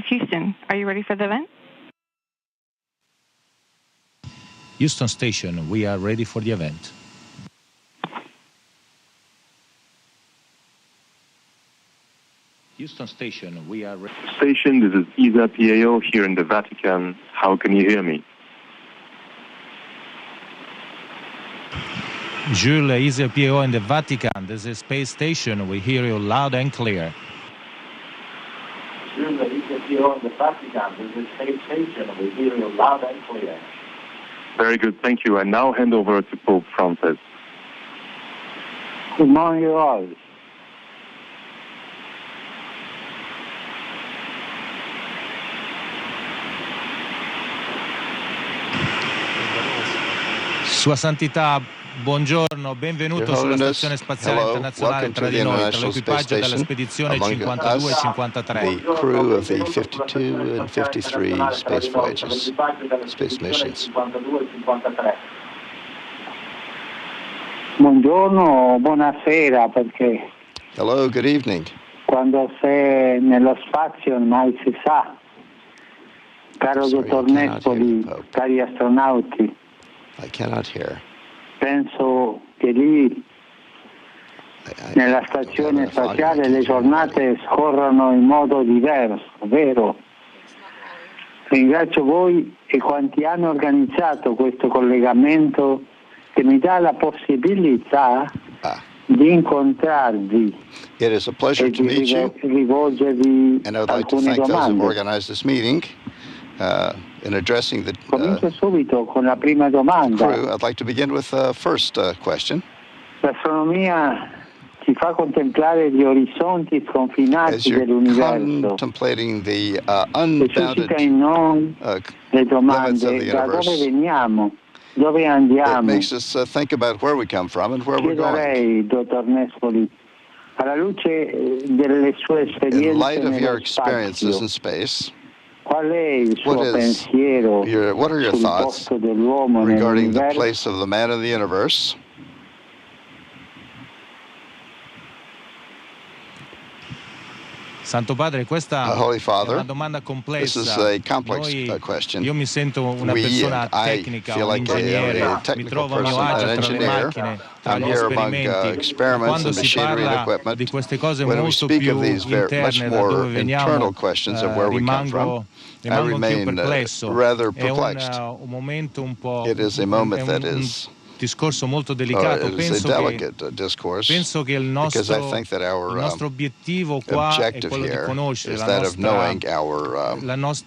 Houston, are you ready for the event? Houston Station, we are ready for the event. Houston Station, we are ready. Station, this is ESA PAO here in the Vatican. How can you hear me? Jules, ESA PAO in the Vatican. This is Space Station. We hear you loud and clear. Jules, ESA PAO in the Vatican. This is Space Station. We hear you loud and clear. Very good, thank you. And now hand over to Pope Francis. Good morning, all. Sua Santità, buongiorno, benvenuto sulla Stazione Spaziale Internazionale tra di noi, tra l'equipaggio della spedizione 52 e 53. The crew of the 52 and 53 space voyages, space missions. Buongiorno, buonasera, perché Hello, good evening. quando sei nello spazio ormai si sa. Caro dottor Nespoli, cari astronauti, I cannot hear. penso che lì nella stazione spaziale le giornate scorrono in modo diverso, vero? Ringrazio voi e quanti hanno organizzato questo collegamento che mi dà la possibilità di incontrarvi It is a pleasure e to meet you, rivolgervi and I would like to alcune thank those who domande. organized this meeting. In addressing the Comincio subito con la prima domanda. crew, I'd like to begin with the first question. L'astronomia ci fa contemplare gli orizzonti As sconfinati you're dell'universo. contemplating the Suscita unbounded in noi le limits of domande: the da dove universe, veniamo? Dove it andiamo? makes us think about where we come from and where we're Chiedo a going. lei, dottor Nespoli, alla luce delle sue In esperienze light of your nello experiences spazio, in space, qual è il suo what pensiero are your sul thoughts posto dell'uomo regarding the nell'universo? place of the man in the universe? Santo Padre, questa Holy è Father, una domanda this complessa. is a complex Noi- question. Io mi sento una persona I tecnica, feel un like ingegnere, a mi technical trovo a mio person, agio an tra le engineer. macchine, tra I'm gli here among esperimenti. experiments Quando and si machinery and parla equipment. di queste cose When we molto speak più of these much interne da more dove veniamo, internal questions of where we come from, rimango anch'io remain, perplesso. rather È perplexed. un momento un po'... It is a moment that un is, discorso molto it delicato. is a Penso che delicate discourse, Penso che il because I nostro, think that il our nostro obiettivo qua è objective quello di here conoscere is la that of nostra, knowing our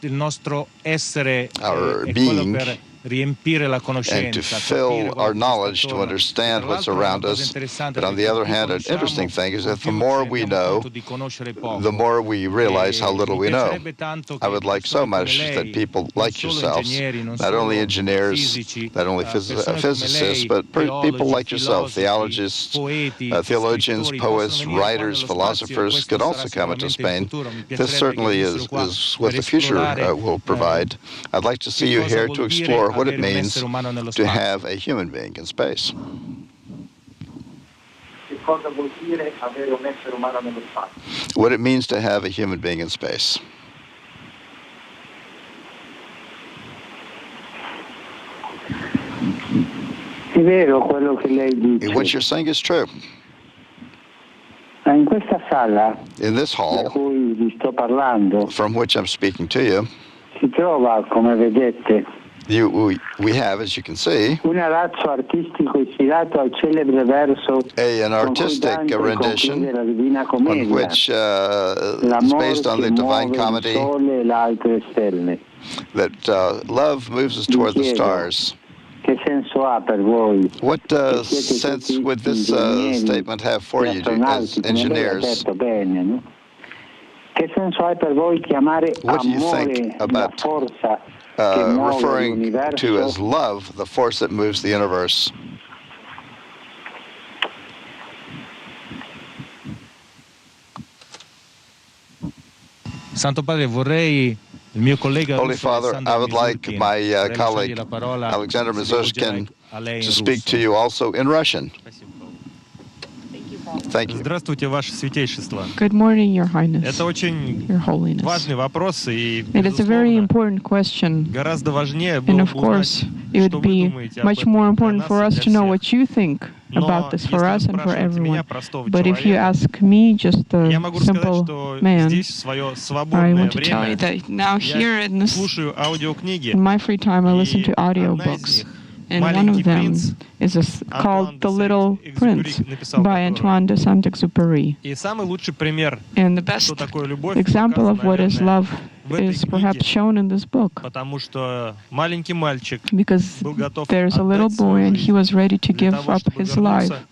il nostro essere our è quello being, per riempire la and to conoscenza, fill capire our quello che ci sta knowledge, to attorno. understand Tra what's l'altro, around una cosa us. interessante But on è the che other più hand, an conosciamo, interesting thing is that the più more ci we rendiamo know, conto di conoscere poco. the more we realize how little Mi we know. piacerebbe tanto che I would like so persone come much lei, that people non like solo yourselves, ingegneri, non not only solo engineers, fisici, not only persone come physicists, lei, but people teologi, like yourself, filosofi, theologists, poeti, theologians, scrittori, poets, possono venire qua writers, nello spazio, philosophers questo could sarà also come into sicuramente il Spain. futuro. Mi This piacerebbe che certainly venissero qua is what per the future esplorare will provide. I'd like to see che you cosa here vuol to dire explore what it avere un means essere umano nello to spazio. have a human being in space. Che cosa vuol dire avere un essere umano nello spazio? What it means to have a human being in space. È vero quello che lei What dice. you're saying is true. Ma in questa sala In this di hall, cui vi sto parlando from which I'm speaking to you, si trova, come vedete, we have, as you can see, un arazzo artistico ispirato al celebre verso an con cui artistic Dante rendition conclude la Divina on Commedia, which is l'amore based on che the Divine muove il Comedy, sole e le altre stelle. that love moves us toward the stars. Che senso ha per voi? What Che siete sense tutti would this ingegneri statement have for e you as astronauti, come lei ha engineers? detto bene, no? Che senso ha per voi chiamare What do you amore think la about forza che muove referring to as l'universo? love the force that moves the universe? Santo Padre, vorrei il mio collega Holy russo, Father, Alexander I would like Misurkin, my vorrei lasciargli colleague la parola, Alexander si rivolgerà Misurkin a lei in to speak russo. to you also in Russian. Thank you. Здравствуйте, Ваше Святейшество. Good morning, Your Highness. Это очень Your Holiness. важный вопрос, и, It is a very безусловно, important question. гораздо важнее And было of бы узнать, course, it что would вы be думаете об much этом more для important нас for и us для to know всех. what you think Но about this for если вы us and for спрашиваете меня, everyone. простого But if you человека, ask me, just я a могу сказать, simple что man, здесь в свое I свободное want to tell время you that now here я in this, слушаю аудиокниги, in my free time, I listen и to одна из audiobooks. них And one «Маленький of them принц» is called The Little Prince by Antoine de Saint-Exupéry. И самый лучший пример, And the best что такое любовь, example of what is наверное, love в этой is perhaps книге, shown in this book. потому что маленький мальчик Because был готов there's a little отдать boy свою and he жизнь was ready to для give того, up чтобы his life вернуться,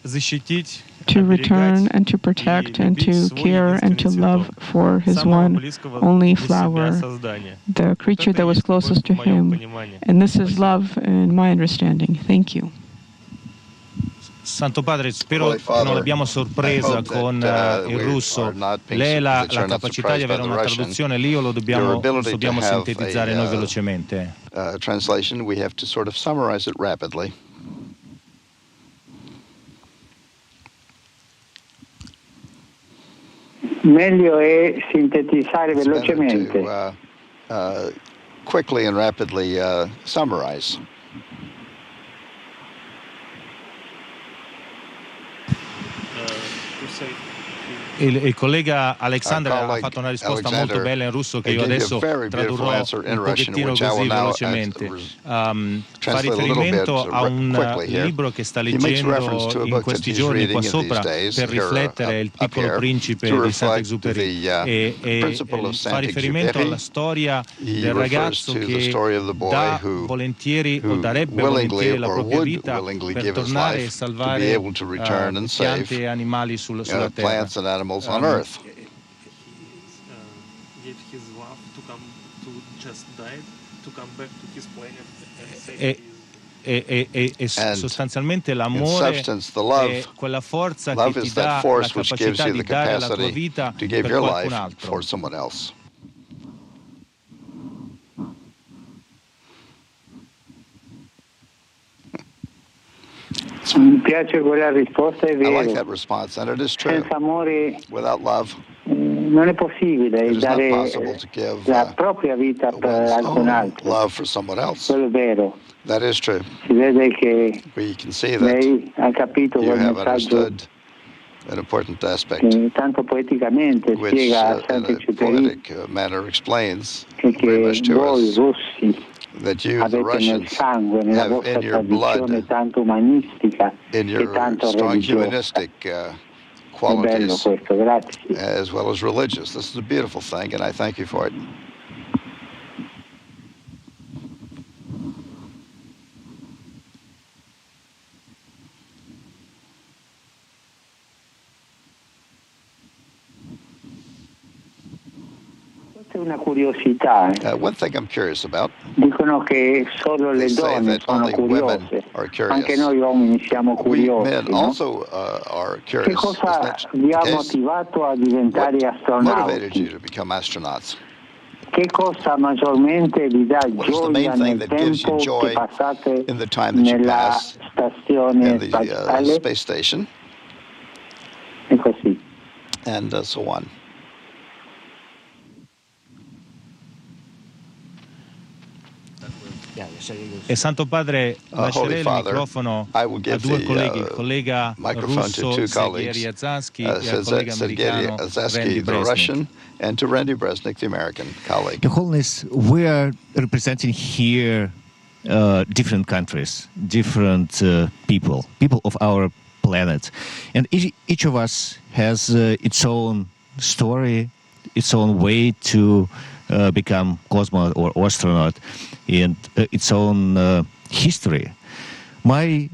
защитить, to return оберегать and to protect and любить to свой care and to единственный love цветок, for his самого one близкого only для себя flower, создания. the Вот creature это that и was есть любовь closest to в моем him. понимании. And this is Спасибо. love in my understanding. Thank you. Santo Padre, spero che non l'abbiamo sorpresa con il russo. Lei ha la capacità di avere una traduzione lì o lo dobbiamo sintetizzare noi velocemente? Translation, we have to sort of summarize it rapidly. Meglio è sintetizzare It's better velocemente. to quickly and rapidly summarize. Il collega Alexander ha fatto una risposta molto bella in russo che io adesso tradurrò un pochettino così velocemente. Fa riferimento a un libro che sta leggendo in questi giorni qua sopra per riflettere, Il piccolo principe di Saint-Exupéry, e fa riferimento alla storia del ragazzo che dà volentieri o darebbe volentieri la propria vita per tornare e salvare piante e animali sulla terra. Animals on Earth. Gave his love to come to just die, to come back to his planet and save And sostanzialmente l'amore substance, the love, è quella forza love che ti is dà that la force which gives capacità you di the dare la tua capacity vita to give per your qualcun life altro. for someone else. Mi piace quella risposta, è I like vero. that response, and it is true. Senza amore Without love, non è possibile it is not dare possible to give la propria vita per one's alcun own altro. love for someone else. Quello è vero. That is true. Si vede che We can see that lei ha capito you quel have messaggio understood an important aspect, che tanto poeticamente which spiega a in a Saint-Exupéry poetic manner explains che very much to voi us russi that you, the avete nel Russians, sangue, nella have vostra in your blood, tradizione tanto umanistica in e your tanto strong religiosa. humanistic È bello qualities, questo, grazie. as well as religious. This is a beautiful thing, and I thank you for it. Questa è una curiosità. One thing I'm curious about, Dicono che solo le they say donne that sono only women curiose. are curious. Anche noi uomini siamo We curiosi. men No? also are Che curious. cosa Isn't that vi ha the case? motivato a diventare What motivated you astronauti? to become astronauts? Che cosa maggiormente vi dà What is the main gioia thing nel that gives you tempo joy che passate in the time that you nella pass stazione in the spaziale? space station, E così. and so on? E Santo Padre, lascerei Holy il Father, microfono I will a give due the colleghi, il collega microphone to russo two Sergei colleagues, Ryazanski e al collega Sergei americano Randy Azansky, the Bresnik. Russian, and to Randy Bresnik, the American colleague. Your Holiness, we are representing here different countries, different people of our planet. And each of us has its own story, its own way to become cosmonaut or astronaut, and its own history. My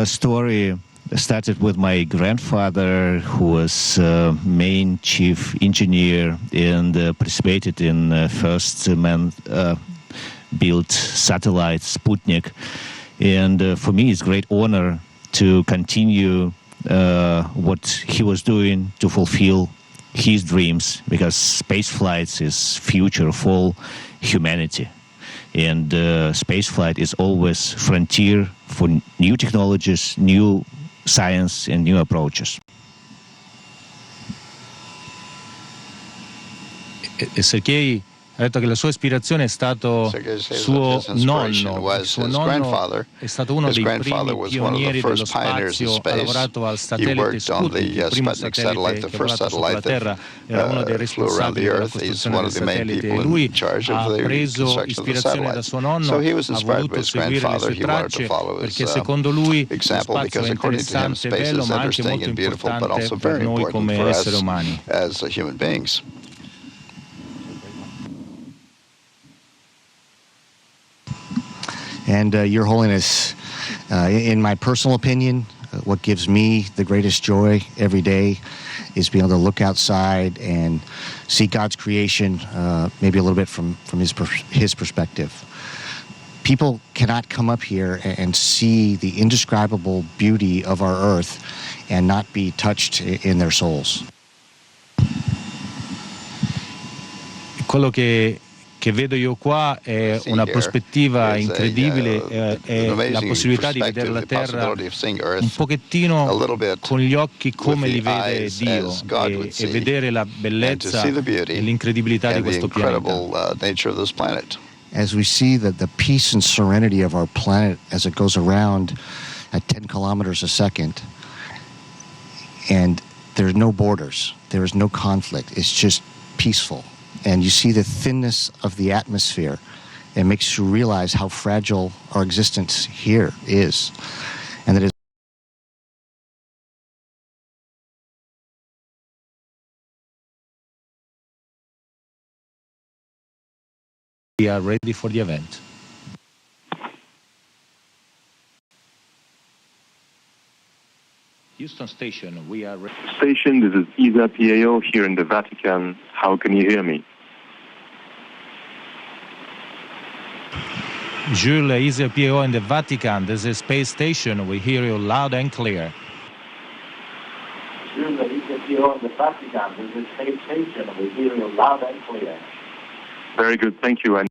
story started with my grandfather, who was main chief engineer and participated in first man-built satellite Sputnik. And for me, it's a great honor to continue what he was doing to fulfill his dreams, because space flights is future of all humanity. And space flight is always frontier for new technologies, new science and new approaches. Sergei ha detto che la sua ispirazione è stato suo nonno. Suo nonno è stato uno dei primi pionieri dello spazio, ha lavorato al satellite Sputnik, il primo satellite che ha volato sulla Terra, era uno dei responsabili della costruzione del satellite e lui ha preso ispirazione da suo nonno, ha voluto seguire le sue tracce perché secondo lui lo spazio è interessante, bello, ma anche molto importante per noi come esseri umani. And Your Holiness, in my personal opinion, what gives me the greatest joy every day is being able to look outside and see God's creation, maybe a little bit from his perspective. People cannot come up here and see the indescribable beauty of our earth and not be touched in their souls. Quello che vedo io qua è una prospettiva incredibile, è la possibilità di vedere la Terra un pochettino con gli occhi come li vede Dio e vedere la bellezza e l'incredibilità di questo pianeta. As we see the peace and serenity of our planet as it goes around at 10 kilometers a second, and there's no borders, there is no conflict, it's just peaceful. And you see the thinness of the atmosphere. It makes you realize how fragile our existence here is. And that We are ready for the event. Houston Station, we are ready. Station, this is ESA PAO here in the Vatican. How can you hear me? Jules, ESA PAO in the Vatican. This is Space Station. We hear you loud and clear. Jules, ESA PAO in the Vatican. This is Space Station. We hear you loud and clear. Very good, thank you.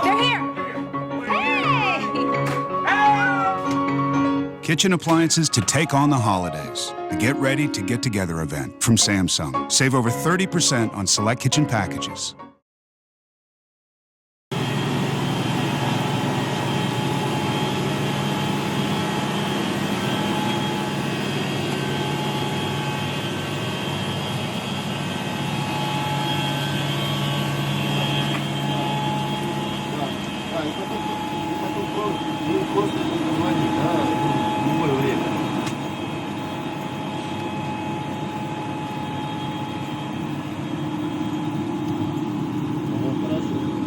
They're here! Hey! Kitchen appliances to take on the holidays. The Get Ready to Get Together event from Samsung. Save over 30% on select kitchen packages.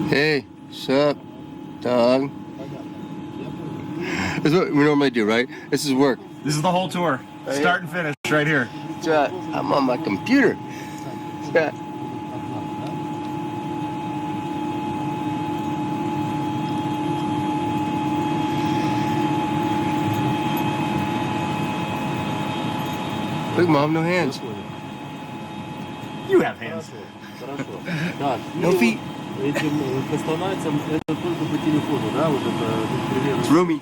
Hey, sup, dog? That's what we normally do, right? This is work. This is the whole tour. Start and finish right here. I'm on my computer. Look, Mom, no hands. You have hands. No feet. It's roomy.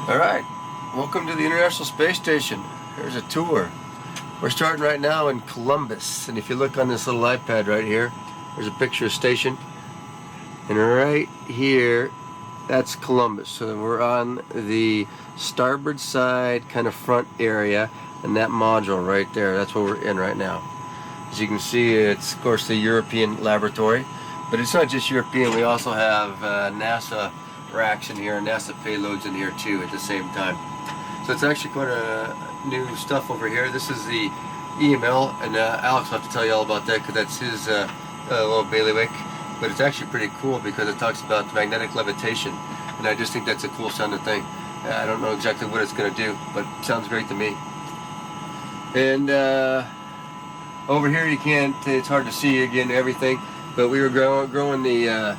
All right, welcome to the International Space Station. Here's a tour. We're starting right now in Columbus, and if you look on this little iPad right here, there's a picture of station. And right here, that's Columbus. So we're on the starboard side, kind of front area, and that module right there, that's what we're in right now. As you can see, it's of course the European laboratory, but it's not just European. We also have NASA racks in here, NASA payloads in here too at the same time. So it's actually quite a new stuff over here. This is the EML, and Alex will have to tell you all about that because that's his little bailiwick. But it's actually pretty cool because it talks about magnetic levitation, and I just think that's a cool sounding thing. I don't know exactly what it's going to do, but it sounds great to me. And over here you can't, it's hard to see again everything, but we were growing the,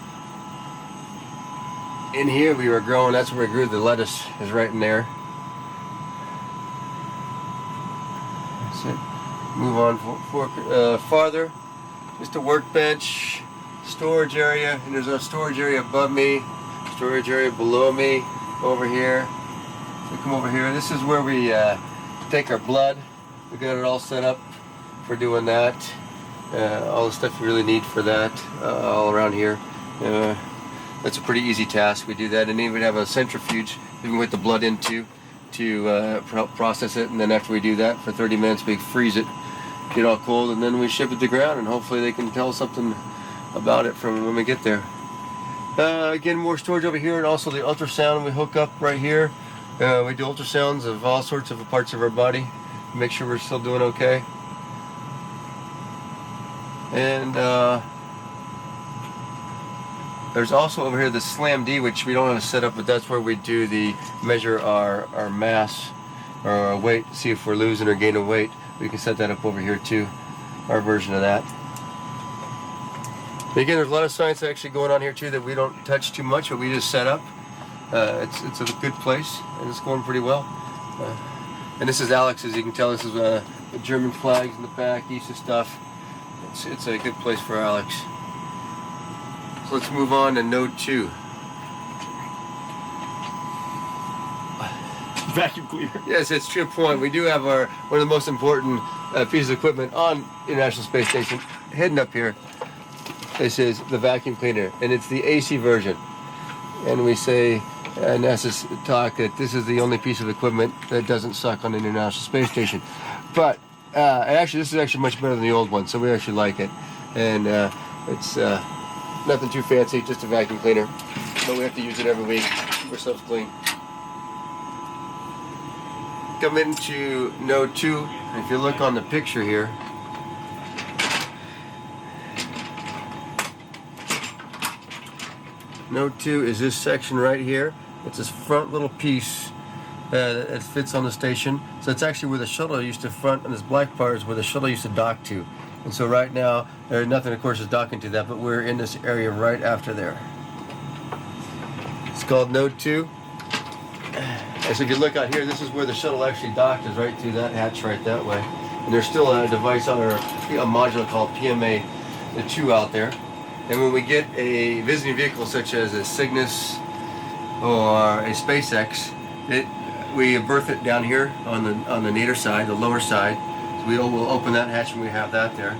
in here we were growing, that's where we grew the lettuce, is right in there. That's it. Move on farther, just a workbench, storage area, and there's a storage area above me, storage area below me, over here. So come over here, this is where we take our blood. We got it all set up for doing that. All the stuff we really need for that, all around here. That's a pretty easy task. We do that, and then we'd have a centrifuge we can put the blood into to help process it, and then after we do that for 30 minutes we freeze it, get all cold, and then we ship it to ground, and hopefully they can tell us something about it from when we get there. Again, more storage over here, and also the ultrasound we hook up right here. We do ultrasounds of all sorts of parts of our body, make sure we're still doing okay. And there's also over here the SLAM-D, which we don't have to set up, but that's where we do the measure our mass or our weight, see if we're losing or gaining weight. We can set that up over here too, our version of that. And again, there's a lot of science actually going on here too that we don't touch too much, but we just set up. It's a good place, and it's going pretty well. And this is Alex, as you can tell. This is the German flags in the back, ESA stuff. It's a good place for Alex. So let's move on to Node 2. Vacuum cleaner. Yes, it's true point. We do have one of the most important pieces of equipment on International Space Station, hidden up here. This is the vacuum cleaner, and it's the AC version. And we say, NASA's talk, that this is the only piece of equipment that doesn't suck on the International Space Station. But actually, this is actually much better than the old one, so we actually like it. And it's nothing too fancy, just a vacuum cleaner. But we have to use it every week to keep ourselves clean. Come into Node 2, and if you look on the picture here, Node 2 is this section right here. It's this front little piece that fits on the station. So it's actually where the shuttle used to front, and this black part is where the shuttle used to dock to. And so right now, there's nothing, of course, is docking to that, but we're in this area right after there. It's called Node 2. And so if you look out here, this is where the shuttle actually docked, is right through that hatch right that way. And there's still a device or a module called PMA-2 out there. And when we get a visiting vehicle such as a Cygnus or a SpaceX, we berth it down here on the nadir side, the lower side. So we'll open that hatch and we have that there.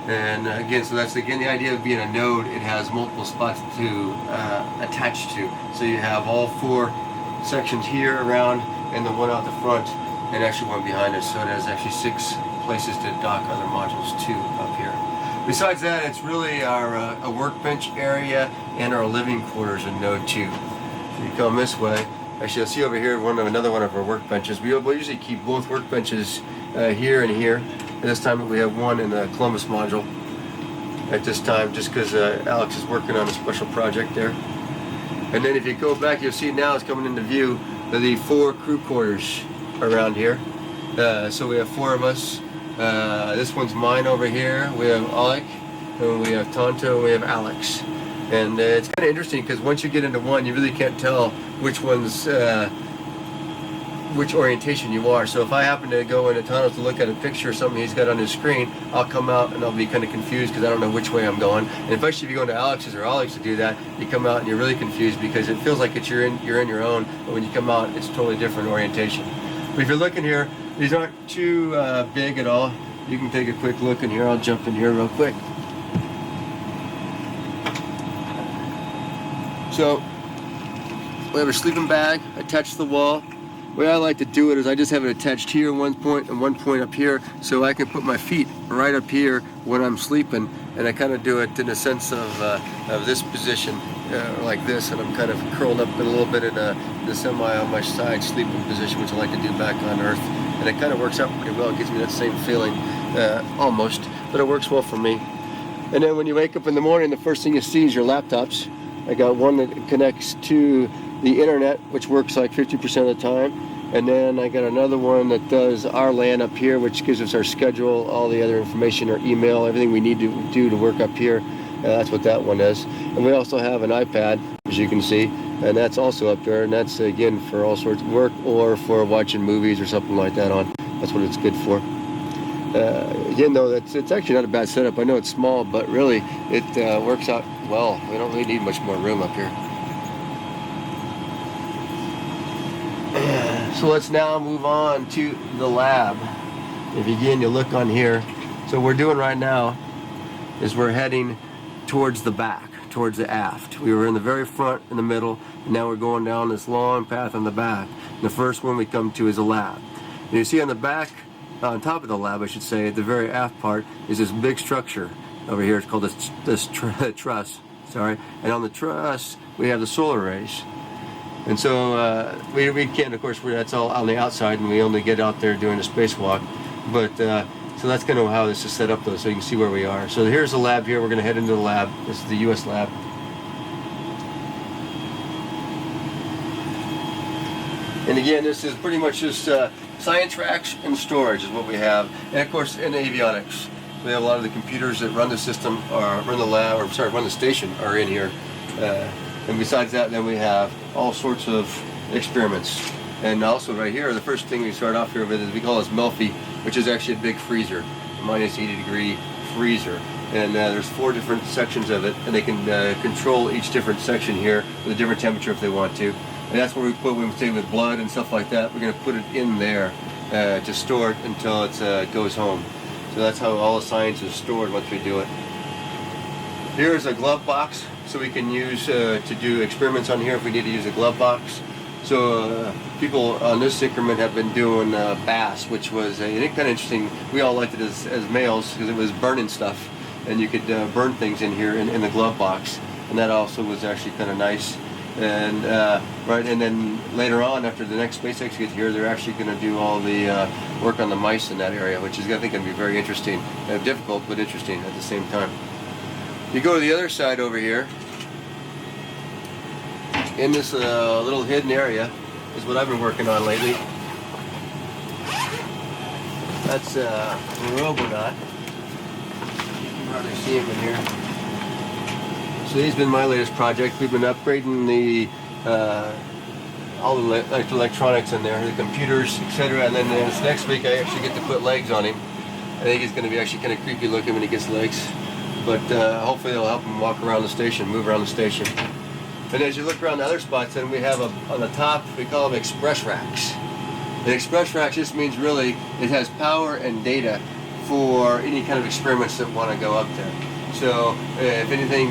And again, so that's again the idea of being a node. It has multiple spots to attach to. So you have all 4 sections here around and the one out the front and actually one behind us. So it has actually 6 places to dock other modules too up here. Besides that, it's really our a workbench area and our living quarters in Node 2. If you come this way, actually you'll see over here another one of our workbenches. We'll usually keep both workbenches here and here. At this time we have one in the Columbus module at this time, just because Alex is working on a special project there. And then if you go back, you'll see now it's coming into view the 4 crew quarters around here. So we have 4 of us. This one's mine over here. We have Alec, and we have Tonto, and we have Alex. And it's kind of interesting because once you get into one, you really can't tell which one's which orientation you are. So if I happen to go into Tonto to look at a picture or something he's got on his screen, I'll come out and I'll be kind of confused because I don't know which way I'm going. And especially if you go into Alex's or Alex to do that, you come out and you're really confused because it feels like you're in your own, but when you come out, it's totally different orientation. But if you're looking here, these aren't too big at all. You can take a quick look in here. I'll jump in here real quick. So we have a sleeping bag attached to the wall. The way I like to do it is I just have it attached here at one point and one point up here, so I can put my feet right up here when I'm sleeping, and I kind of do it in a sense of this position, like this, and I'm kind of curled up in a little bit in the semi on my side sleeping position, which I like to do back on Earth, and it kind of works out pretty well. It gives me that same feeling, almost, but it works well for me. And then when you wake up in the morning, the first thing you see is your laptops. I got one that connects to the internet, which works like 50% of the time, and then I got another one that does our LAN up here, which gives us our schedule, all the other information, our email, everything we need to do to work up here. That's what that one is. And we also have an iPad, as you can see, and that's also up there, and that's again for all sorts of work or for watching movies or something like that on. That's what it's good for. Again, though, it's actually not a bad setup. I know it's small, but really it works out well. We don't really need much more room up here. So let's now move on to the lab. If again you look on here, so what we're doing right now is we're heading towards the back, towards the aft. We were in the very front, in the middle, and now we're going down this long path on the back. And the first one we come to is a lab. And you see on the back, on top of the lab, I should say, at the very aft part, is this big structure over here. It's called this truss. Sorry. And on the truss, we have the solar arrays. And so we can't, of course, that's all on the outside, and we only get out there during a spacewalk. But so that's kind of how this is set up, though, so you can see where we are. So here's the lab here. We're going to head into the lab. This is the U.S. lab. And again, this is pretty much just science racks and storage is what we have. And of course, in avionics, we have a lot of the computers that run the system, or run the lab, or sorry, run the station, are in here. And besides that, then we have all sorts of experiments. And also right here, the first thing we start off here with is we call this Melfi, which is actually a big freezer, a minus 80-degree freezer. And there's 4 different sections of it, and they can control each different section here with a different temperature if they want to. And that's where we put, when we say with blood and stuff like that, we're going to put it in there to store it until it goes home. So that's how all the science is stored once we do it. Here's a glove box, so we can use to do experiments on here if we need to use a glove box. So people on this increment have been doing bass, which was kind of interesting. We all liked it as males because it was burning stuff, and you could burn things in here in the glove box, and that also was actually kind of nice. And and then later on, after the next SpaceX gets here, they're actually going to do all the work on the mice in that area, which is I think going to be very interesting, difficult but interesting at the same time. You go to the other side over here. In this little hidden area is what I've been working on lately. That's a Robonaut. You can hardly see him in here. So he's been my latest project. We've been upgrading the all the electronics in there, the computers, etc. And then this next week I actually get to put legs on him. I think he's going to be actually kind of creepy looking when he gets legs. But hopefully it'll help him walk around the station, move around the station. And as you look around the other spots, then we have on the top, we call them express racks. And express racks just means really it has power and data for any kind of experiments that want to go up there. So if anything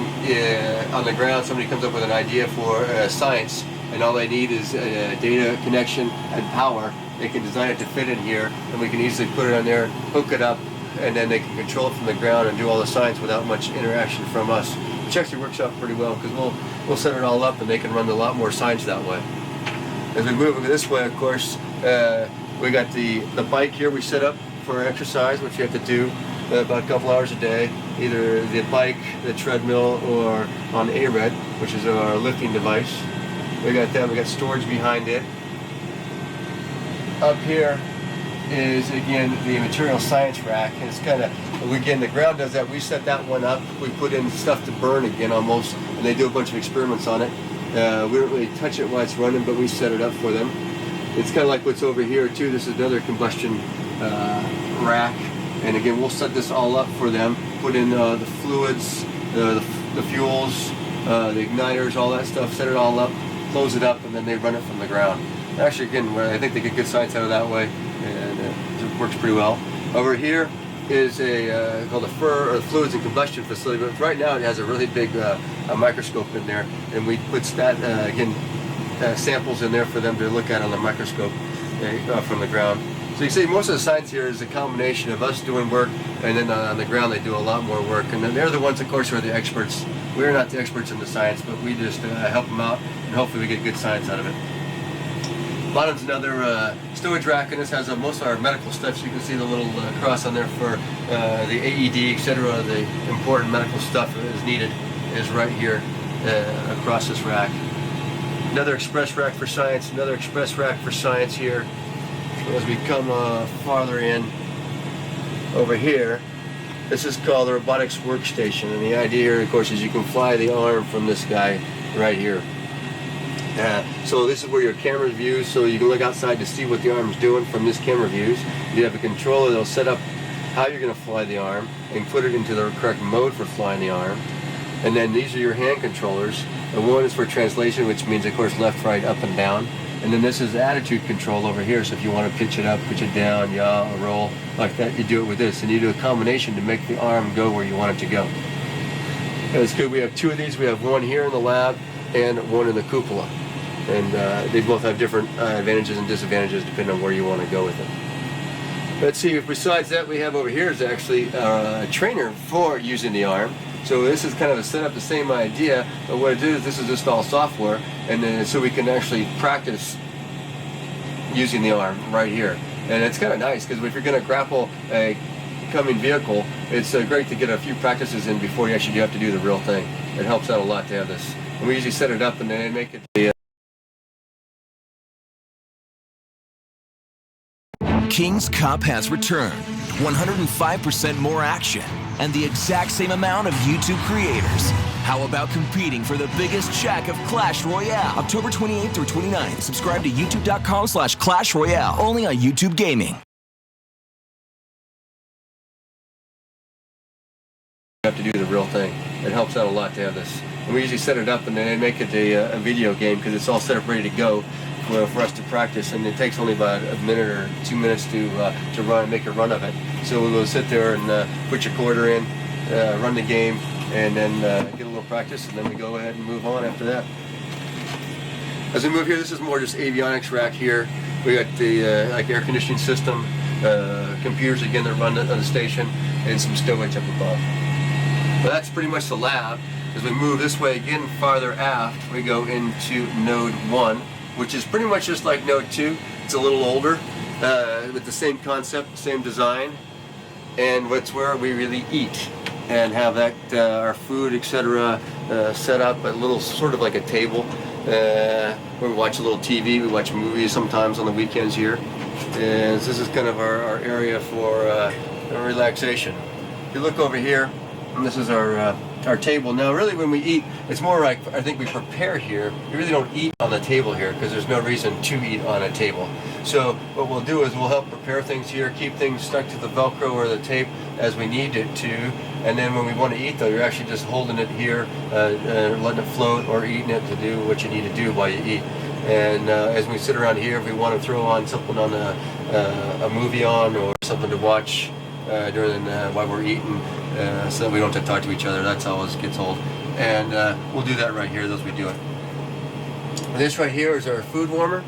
on the ground, somebody comes up with an idea for science, and all they need is data connection and power, they can design it to fit in here, and we can easily put it on there, hook it up, and then they can control it from the ground and do all the science without much interaction from us, which actually works out pretty well because we'll set it all up and they can run a lot more science that way. As we move this way, of course, we got the bike here we set up for exercise, which you have to do about a couple hours a day, either the bike, the treadmill, or on ARED, which is our lifting device. We got that, we got storage behind it. Up here is again the material science rack, and it's kind of, again, the ground does that. We set that one up, we put in stuff to burn again almost, and they do a bunch of experiments on it. We don't really touch it while it's running, but we set it up for them. It's kind of like what's over here too. This is another combustion rack, and again we'll set this all up for them, put in the fluids, the fuels, the igniters, all that stuff, set it all up, close it up, and then they run it from the ground. Actually, again, I think they get good science out of that way, and it works pretty well. Over here is called a fluids and combustion facility, but right now it has a really big a microscope in there, and we put samples in there for them to look at on the microscope from the ground. So you see, most of the science here is a combination of us doing work, and then on the ground they do a lot more work. And then they're the ones, of course, who are the experts. We're not the experts in the science, but we just help them out, and hopefully we get good science out of it. Bottom's another stowage rack, and this has most of our medical stuff. So you can see the little cross on there for the AED, etc. The important medical stuff that is needed is right here across this rack. Another express rack for science, another express rack for science here. As we come farther in over here, this is called the robotics workstation, and the idea here, of course, is you can fly the arm from this guy right here. So this is where your camera views, so you can look outside to see what the arm's doing from this camera views. You have a controller that'll set up how you're going to fly the arm and put it into the correct mode for flying the arm. And then these are your hand controllers. And one is for translation, which means, of course, left, right, up, and down. And then this is attitude control over here, so if you want to pitch it up, pitch it down, yaw, or roll, like that, you do it with this. And you do a combination to make the arm go where you want it to go. And it's good. We have two of these. We have one here in the lab and one in the cupola. And they both have different advantages and disadvantages depending on where you want to go with it. Let's see, if besides that, we have over here is actually a trainer for using the arm. So this is kind of a setup, the same idea, but what it is, this is just all software, and then so we can actually practice using the arm right here. And it's kind of nice, because if you're going to grapple a coming vehicle, it's great to get a few practices in before you actually have to do the real thing. It helps out a lot to have this. And we usually set it up and then make it King's Cup has returned. 105% more action and the exact same amount of YouTube creators. How about competing for the biggest check of Clash Royale? October 28th through 29th. Subscribe to youtube.com/Clash Royale. Only on YouTube Gaming. You have to do the real thing. It helps out a lot to have this. And we usually set it up and then make it a video game because it's all set up ready to go for us to practice, and it takes only about a minute or 2 minutes to make a run of it. So we'll sit there and put your quarter in, run the game, and then get a little practice, and then we go ahead and move on after that. As we move here, this is more just avionics rack here. We got the like air conditioning system, computers again that run on the station, and some stowage up above. But that's pretty much the lab. As we move this way again farther aft, we go into Node 1. Which is pretty much just like Node 2. It's a little older, with the same concept, same design, and it's where we really eat and have that our food, etc., set up a little sort of like a table where we watch a little TV. We watch movies sometimes on the weekends here, and this is kind of our area for relaxation. If you look over here, and this is our table. Now really when we eat, it's more like, I think we prepare here. We really don't eat on the table here because there's no reason to eat on a table. So what we'll do is we'll help prepare things here, keep things stuck to the Velcro or the tape as we need it to, and then when we want to eat though, you're actually just holding it here, letting it float or eating it to do what you need to do while you eat. And as we sit around here, if we want to throw on something on a movie on or something to watch during while we're eating, so that we don't have to talk to each other. That's how it gets old. And we'll do that right here as we do it. This right here is our food warmer.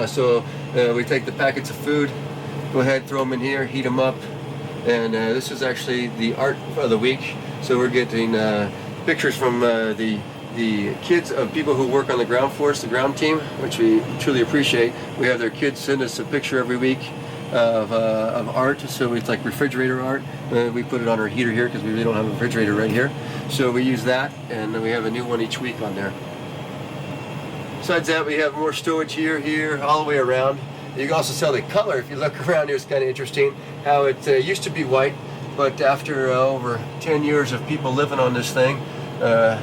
So we take the packets of food, go ahead, throw them in here, heat them up. And this is actually the art of the week. So we're getting pictures from the kids of people who work on the ground force, the ground team, which we truly appreciate. We have their kids send us a picture every week of art, so it's like refrigerator art. We put it on our heater here because we really don't have a refrigerator right here. So we use that, and then we have a new one each week on there. Besides that, we have more stowage here, all the way around. You can also tell the color. If you look around here, it's kind of interesting how it used to be white, but after over 10 years of people living on this thing, or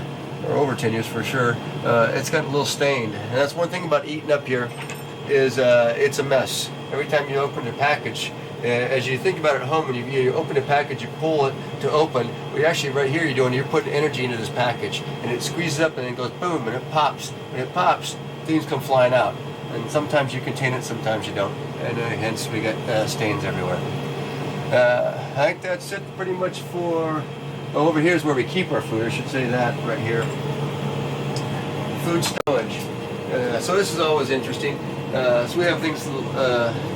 over 10 years for sure, it's got a little stained. And that's one thing about eating up here, is it's a mess. Every time you open a package, as you think about it at home, when you open a package, you pull it to open. What you're actually right here, you're putting energy into this package, and it squeezes up and it goes boom, and it pops. When it pops, things come flying out. And sometimes you contain it, sometimes you don't. And hence we got stains everywhere. I think that's it pretty much for... Oh, over here is where we keep our food. I should say that right here. Food storage. So this is always interesting. So we have things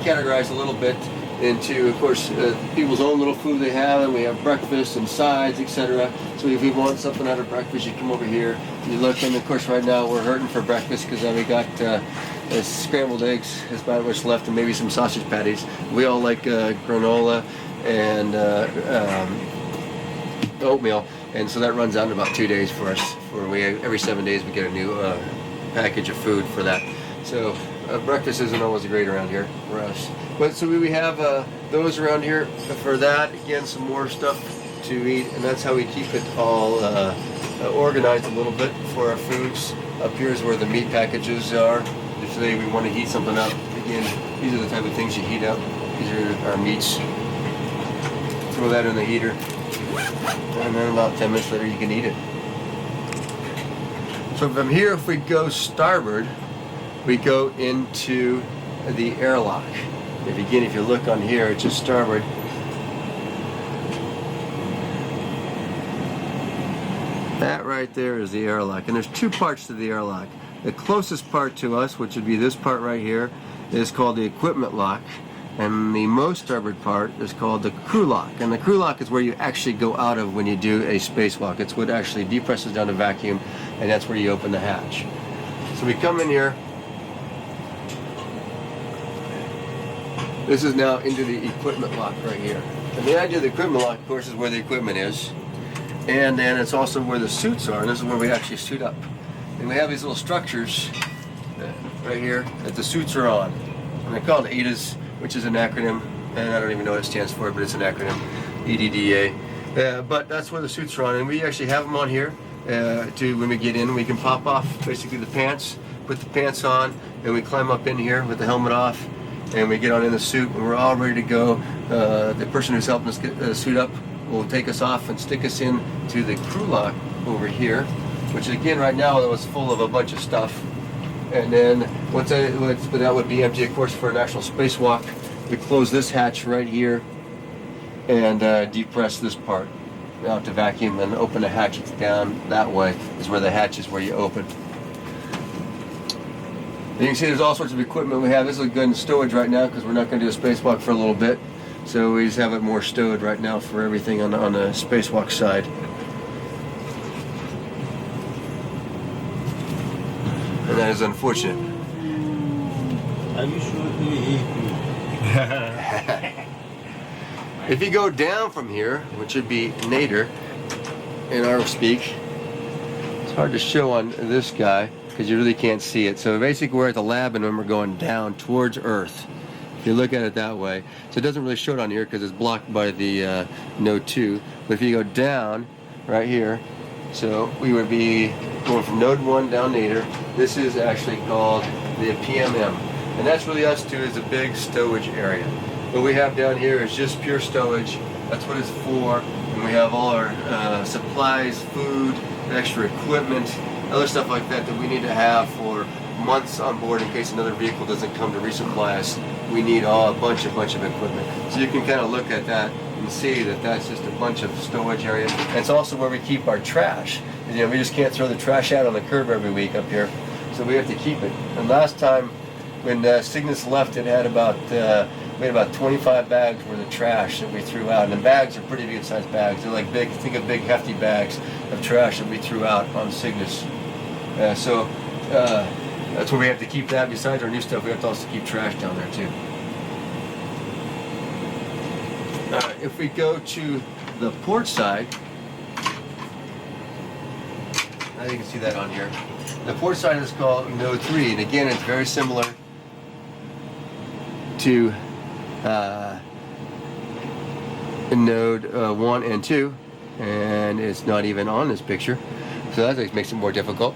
categorized a little bit into, of course, people's own little food they have, and we have breakfast and sides, etc. So if you want something out of breakfast, you come over here, you look, and of course right now we're hurting for breakfast because we got scrambled eggs, is about what's left, and maybe some sausage patties. We all like granola and oatmeal, and so that runs out in about 2 days for us. Every 7 days we get a new package of food for that. So breakfast isn't always great around here for us. But so we have those around here for that. Again, some more stuff to eat, and that's how we keep it all organized a little bit for our foods. Up here is where the meat packages are. If today we want to heat something up, again, these are the type of things you heat up. These are our meats. Throw that in the heater, and then about 10 minutes later you can eat it. So from here, if we go starboard, we go into the airlock. If you look on here, it's just starboard. That right there is the airlock, and there's two parts to the airlock. The closest part to us, which would be this part right here, is called the equipment lock, and the most starboard part is called the crew lock. And the crew lock is where you actually go out of when you do a spacewalk. It's what actually depresses down the vacuum, and that's where you open the hatch. So we come in here. This is now into the equipment lock right here. And the idea of the equipment lock, of course, is where the equipment is. And then it's also where the suits are, and this is where we actually suit up. And we have these little structures right here that the suits are on. And they're called ADAS, which is an acronym, and I don't even know what it stands for, but it's an acronym, EDDA. But that's where the suits are on, and we actually have them on here when we get in. We can pop off basically the pants, put the pants on, and we climb up in here with the helmet off, and we get on in the suit, and we're all ready to go. The person who's helping us get suit up will take us off and stick us in to the crew lock over here, which again right now it was full of a bunch of stuff. And then once that would be empty, of course, for an actual spacewalk, we close this hatch right here and depress this part out to vacuum and open the hatch down that way is where the hatch is where you open. And you can see there's all sorts of equipment we have. This is good in stowage right now because we're not going to do a spacewalk for a little bit. So we just have it more stowed right now for everything on the spacewalk side. And that is unfortunate. Are you sure? If you go down from here, which would be nadir in our speak, it's hard to show on this guy because you really can't see it. So basically we're at the lab and then we're going down towards Earth. If you look at it that way. So it doesn't really show it on here because it's blocked by the Node 2. But if you go down right here, so we would be going from Node 1 down nadir. This is actually called the PMM. And that's really us too, is a big stowage area. What we have down here is just pure stowage. That's what it's for. And we have all our supplies, food, extra equipment, other stuff like that that we need to have for months on board in case another vehicle doesn't come to resupply us. We need a bunch of equipment. So you can kind of look at that and see that that's just a bunch of stowage area. And it's also where we keep our trash. You know, we just can't throw the trash out on the curb every week up here. So we have to keep it. And last time when Cygnus left, it had we had about 25 bags worth of trash that we threw out. And the bags are pretty good sized bags. They're like big, think of big hefty bags of trash that we threw out on Cygnus. So that's where we have to keep that. Besides our new stuff, we have to also keep trash down there too. If we go to the port side, now you can see that on here. The port side is called Node 3, and again, it's very similar to Node 1 and 2, and it's not even on this picture, so that makes it more difficult.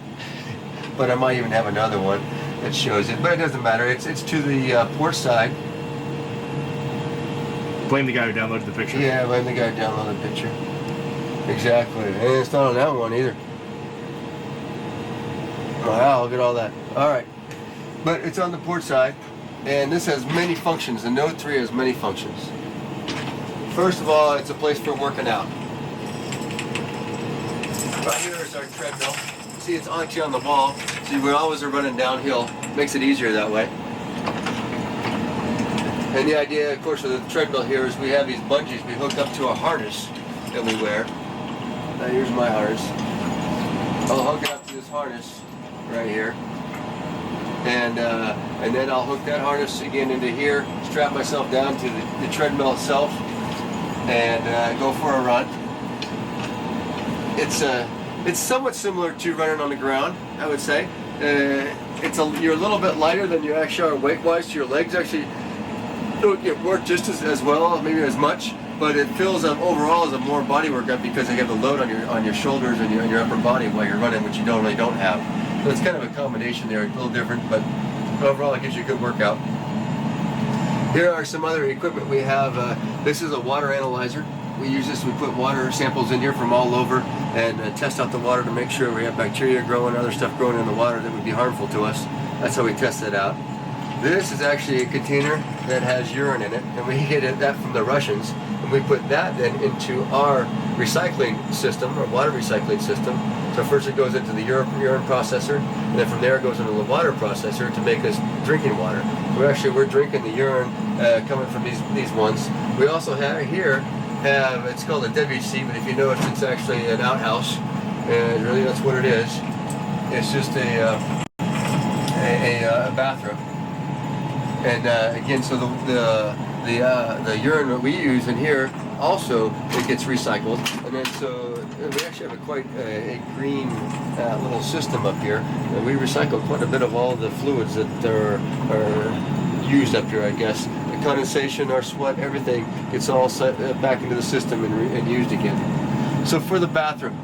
But I might even have another one that shows it, but it doesn't matter. It's to the port side. Blame the guy who downloaded the picture. Yeah, blame the guy who downloaded the picture. Exactly, and it's not on that one either. Wow, look at all that. All right, but it's on the port side, and this has many functions. The Node 3 has many functions. First of all, it's a place for working out. Right here is our treadmill. See, it's actually on the wall, so we always are running downhill. Makes it easier that way. And the idea, of course, of the treadmill here is we have these bungees we hook up to a harness that we wear. Now here's my harness. I'll hook it up to this harness right here. And then I'll hook that harness again into here, strap myself down to the treadmill itself, and go for a run. It's somewhat similar to running on the ground, I would say. You're a little bit lighter than you actually are weight-wise, so your legs actually don't get worked just as well, maybe as much, but it feels overall as a more body workout because you have the load on your shoulders and your upper body while you're running, which you really don't have. So it's kind of a combination there, a little different, but overall it gives you a good workout. Here are some other equipment we have. This is a water analyzer. We use this, we put water samples in here from all over and test out the water to make sure we have bacteria growing, other stuff growing in the water that would be harmful to us. That's how we test it out. This is actually a container that has urine in it, and we get that from the Russians, and we put that then into our recycling system, our water recycling system. So first it goes into the urine processor, and then from there it goes into the water processor to make us drinking water. We're drinking the urine coming from these ones. We also have it's called a WC, but if you notice it's actually an outhouse, and really that's what it is. It's just a bathroom. And again, so the urine that we use in here also it gets recycled, and then so we actually have quite a green little system up here. And we recycle quite a bit of all the fluids that are used up here, I guess. The condensation, our sweat, everything gets all set back into the system and used again. So for the bathroom,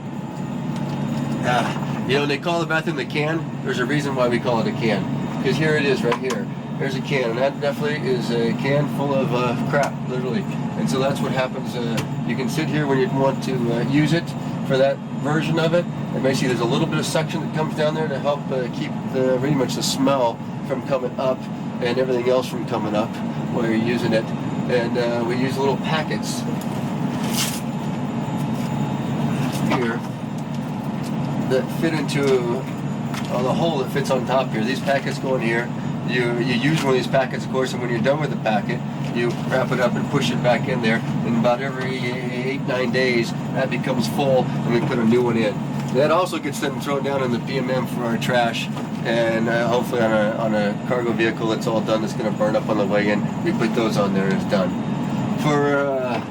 they call the bathroom the can. There's a reason why we call it a can, because here it is right here. There's a can, and that definitely is a can full of crap, literally. And so that's what happens. You can sit here when you want to use it for that version of it. And basically there's a little bit of suction that comes down there to help keep pretty much the smell from coming up and everything else from coming up while you're using it. And we use little packets here that fit into the hole that fits on top here. These packets go in here. You use one of these packets, of course, and when you're done with the packet, you wrap it up and push it back in there. And about every 8-9 days, that becomes full, and we put a new one in. That also gets then thrown down in the PMM for our trash, and hopefully on a cargo vehicle that's all done, that's going to burn up on the way in. We put those on there, and it's done. For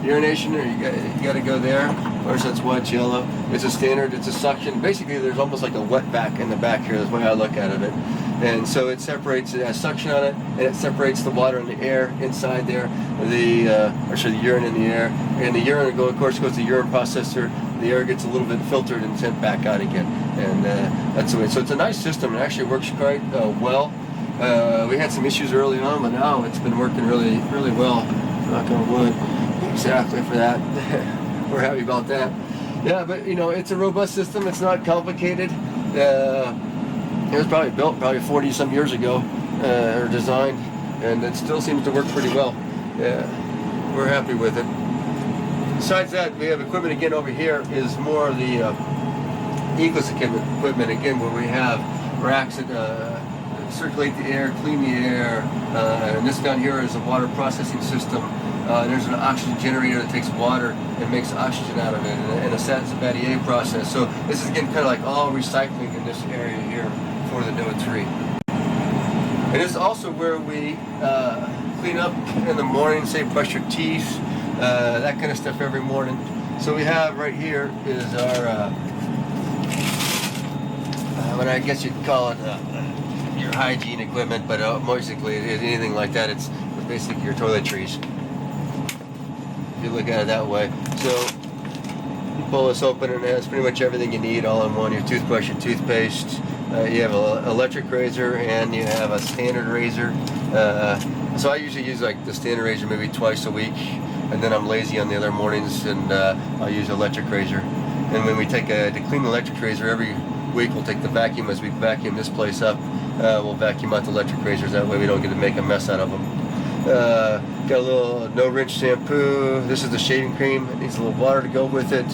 urination, you got to go there. Of course, that's why it's yellow. It's a standard. It's a suction. Basically, there's almost like a wet vac in the back here. That's the way I look at it. And so it separates, it has suction on it, and it separates the water and the air inside there, the urine in the air. And the urine, of course, goes to the urine processor. The air gets a little bit filtered and sent back out again. And that's the way. So it's a nice system. It actually works quite well. We had some issues early on, but now it's been working really, really well. Knock on wood. Exactly for that. We're happy about that. Yeah, but it's a robust system. It's not complicated. It was probably built 40 some years ago, or designed, and it still seems to work pretty well. Yeah, we're happy with it. Besides that, we have equipment again over here is more of the Ecos equipment again, where we have racks that circulate the air, clean the air, and this down here is a water processing system. There's an oxygen generator that takes water and makes oxygen out of it, and a Sabatier process. So this is again kind of like all recycling in this area here for the NOAA 3. And it's also where we clean up in the morning, say brush your teeth, that kind of stuff every morning. So we have right here is our, what I guess you'd call it your hygiene equipment, but basically anything like that, it's basically your toiletries. If you look at it that way. So you pull this open and it has pretty much everything you need all in one. Your toothbrush, your toothpaste, you have an electric razor, and you have a standard razor. So I usually use like the standard razor maybe twice a week, and then I'm lazy on the other mornings and I'll use electric razor. And when we take to clean the electric razor every week, we'll take the vacuum as we vacuum this place up. We'll vacuum out the electric razors, that way we don't get to make a mess out of them. Got a little no-rinse shampoo. This is the shaving cream. It needs a little water to go with it.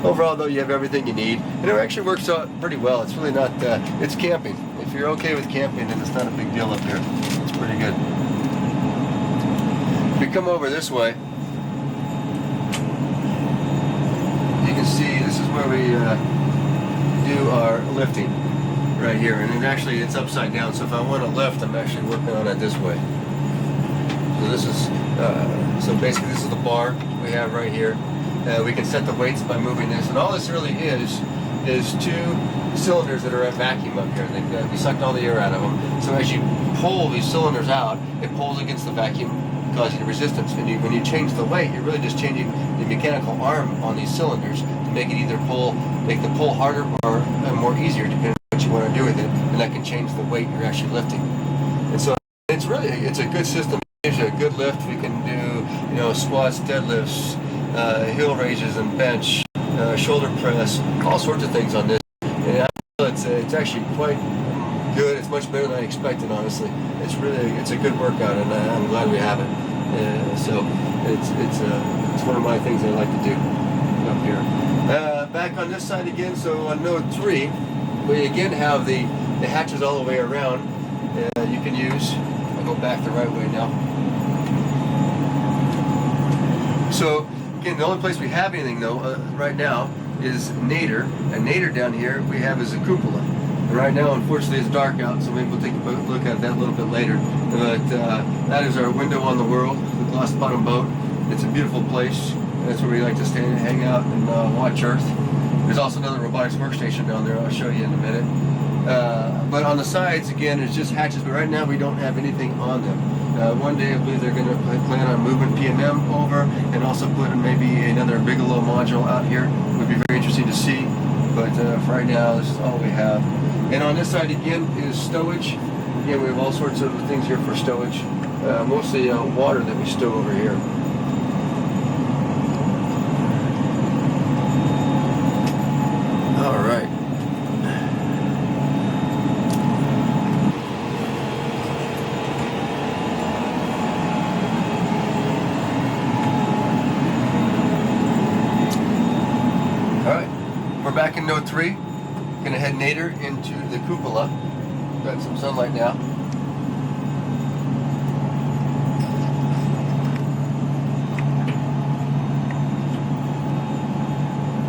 Overall, though, you have everything you need, and it actually works out pretty well. It's really not. It's camping. If you're okay with camping, then it's not a big deal up here. It's pretty good. If you come over this way, you can see this is where we do our lifting right here, and it actually it's upside down. So if I want to lift, I'm actually working on it this way. So this is so basically this is the bar we have right here. We can set the weights by moving this, and all this really is two cylinders that are at vacuum up here. We sucked all the air out of them. So as you pull these cylinders out, it pulls against the vacuum, causing resistance. And when you change the weight, you're really just changing the mechanical arm on these cylinders to make it either make the pull harder or more easier, depending on what you want to do with it. And that can change the weight you're actually lifting. And so it's a good system. It gives you a good lift. We can do squats, deadlifts, heel raises and bench, shoulder press, all sorts of things on this. And I feel it's actually quite good. It's much better than I expected, honestly. It's a good workout, and I'm glad we have it. So it's one of my things I like to do up here. Back on this side again. So on Node 3, we again have the hatches all the way around. You can use. I'll go back the right way now. So again, the only place we have anything though right now is Nadir, and Nadir down here we have is a cupola. And right now, unfortunately, it's dark out, so maybe we'll take a look at that a little bit later. But that is our window on the world, the Gloss Bottom Boat. It's a beautiful place. That's where we like to stay and hang out and watch Earth. There's also another robotics workstation down there. I'll show you in a minute. But on the sides, again, it's just hatches. But right now, we don't have anything on them. One day, I believe they're going to plan on moving PMM over and also putting maybe another Bigelow module out here. It would be very interesting to see. But for right now, this is all we have. And on this side, again, is stowage. Again, we have all sorts of things here for stowage. Mostly water that we stow over here. All right. We're back in Node 3. Gonna head Nadir into the cupola. Got some sunlight now.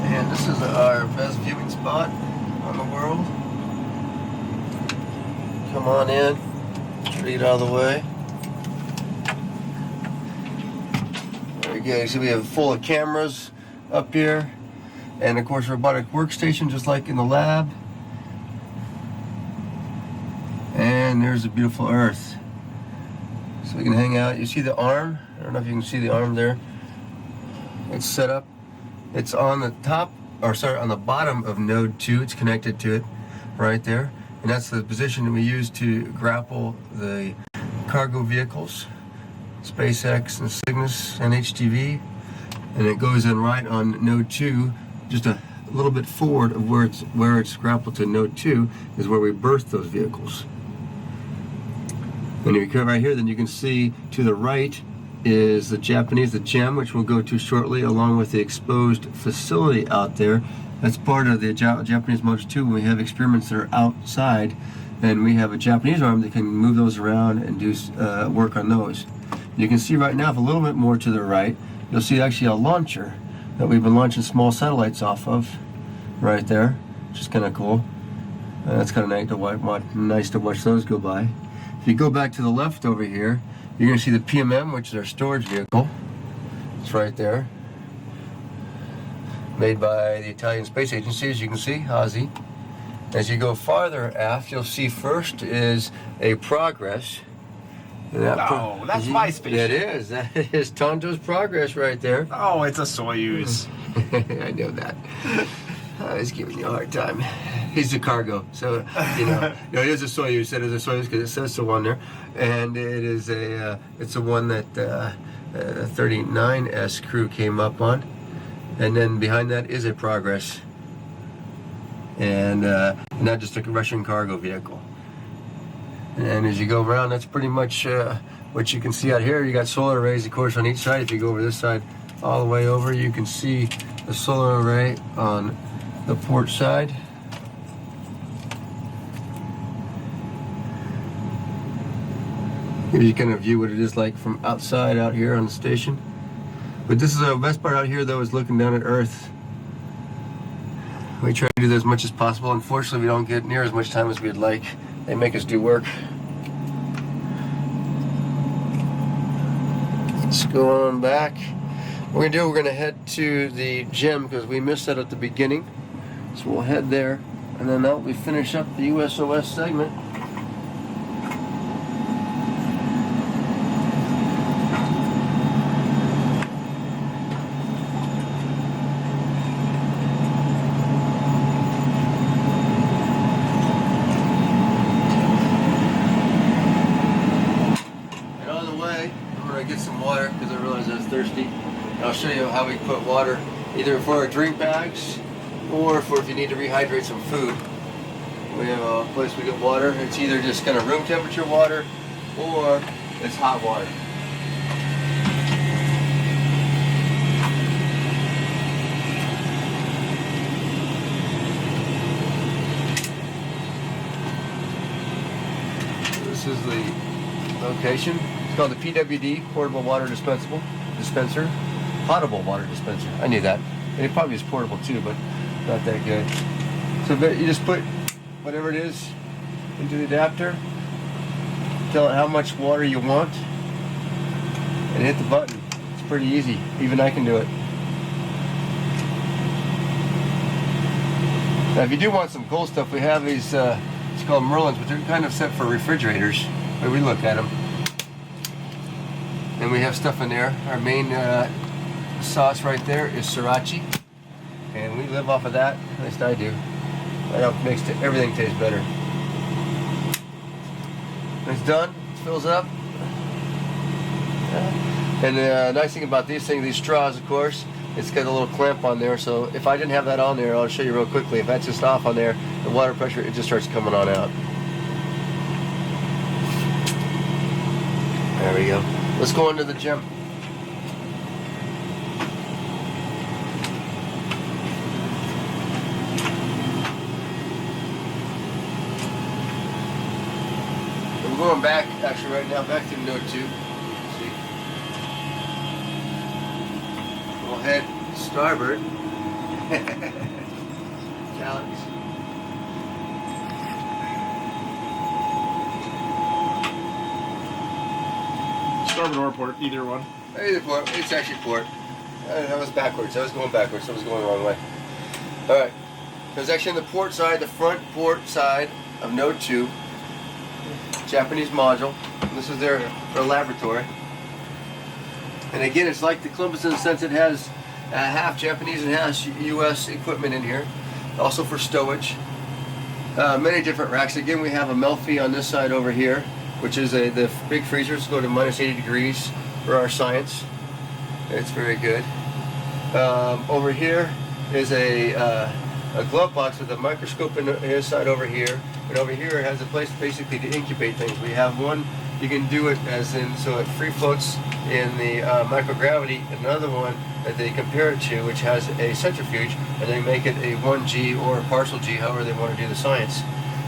And this is our best viewing spot on the world. Come on in. Straight out of the way. Very good. So we have full of cameras up here. And of course, robotic workstation, just like in the lab. And there's a beautiful Earth. So we can hang out. You see the arm? I don't know if you can see the arm there. It's set up. It's on the top, or sorry, on the bottom of Node 2. It's connected to it right there. And that's the position that we use to grapple the cargo vehicles, SpaceX and Cygnus and HTV. And it goes in right on Node 2. Just a little bit forward of where it's grappled to Node 2 is where we berth those vehicles. When you come right here, then you can see to the right is the Japanese, the GEM, which we'll go to shortly, along with the exposed facility out there. That's part of the Japanese Module 2 when we have experiments that are outside, and we have a Japanese arm that can move those around and do work on those. You can see right now, if a little bit more to the right, you'll see actually a launcher that we've been launching small satellites off of right there, which is kind of cool. That's kind of nice to watch those go by. If you go back to the left over here, you're going to see the PMM, which is our storage vehicle. It's right there. Made by the Italian Space Agency, as you can see, Hazy. As you go farther aft, you'll see first is a Progress. No, that's my spaceship. That is Tonto's Progress right there. Oh, it's a Soyuz. I know that. He's giving you a hard time. He's the cargo, so no, it is a Soyuz. It is a Soyuz because it says so on there, and it is it's the one that 39S crew came up on, and then behind that is a Progress, and not just a Russian cargo vehicle. And as you go around, that's pretty much what you can see out here. You got solar arrays, of course, on each side. If you go over this side, all the way over, you can see the solar array on the port side. Here you kind of view what it is like from outside out here on the station. But this is the best part out here, though, is looking down at Earth. We try to do that as much as possible. Unfortunately, we don't get near as much time as we'd like. They make us do work. Let's go on back. What we're gonna do, we're gonna head to the gym because we missed that at the beginning. So we'll head there, and then we finish up the USOS segment. I'll show you how we put water either for our drink bags or for if you need to rehydrate some food. We have a place we get water. It's either just kind of room temperature water or it's hot water. This is the location. It's called the PWD, Portable Water Dispenser. Potable water dispenser. I knew that. And it probably is portable too, but not that good. So you just put whatever it is into the adapter, tell it how much water you want, and hit the button. It's pretty easy. Even I can do it. Now if you do want some cold stuff, we have these, it's called Merlins, but they're kind of set for refrigerators. But we look at them. And we have stuff in there. Our main sauce right there is sriracha, and we live off of that. At least I do. That makes everything taste better. When it's done, it fills up. And the nice thing about these things, these straws, of course, it's got a little clamp on there. So if I didn't have that on there, I'll show you real quickly. If that's just off on there, the water pressure, it just starts coming on out. There we go. Let's go into the gym. We're going back, actually, right now, back to Note 2. See? We'll head starboard. Challenge. Starboard or port, either one. Either port. It's actually port. That was backwards. I was going backwards. I was going the wrong way. All right. So it's actually on the port side, the front port side of Note 2. Japanese module. This is their laboratory. And again, it's like the Columbus in the sense it has half Japanese and half U.S. equipment in here. Also for stowage. Many different racks. Again, we have a Melfi on this side over here, which is the big freezers go to minus 80 degrees for our science. It's very good. Over here is a glove box with a microscope in his side over here. And over here it has a place basically to incubate things. We have one, you can do it as in, so it free floats in the microgravity. Another one that they compare it to, which has a centrifuge, and they make it a 1G or a partial G, however they want to do the science.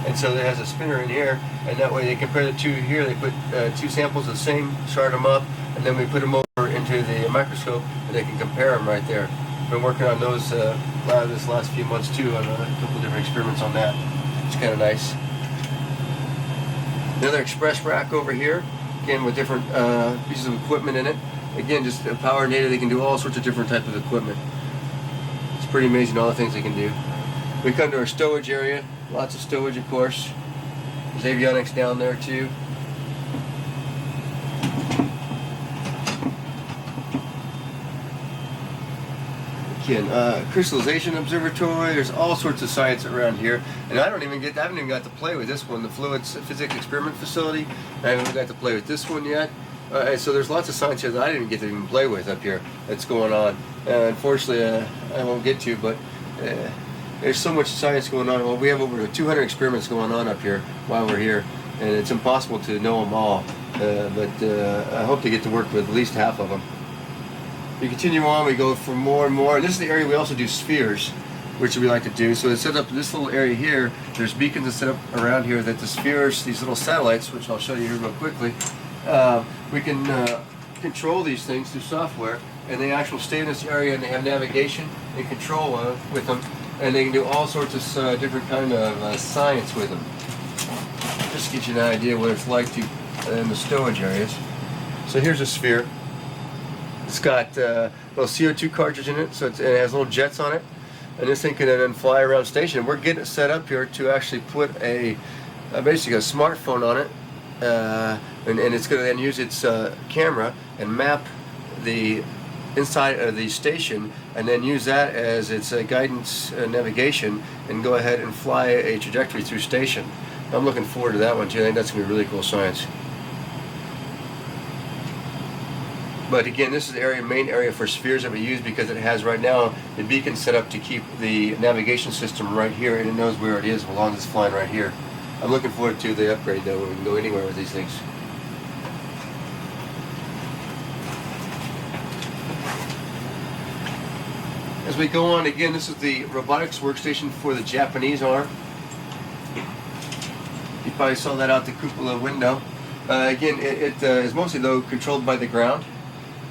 And so it has a spinner in here, and that way they compare the two here. They put two samples of the same, start them up, and then we put them over into the microscope, and they can compare them right there. Been working on those this last few months too, on a couple of different experiments on that. It's kind of nice. Another express rack over here, again with different pieces of equipment in it. Again, just power native, they can do all sorts of different types of equipment. It's pretty amazing all the things they can do. We come to our stowage area, lots of stowage of course. There's avionics down there too. Crystallization observatory. There's all sorts of science around here, and I haven't even got to play with this one, the Fluids Physics Experiment Facility. I haven't even got to play with this one yet. So there's lots of science here that I didn't get to even play with up here that's going on. Unfortunately, I won't get to, but there's so much science going on. Well, we have over 200 experiments going on up here while we're here. and it's impossible to know them all. But I hope to get to work with at least half of them. We continue on, we go for more and more. And this is the area we also do spheres, which we like to do. So it's set up in this little area here. There's beacons that set up around here that the spheres, these little satellites, which I'll show you here real quickly, we can control these things through software, and they actually stay in this area and they have navigation and control with them, and they can do all sorts of different kind of science with them. Just to get you an idea what it's like to in the stowage areas. So here's a sphere. It's got a little CO2 cartridge in it, so it has little jets on it, and this thing can then fly around station. We're getting it set up here to actually put basically a smartphone on it, and it's going to then use its camera and map the inside of the station, and then use that as its guidance navigation, and go ahead and fly a trajectory through station. I'm looking forward to that one too. I think that's going to be really cool science. But again, this is the main area for spheres that we use, because it has right now the beacon set up to keep the navigation system right here, and it knows where it is as long as it's flying right here. I'm looking forward to the upgrade though, where we can go anywhere with these things. As we go on, again, this is the robotics workstation for the Japanese arm. You probably saw that out the cupola window. Again, it is mostly though controlled by the ground,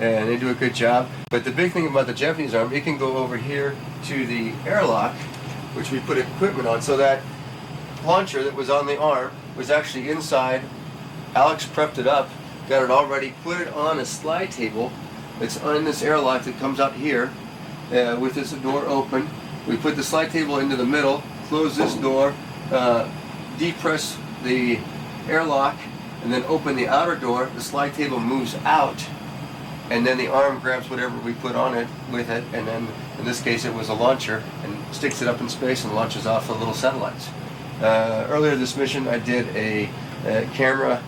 and they do a good job. But the big thing about the Japanese arm, it can go over here to the airlock, which we put equipment on, so that launcher that was on the arm was actually inside. Alex prepped it up, got it all ready, put it on a slide table that's on this airlock that comes out here with this door open. We put the slide table into the middle, close this door, depress the airlock, and then open the outer door. The slide table moves out, and then the arm grabs whatever we put on it with it, and then in this case it was a launcher, and sticks it up in space and launches off the little satellites. Earlier this mission I did a camera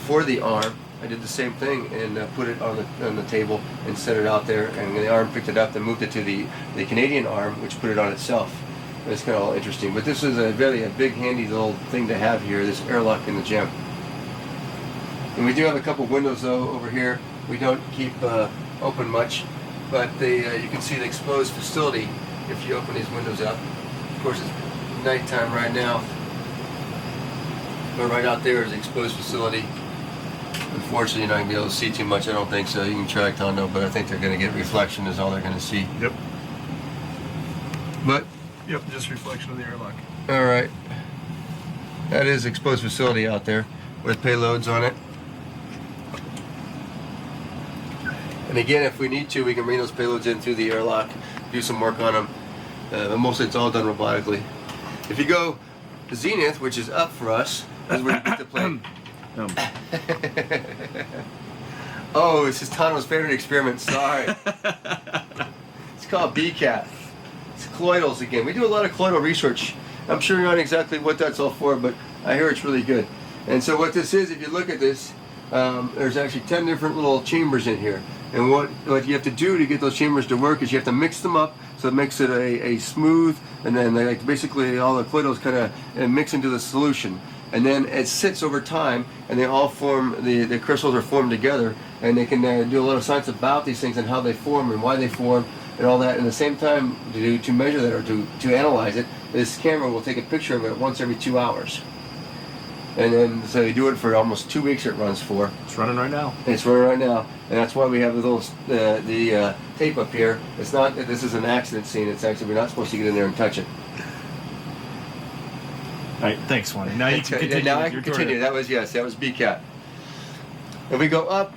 for the arm. I did the same thing and put it on the table and set it out there, and the arm picked it up and moved it to the Canadian arm, which put it on itself. It's kind of all interesting, but this is a big handy little thing to have here, this airlock in the gym. And we do have a couple windows though over here. We don't keep open much, but you can see the exposed facility if you open these windows up. Of course it's nighttime right now, but right out there is the exposed facility. Unfortunately, you're not going to be able to see too much, I don't think so. You can try Tondo, but I think they're going to get reflection is all they're going to see. Yep. But Yep, just reflection of the airlock. All right. That is exposed facility out there with payloads on it. And again, if we need to, we can bring those payloads in through the airlock, do some work on them. But mostly it's all done robotically. If you go to Zenith, which is up for us, is where you get to play. Oh, this is Tano's favorite experiment. Sorry. It's called BCAT. It's colloidals again. We do a lot of colloidal research. I'm sure you're not exactly what that's all for, but I hear it's really good. And so what this is, if you look at this, there's actually 10 different little chambers in here. And what you have to do to get those chambers to work is you have to mix them up so it makes it a smooth, and then basically all the colloidals kind of mix into the solution. And then it sits over time, and they all form, the crystals are formed together, and they can do a lot of science about these things and how they form and why they form and all that. And at the same time, to measure that or to analyze it, this camera will take a picture of it once every 2 hours. And then, so you do it for almost 2 weeks it runs for. It's running right now. It's running right now. And that's why we have the little the tape up here. It's not that this is an accident scene. It's actually, we're not supposed to get in there and touch it. All right, thanks, Wally. Now you can continue. Now I can continue. That was BCAT. And we go up,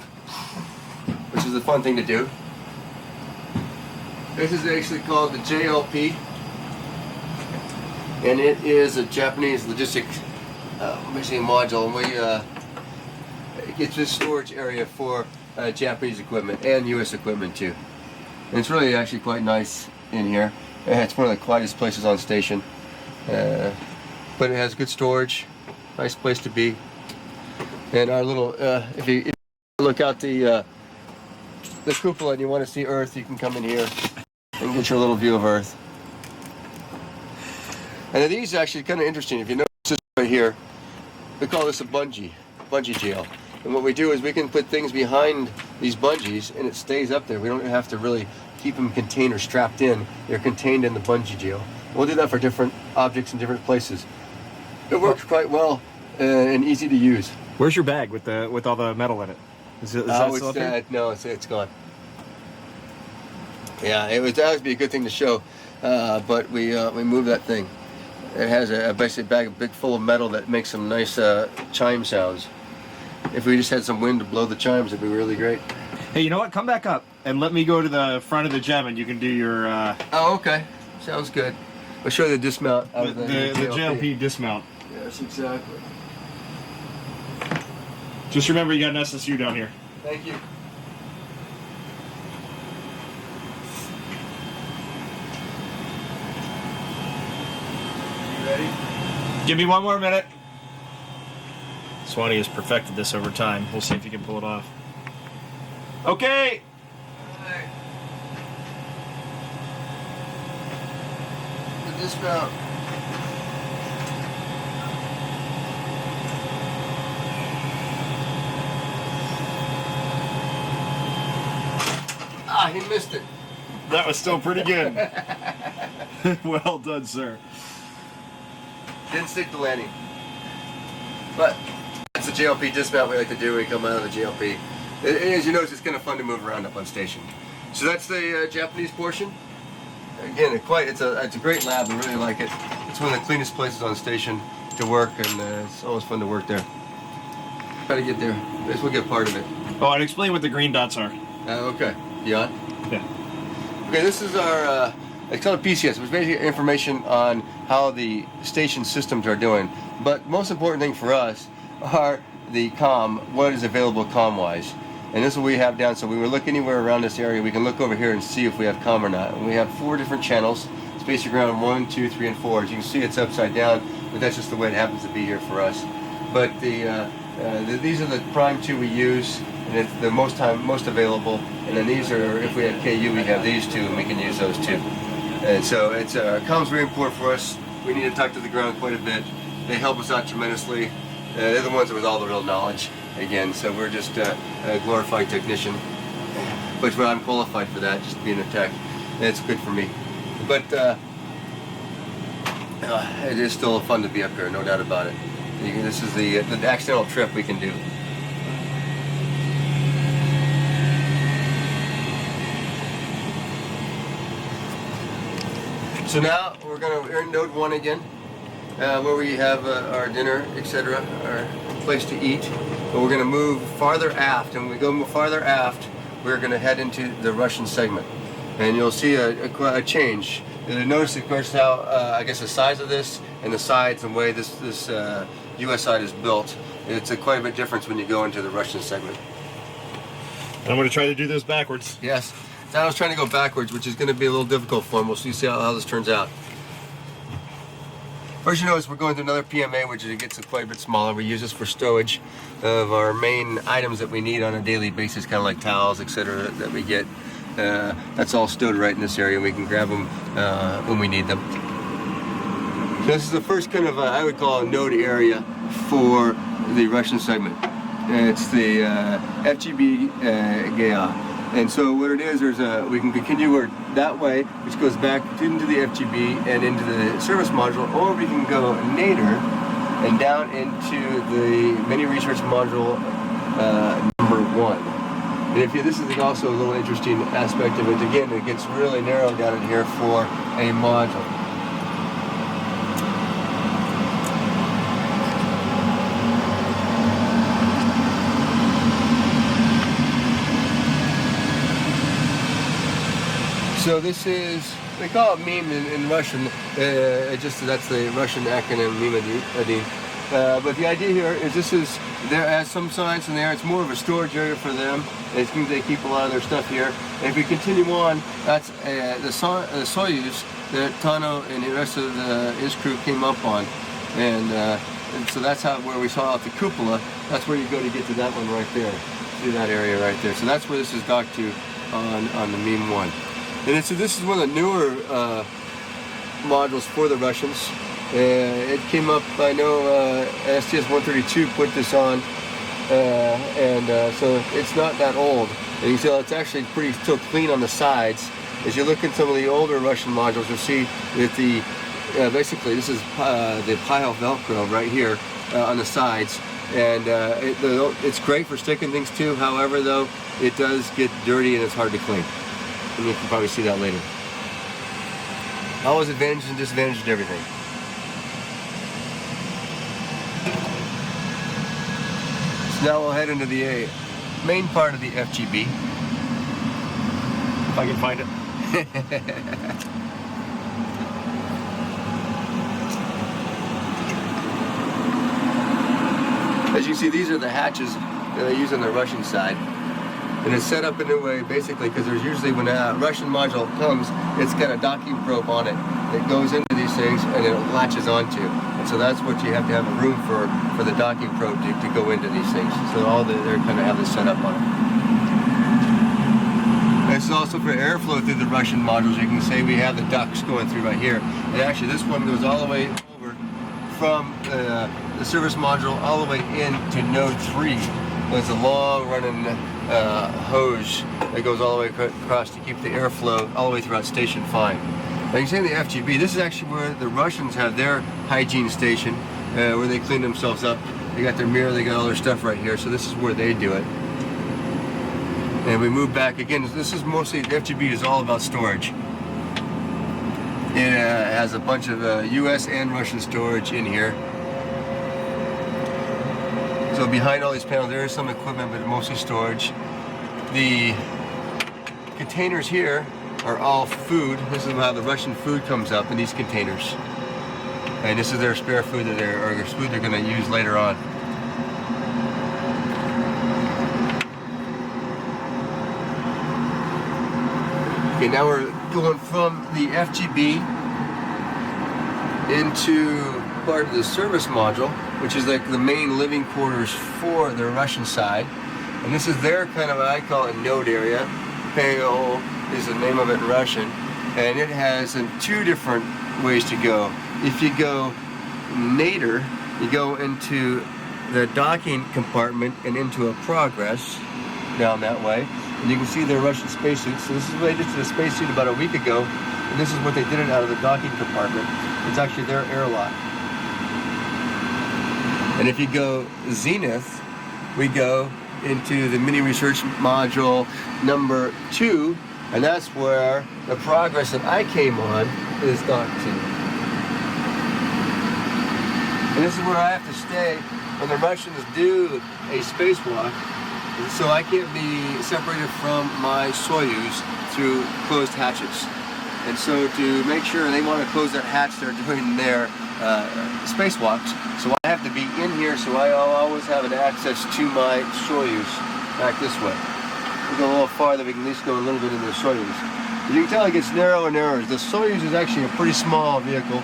which is a fun thing to do. This is actually called the JLP, and it is a Japanese logistics machine module, and it gets this storage area for Japanese equipment and U.S. equipment too. And it's really actually quite nice in here. It's one of the quietest places on station, but it has good storage, nice place to be. And our little, if you look out the cupola and you want to see Earth, you can come in here and get your little view of Earth. And these are actually kind of interesting. If you notice this right here, we call this a bungee jail. And what we do is we can put things behind these bungees and it stays up there. We don't have to really keep them contained or strapped in. They're contained in the bungee jail. We'll do that for different objects in different places. It works quite well and easy to use. Where's your bag with all the metal in it? Is that still up there? No, it's gone. Yeah, that would be a good thing to show, but we moved that thing. It has a basically bag big full of metal that makes some nice chime sounds. If we just had some wind to blow the chimes, it'd be really great. Hey, you know what? Come back up and let me go to the front of the gem and you can do your... Oh, okay. Sounds good. I'll show you the dismount. The JLP dismount. Yes, exactly. Just remember you got an SSU down here. Thank you. You ready? Give me 1 more minute. Swanee has perfected this over time. We'll see if he can pull it off. Okay. Alright. The dismount. Ah, he missed it. That was still pretty good. Well done, sir. Didn't stick the landing. But that's the JLP dismount we like to do when we come out of the JLP. As you notice, it's kind of fun to move around up on station. So that's the Japanese portion. Again, it's a great lab. I really like it. It's one of the cleanest places on station to work, and it's always fun to work there. Try to get there. This will get part of it. Oh, and explain what the green dots are. Okay. You on? Yeah. Okay, this is our, it's called a PCS, which is basically information on how the station systems are doing. But most important thing for us are the comm, what is available comm-wise. And this is what we have down, so when we look anywhere around this area, we can look over here and see if we have comm or not. And we have 4 different channels, space ground 1, 2, 3, and 4. As you can see, it's upside down, but that's just the way it happens to be here for us. But these are the prime 2 we use, and it's the most available. And then these are, if we have KU, we have these 2, and we can use those 2. And so it's comm's very important for us. We need to talk to the ground quite a bit. They help us out tremendously. They're the ones with all the real knowledge, again, so we're just a glorified technician. But I'm qualified for that, just being a tech. And it's good for me. But it is still fun to be up here, no doubt about it. This is the accidental trip we can do. So now we're in Node 1 again. Where we have our dinner, etc., our place to eat. But we're going to move farther aft, and when we go farther aft, we're going to head into the Russian segment. And you'll see a change. You'll notice, of course, how, I guess, the size of this and the sides and the way this U.S. side is built. It's quite a bit difference when you go into the Russian segment. I'm going to try to do this backwards. Yes. Now I was trying to go backwards, which is going to be a little difficult for him. We'll see how this turns out. First, you notice we're going through another PMA, which gets quite a bit smaller. We use this for stowage of our main items that we need on a daily basis, kind of like towels, etc., that we get. That's all stowed right in this area. We can grab them when we need them. This is the first kind of, I would call a node area for the Russian segment. It's the FGB GA. And so what it is, we can continue that way, which goes back into the FGB and into the service module, or we can go nadir and down into the mini research module number 1. And this is also a little interesting aspect of it. Again, it gets really narrowed down in here for a module. So this is, they call it meme in Russian, that's the Russian acronym meme. But the idea here is there has some science in there. It's more of a storage area for them. They keep a lot of their stuff here. And if we continue on, that's the Soyuz that Tano and the rest of his crew came up on. And so that's where we saw out the cupola. That's where you go to get to that one right there, to that area right there. So that's where this is docked to on the meme 1. And so this is one of the newer modules for the Russians. It came up, I know STS-132 put this on, so it's not that old. And you can tell it's actually pretty still clean on the sides. As you look at some of the older Russian modules, you'll see that the basically this is the pile Velcro right here on the sides, and it's great for sticking things to. However, though, it does get dirty and it's hard to clean, and you can probably see that later. Always advantages and disadvantages to everything. So now we'll head into the main part of the FGB. If I can find it. As you can see, these are the hatches that they use on the Russian side. And it's set up in a way, basically, because there's usually, when a Russian module comes, it's got a docking probe on it that goes into these things and it latches onto. And so that's what you have to have a room for the docking probe to go into these things. So they're kind of have this set up on it. This is also for airflow through the Russian modules. You can see we have the ducts going through right here. And actually this one goes all the way over from the service module all the way into node 3. It's a long running hose that goes all the way across to keep the airflow all the way throughout Station 5. Now you can see in the FGB, this is actually where the Russians have their hygiene station, where they clean themselves up. They got their mirror, they got all their stuff right here, so this is where they do it. And we move back again. This is mostly, the FGB is all about storage. It has a bunch of US and Russian storage in here. So behind all these panels there is some equipment, but mostly storage. The containers here are all food. This is how the Russian food comes up in these containers. And this is their spare food that they're going to use later on. Okay, now we're going from the FGB into part of the service module, which is like the main living quarters for the Russian side. And this is their kind of, I call it, node area. PO is the name of it in Russian. And it has two different ways to go. If you go nadir, you go into the docking compartment and into a progress down that way. And you can see their Russian spacesuits. So this is what they did to the spacesuit about a week ago. And this is what they did it out of the docking compartment. It's actually their airlock. And if you go zenith, we go into the mini research module number 2, and that's where the progress that I came on is docked to. And this is where I have to stay when the Russians do a spacewalk, so I can't be separated from my Soyuz through closed hatches. And so to make sure they want to close that hatch, they're doing their spacewalks. So I have to be in here, so I'll always have an access to my Soyuz back this way. We go a little farther, we can at least go a little bit into the Soyuz. But you can tell it gets narrower and narrower. The Soyuz is actually a pretty small vehicle.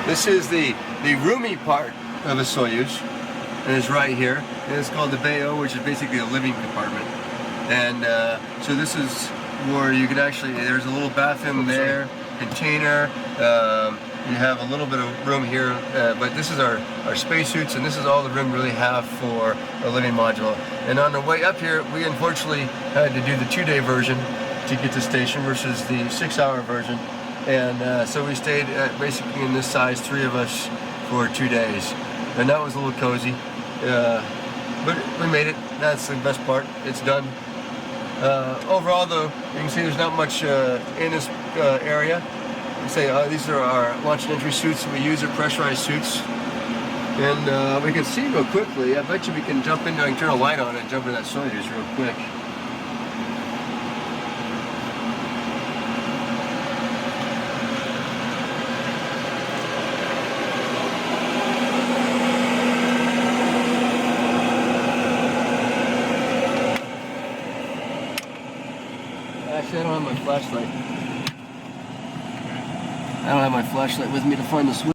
This is the roomy part of a Soyuz, and it's right here. And it's called the BO, which is basically a living compartment. And so this is where you can actually, there's a little bathroom there, container, you have a little bit of room here, but this is our spacesuits, and this is all the room we really have for a living module. And on the way up here, we unfortunately had to do the 2-day version to get to station versus the 6-hour version. And so we stayed basically in this size, 3 of us, for 2 days. And that was a little cozy. But we made it. That's the best part. It's done. Overall, though, you can see there's not much in this area. These are our launch and entry suits that we use. Are pressurized suits. And we can see real quickly. I bet you we can jump into, I can turn a light on and jump into that Soyuz real quick. Actually, I don't have my flashlight. I don't have my flashlight with me to find the switch.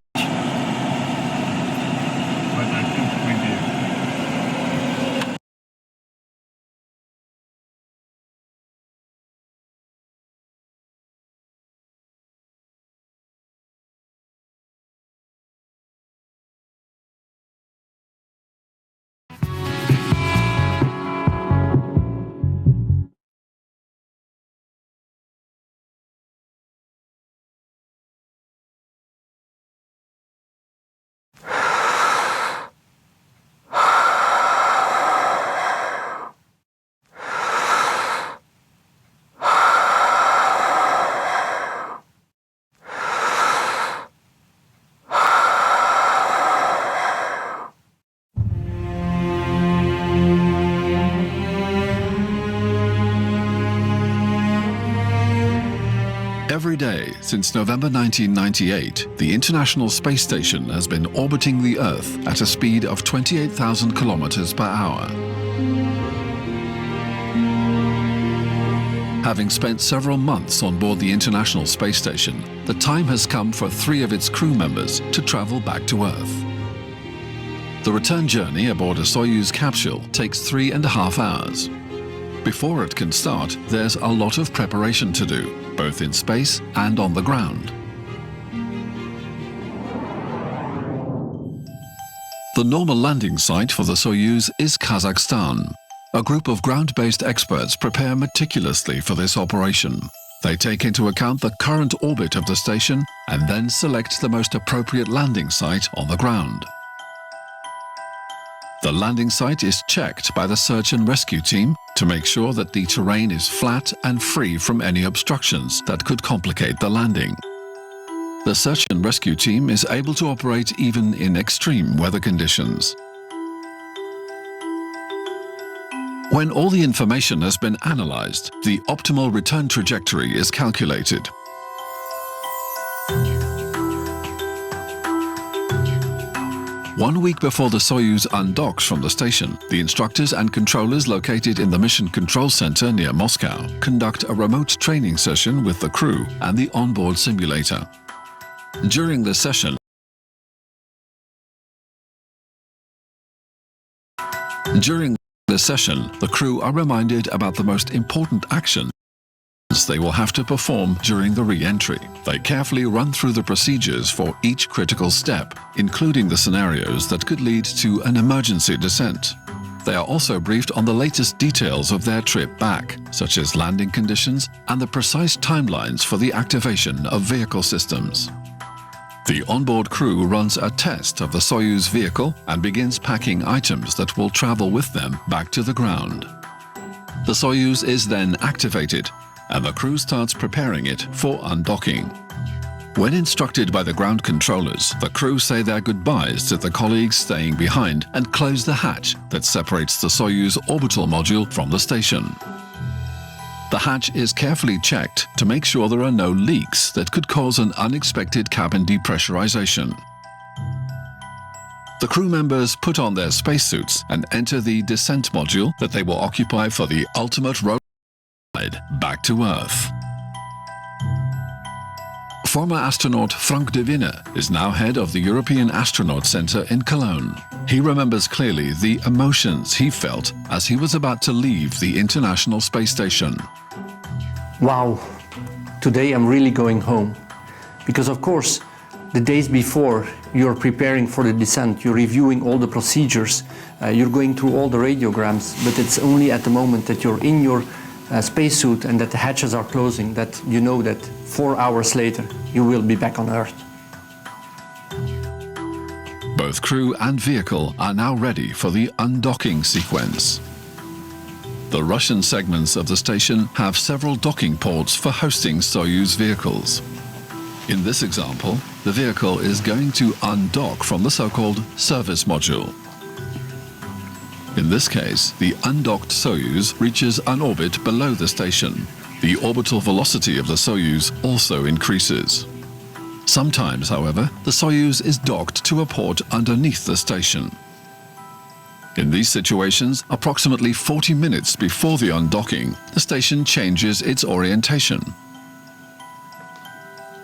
Since November 1998, the International Space Station has been orbiting the Earth at a speed of 28,000 kilometers per hour. Having spent several months on board the International Space Station, the time has come for 3 of its crew members to travel back to Earth. The return journey aboard a Soyuz capsule takes 3.5 hours. Before it can start, there's a lot of preparation to do, both in space and on the ground. The normal landing site for the Soyuz is Kazakhstan. A group of ground-based experts prepare meticulously for this operation. They take into account the current orbit of the station and then select the most appropriate landing site on the ground. The landing site is checked by the search and rescue team to make sure that the terrain is flat and free from any obstructions that could complicate the landing. The search and rescue team is able to operate even in extreme weather conditions. When all the information has been analyzed, the optimal return trajectory is calculated. One week before the Soyuz undocks from the station, the instructors and controllers located in the Mission Control Center near Moscow conduct a remote training session with the crew and the onboard simulator. During the session, the crew are reminded about the most important actions they will have to perform during the re-entry. They carefully run through the procedures for each critical step, including the scenarios that could lead to an emergency descent. They are also briefed on the latest details of their trip back, such as landing conditions and the precise timelines for the activation of vehicle systems. The onboard crew runs a test of the Soyuz vehicle and begins packing items that will travel with them back to the ground. The Soyuz is then activated, and the crew starts preparing it for undocking. When instructed by the ground controllers, the crew say their goodbyes to the colleagues staying behind and close the hatch that separates the Soyuz orbital module from the station. The hatch is carefully checked to make sure there are no leaks that could cause an unexpected cabin depressurization. The crew members put on their spacesuits and enter the descent module that they will occupy for the ultimate road back to Earth. Former astronaut Frank de Winne is now head of the European Astronaut Center in Cologne. He remembers clearly the emotions he felt as he was about to leave the International Space Station. Wow, today I'm really going home. Because of course, the days before you're preparing for the descent, you're reviewing all the procedures, you're going through all the radiograms, but it's only at the moment that you're in your spacesuit and that the hatches are closing that you know that 4 hours later you will be back on Earth. Both crew and vehicle are now ready for the undocking sequence. The Russian segments of the station have several docking ports for hosting Soyuz vehicles. In this example, the vehicle is going to undock from the so-called service module. In this case, the undocked Soyuz reaches an orbit below the station. The orbital velocity of the Soyuz also increases. Sometimes, however, the Soyuz is docked to a port underneath the station. In these situations, approximately 40 minutes before the undocking, the station changes its orientation.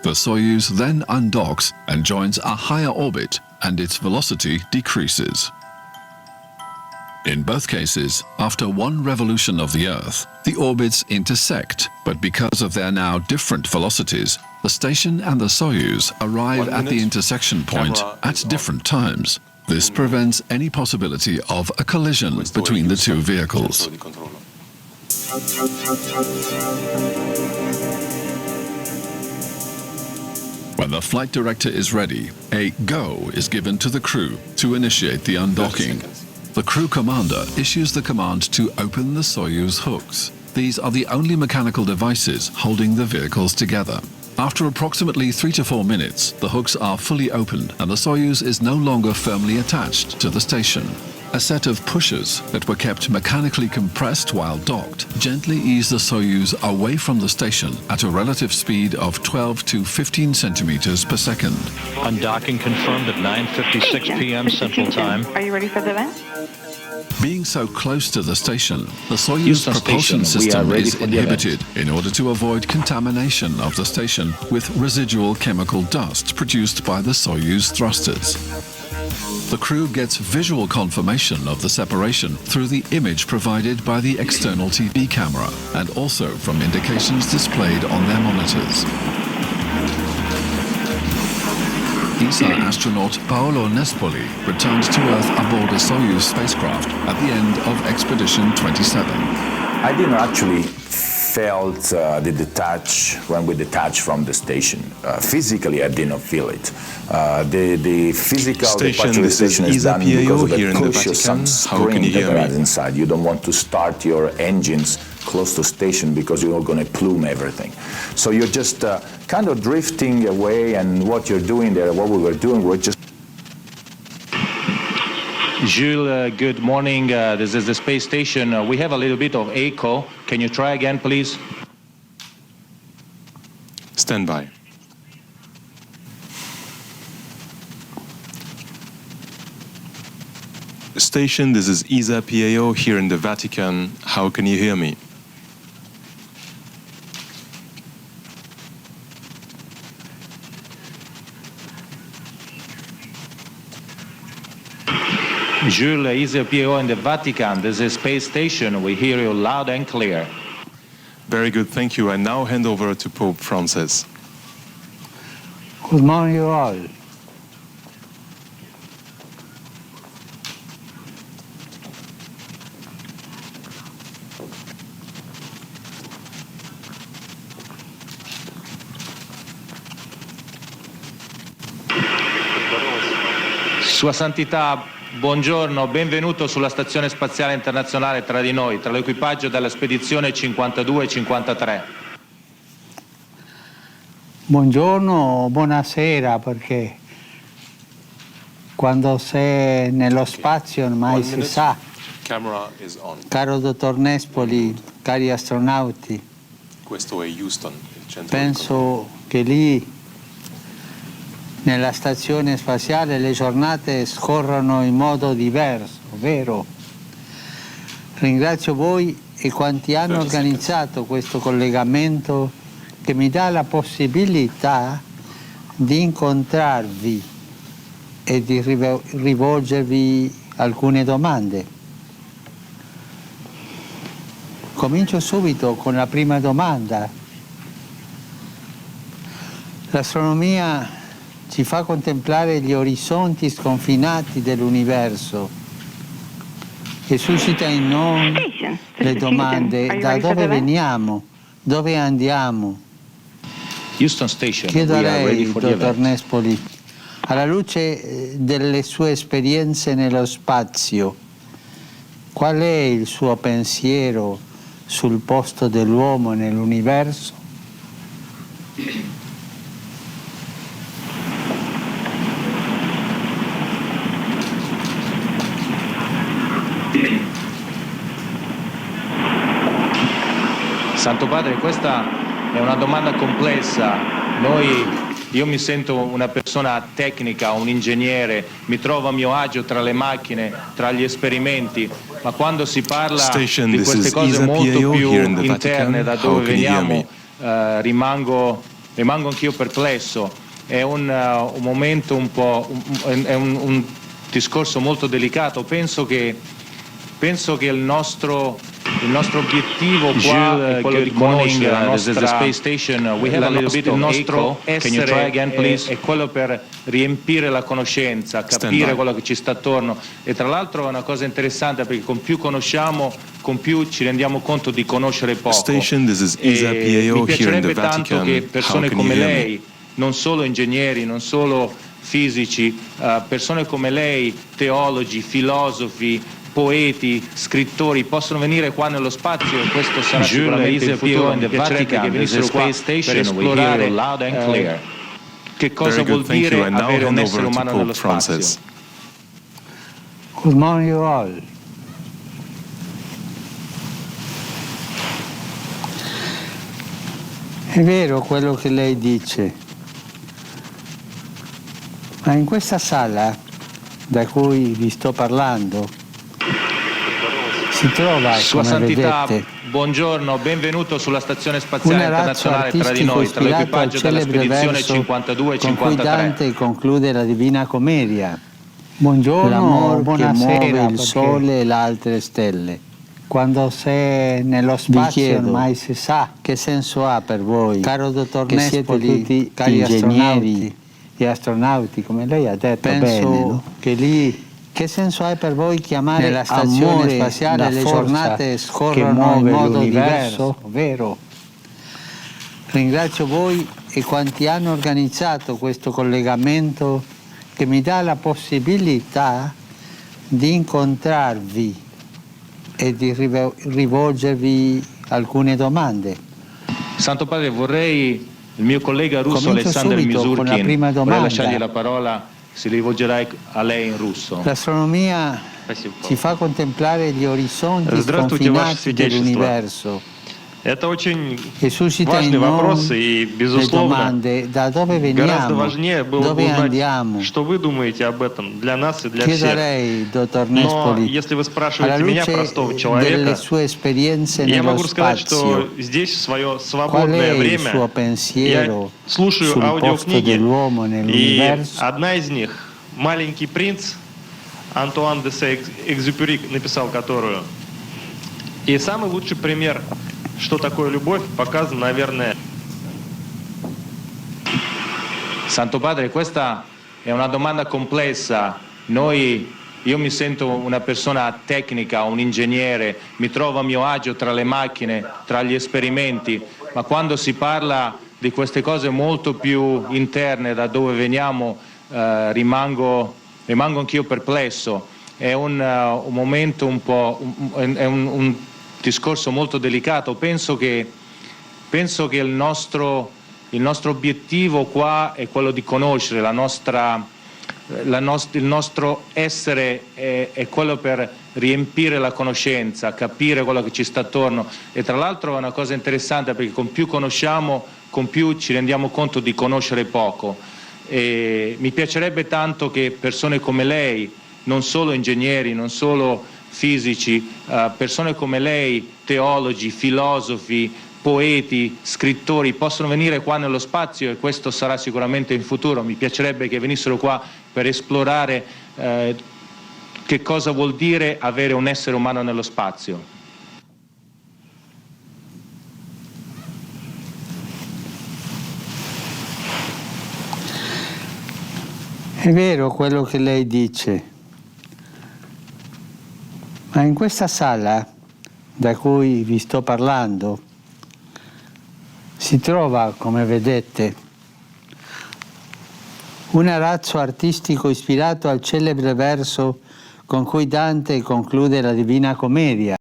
The Soyuz then undocks and joins a higher orbit, and its velocity decreases. In both cases, after one revolution of the Earth, the orbits intersect, but because of their now different velocities, the station and the Soyuz arrive at the intersection point at different times. This prevents any possibility of a collision between the two vehicles. When the flight director is ready, a go is given to the crew to initiate the undocking. The crew commander issues the command to open the Soyuz hooks. These are the only mechanical devices holding the vehicles together. After approximately 3 to 4 minutes, the hooks are fully opened and the Soyuz is no longer firmly attached to the station. A set of pushers that were kept mechanically compressed while docked gently ease the Soyuz away from the station at a relative speed of 12 to 15 centimeters per second. Undocking confirmed at 9:56 p.m. Central Time. Are you ready for the event? Being so close to the station, the Soyuz propulsion system is inhibited in order to avoid contamination of the station with residual chemical dust produced by the Soyuz thrusters. The crew gets visual confirmation of the separation through the image provided by the external TV camera and also from indications displayed on their monitors. ESA astronaut Paolo Nespoli returned to Earth aboard a Soyuz spacecraft at the end of Expedition 27. I didn't actually felt the detach when we detached from the station. Physically, I didn't feel it. The physical departure of the station is done because of the push of some spring that there is inside. You don't want to start your engines close to station because you're going to plume everything. So you're just kind of drifting away, and what you're doing there, what we were doing, we're just... Jules, good morning. This is the space station. We have a little bit of echo. Can you try again, please? Stand by. Station, this is ESA PAO here in the Vatican. How can you hear me? Jules, ESA PAO in the Vatican. This is space station. We hear you loud and clear. Very good, thank you. I now hand over to Pope Francis. Good morning, you all. Sua Santità, buongiorno, benvenuto sulla Stazione Spaziale Internazionale tra di noi, tra l'equipaggio della spedizione 52 e 53. Buongiorno, buonasera, perché quando sei nello spazio ormai si sa. Camera is on. Caro dottor Nespoli, cari astronauti, Questo è Houston, il centro penso che lì nella stazione spaziale le giornate scorrono in modo diverso, vero? Ringrazio voi e quanti hanno organizzato questo collegamento che mi dà la possibilità di incontrarvi e di rivolgervi alcune domande. Comincio subito con la prima domanda. L'astronomia ci fa contemplare gli orizzonti sconfinati dell'universo e suscita in noi le domande: da dove veniamo, dove andiamo? Houston Station. Chiedo a lei, dottor Nespoli, alla luce delle sue esperienze nello spazio, qual è il suo pensiero sul posto dell'uomo nell'universo? Santo Padre, questa è una domanda complessa. Io mi sento una persona tecnica, un ingegnere, mi trovo a mio agio tra le macchine, tra gli esperimenti, ma quando si parla di queste cose molto più interne, da dove veniamo, rimango anch'io perplesso. È un momento un po', è un discorso molto delicato. Penso che il nostro obiettivo qua è quello di conoscere la nostra space station. We have a little bit of echo. Can you try again, please? È quello per riempire la conoscenza, capire quello che ci sta attorno. E tra l'altro è una cosa interessante perché con più conosciamo, con più ci rendiamo conto di conoscere poco. Mi piacerebbe tanto che persone come lei, non solo ingegneri, non solo fisici, persone come lei, teologi, filosofi, poeti, scrittori possono venire qua nello spazio e questo sarà sicuramente il futuro. Mi piacerebbe che venissero qua per esplorare che cosa vuol dire avere un essere umano nello spazio. Good morning you all. È vero quello che lei dice, ma in questa sala da cui vi sto parlando si trova, Sua come Santità, vedete, buongiorno, benvenuto sulla Stazione Spaziale un arazzo Internazionale tra di noi, tra artistico l'equipaggio della ispirato al celebre spedizione verso 52 e con cui 53. Dante conclude la Divina Commedia. Buongiorno, L'amor buonasera, che muove il sole e le altre stelle. Quando sei nello spazio ormai si sa che senso ha per voi, caro dottor Nespoli, tutti cari ingegneri e astronauti, come lei ha detto. Penso bene, no? Che lì che senso ha per voi chiamare nella stazione spaziale le giornate scorrono in modo diverso? Vero? Ringrazio voi e quanti hanno organizzato questo collegamento che mi dà la possibilità di incontrarvi e di rivolgervi alcune domande. Santo Padre, vorrei il mio collega russo Comincio Alexander subito con la Misurkin, prima vorrei domanda. lasciargli la parola, si rivolgerà a lei in russo. L'astronomia ci fa contemplare gli orizzonti sconfinati dell'universo Это очень e suscita важный in вопрос, noi и, le безусловно, domande: da dove гораздо veniamo, важнее было бы dove узнать, andiamo. что вы думаете об этом для нас и для Chiedo a всех. lei, dottor Но Nespoli, если вы alla спрашиваете меня, luce простого delle человека, sue esperienze я nello могу сказать, spazio, что здесь в свое qual è свободное il время suo я pensiero слушаю sul posto аудиокниги, dell'uomo и nell'universo? одна из них «Маленький принц», Антуан де Сент-Экзюпери написал которую. И самый лучший пример, что такое любовь, показан, наверное. Santo Padre, questa è una domanda complessa. Io mi sento una persona tecnica, un ingegnere, mi trovo a mio agio tra le macchine, tra gli esperimenti, ma quando si parla di queste cose molto più interne, da dove veniamo, rimango anch'io perplesso. È un momento un po', è un discorso molto delicato. Penso che il nostro obiettivo qua è quello di conoscere il nostro essere è quello per riempire la conoscenza, capire quello che ci sta attorno, e tra l'altro è una cosa interessante perché con più conosciamo, con più ci rendiamo conto di conoscere poco, e mi piacerebbe tanto che persone come lei, non solo ingegneri, non solo fisici, persone come lei, teologi, filosofi, poeti, scrittori, possono venire qua nello spazio, e questo sarà sicuramente in futuro. Mi piacerebbe che venissero qua per esplorare che cosa vuol dire avere un essere umano nello spazio. È vero quello che lei dice, ma in questa sala da cui vi sto parlando si trova, come vedete, un arazzo artistico ispirato al celebre verso con cui Dante conclude la Divina Commedia.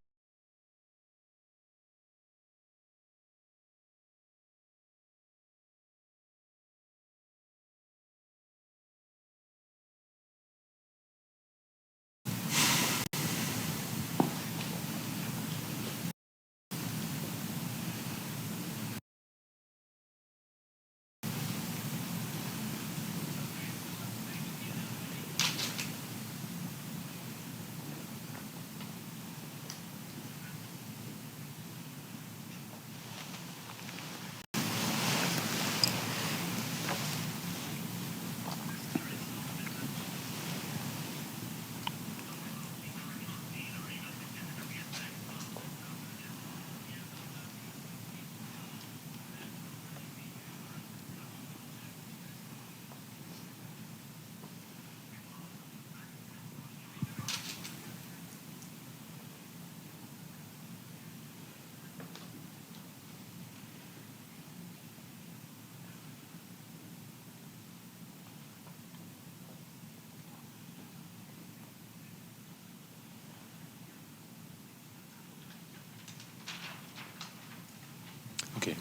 Ok,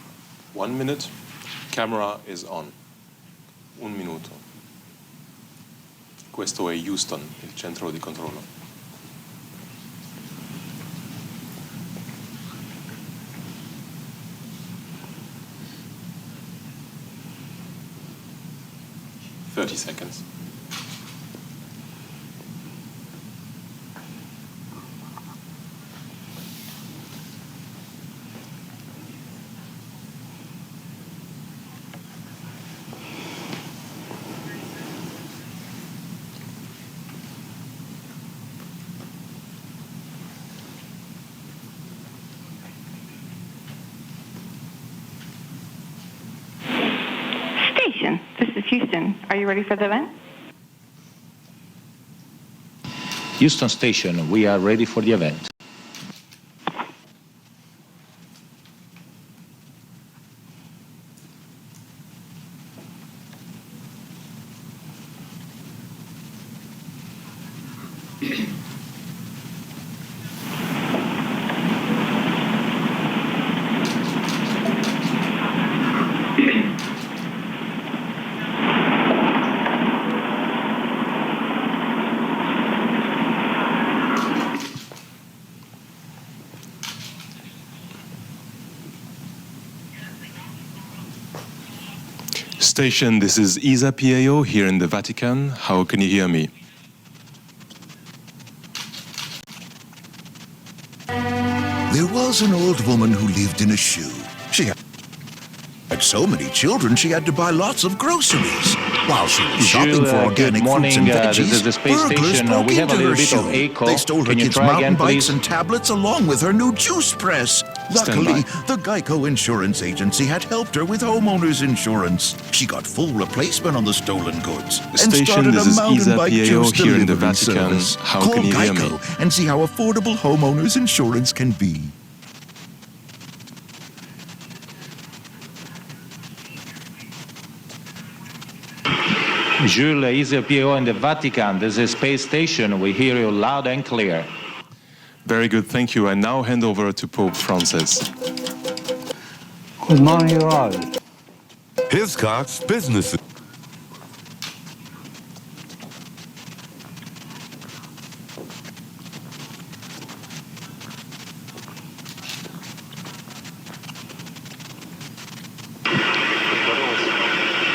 1 minute, camera is on. 1 minuto. Questo è Houston, il centro di controllo. 30 seconds. Station, this is Houston. Are you ready for the event? Houston Station, we are ready for the event. Station, this is ESA PAO here in the Vatican. How can you hear me? There was an old woman who lived in a shoe. She had so many children, she had to buy lots of groceries. While she was shopping for organic fruits and veggies, this is the space burglars station. broke We have a into little her bit of shoe. echo. They stole her Can you kids' try mountain again, bikes please? and tablets along with her new juice press. Luckily, the Geico Insurance Agency had helped her with homeowners insurance. She got full replacement on the stolen goods and Station, started this a is mountain ESA bike PAO juice here in the delivery Vatican. service. How Call can you hear me? Geico and see how affordable homeowners insurance can be. Jules, ESA PAO in the Vatican. This is Space Station. We hear you loud and clear. Very good, thank you. I now hand over to Pope Francis. Good morning, all. Hiscox Businesses.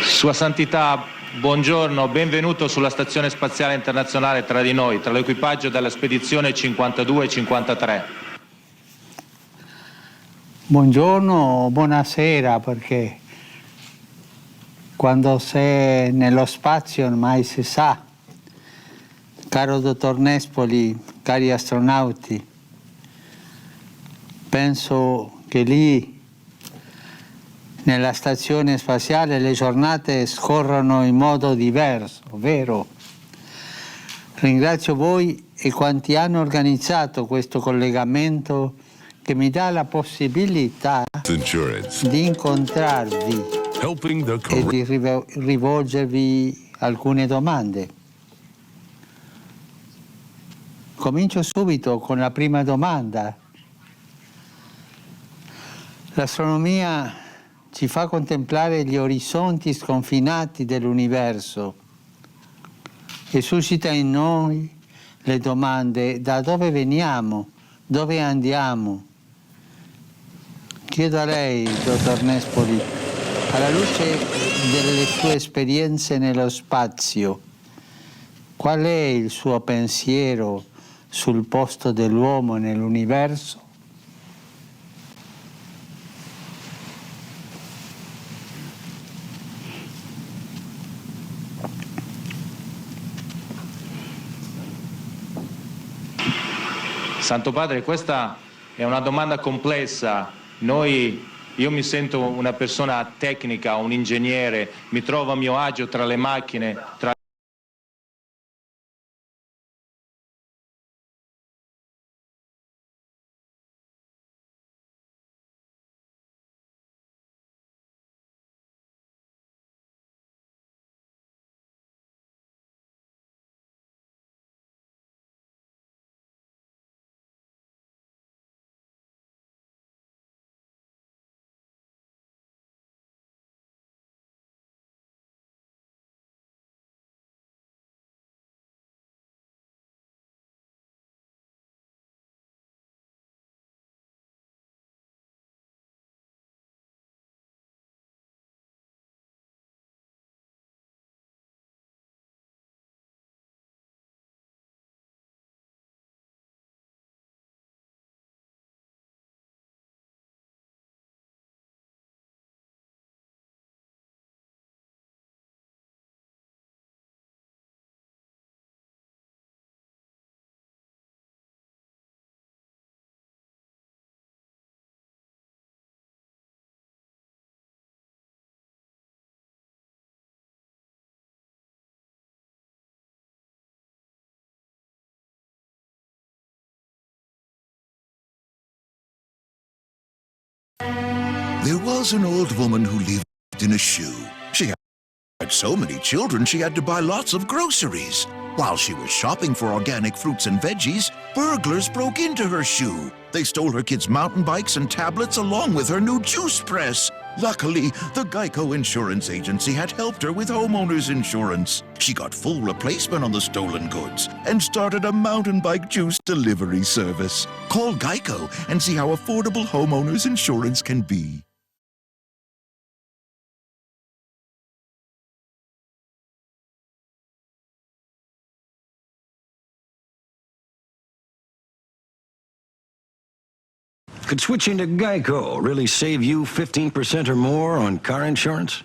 Sua Santità, buongiorno, benvenuto sulla Stazione Spaziale Internazionale tra di noi, tra l'equipaggio della spedizione 52 e 53. Buongiorno o buonasera, perché quando sei nello spazio ormai si sa. Caro dottor Nespoli, cari astronauti, penso che lì nella stazione spaziale le giornate scorrono in modo diverso, vero? Ringrazio voi e quanti hanno organizzato questo collegamento che mi dà la possibilità di incontrarvi e di rivolgervi alcune domande. Comincio subito con la prima domanda. L'astronomia ci fa contemplare gli orizzonti sconfinati dell'universo e suscita in noi le domande: da dove veniamo, dove andiamo? Chiedo a lei, dottor Nespoli, alla luce delle sue esperienze nello spazio, qual è il suo pensiero sul posto dell'uomo nell'universo? Santo Padre, questa è una domanda complessa. Io mi sento una persona tecnica, un ingegnere, mi trovo a mio agio tra le macchine, tra There was an old woman who lived in a shoe. She had so many children she had to buy lots of groceries. While she was shopping for organic fruits and veggies, burglars broke into her shoe. They stole her kids' mountain bikes and tablets along with her new juice press. Luckily, the Geico Insurance Agency had helped her with homeowners insurance. She got full replacement on the stolen goods and started a mountain bike juice delivery service. Call Geico and see how affordable homeowners insurance can be. Could switching to Geico really save you 15% or more on car insurance?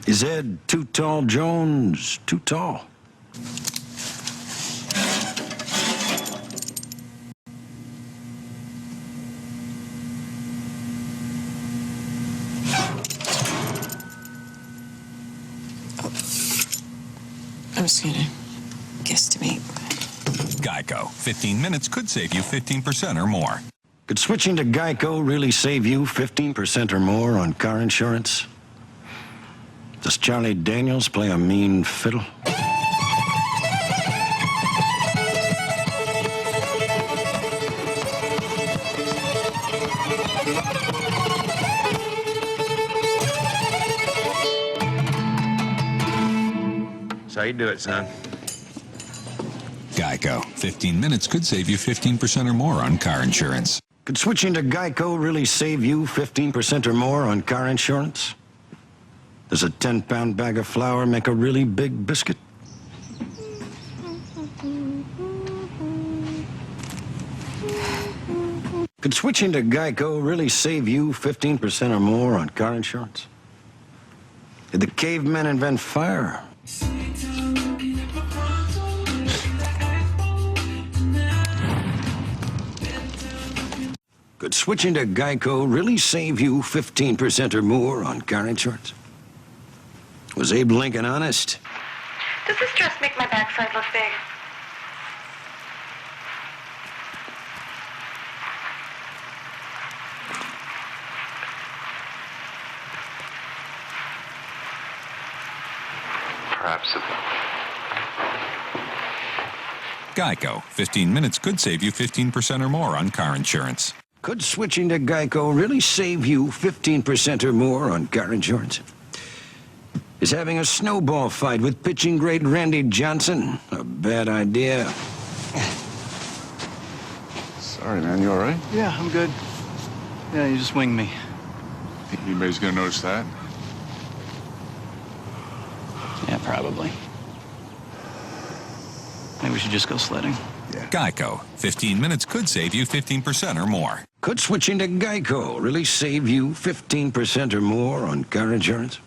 Is Ed Too Tall Jones too tall? I'm just gonna guesstimate. Geico. 15 minutes could save you 15% or more. Could switching to Geico really save you 15% or more on car insurance? Does Charlie Daniels play a mean fiddle? That's how you do it, son. Geico. 15 minutes could save you 15% or more on car insurance. Could switching to Geico really save you 15% or more on car insurance? Does a 10-pound bag of flour make a really big biscuit? Could switching to Geico really save you 15% or more on car insurance? Did the cavemen invent fire? Could switching to Geico really save you 15% or more on car insurance? Was Abe Lincoln honest? Does this dress make my backside look big? Perhaps it will. Geico. 15 minutes could save you 15% or more on car insurance. Could switching to Geico really save you 15% or more on car insurance? Is having a snowball fight with pitching great Randy Johnson a bad idea? Sorry, man. You all right? Yeah, I'm good. Yeah, you just winged me. Think anybody's gonna notice that? Yeah, probably. Maybe we should just go sledding. Yeah. Geico. 15 minutes could save you 15% or more. Could switching to Geico really save you 15% or more on car insurance?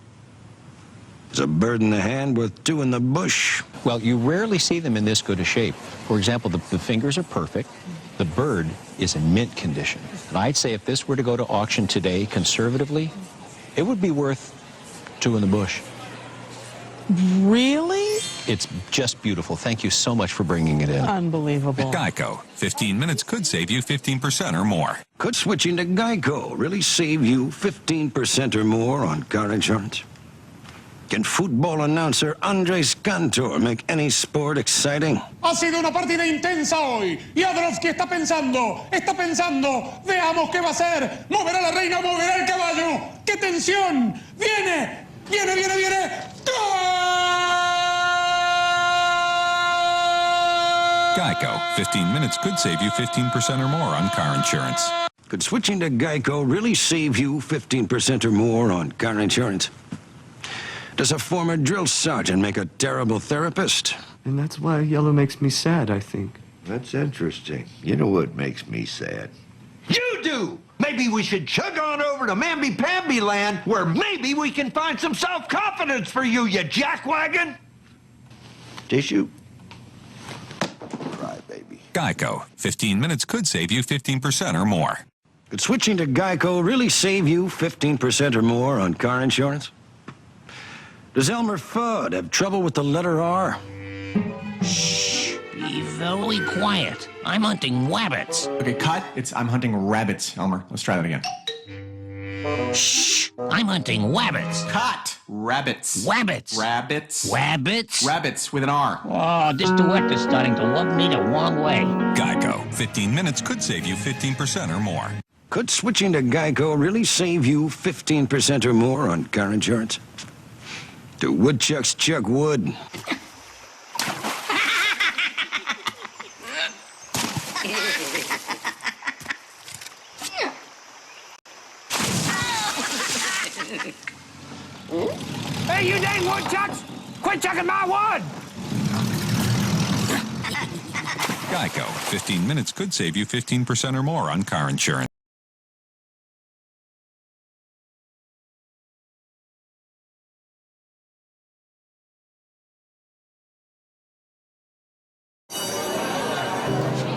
Is a bird in the hand worth two in the bush? Well, you rarely see them in this good a shape. For example, the fingers are perfect. The bird is in mint condition. And I'd say if this were to go to auction today, conservatively, it would be worth two in the bush. Really? It's just beautiful. Thank you so much for bringing it in. Unbelievable. Geico. 15 minutes could save you 15% or more. Could switching to Geico really save you 15% or more on car insurance? Can football announcer Andres Cantor make any sport exciting? Ha sido una partida intensa hoy. Jadrowski está pensando. Veamos qué va a hacer. Moverá la reina, moverá el caballo. ¡Qué tensión! ¡Viene! Geico. 15 minutes could save you 15% or more on car insurance. Could switching to Geico really save you 15% or more on car insurance? Does a former drill sergeant make a terrible therapist? And that's why yellow makes me sad, I think. That's interesting. You know what makes me sad? You do! Maybe we should chug on over to Mamby-Pamby land, where maybe we can find some self-confidence for you, you jackwagon! Tissue? Cry, baby. Geico. 15 minutes could save you 15% or more. Could switching to Geico really save you 15% or more on car insurance? Does Elmer Fudd have trouble with the letter R? Shh. be very quiet. I'm hunting rabbits. Okay, cut. I'm hunting rabbits, Elmer. Let's try that again. Shh! I'm hunting rabbits. Cut! Rabbits. Rabbits. Rabbits. Rabbits. Rabbits with an R. Oh, this director's starting to rub me the wrong way. Geico. 15 minutes could save you 15% or more. Could switching to Geico really save you 15% or more on car insurance? Do woodchucks chuck wood? Hey, you dang woodchucks! Quit chucking my wood! Geico. 15 minutes could save you 15% or more on car insurance.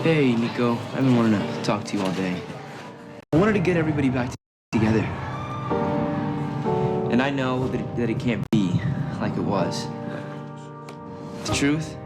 Hey, Nico. I've been wanting to talk to you all day. I wanted to get everybody back together. And I know that it can't be like it was. But the truth?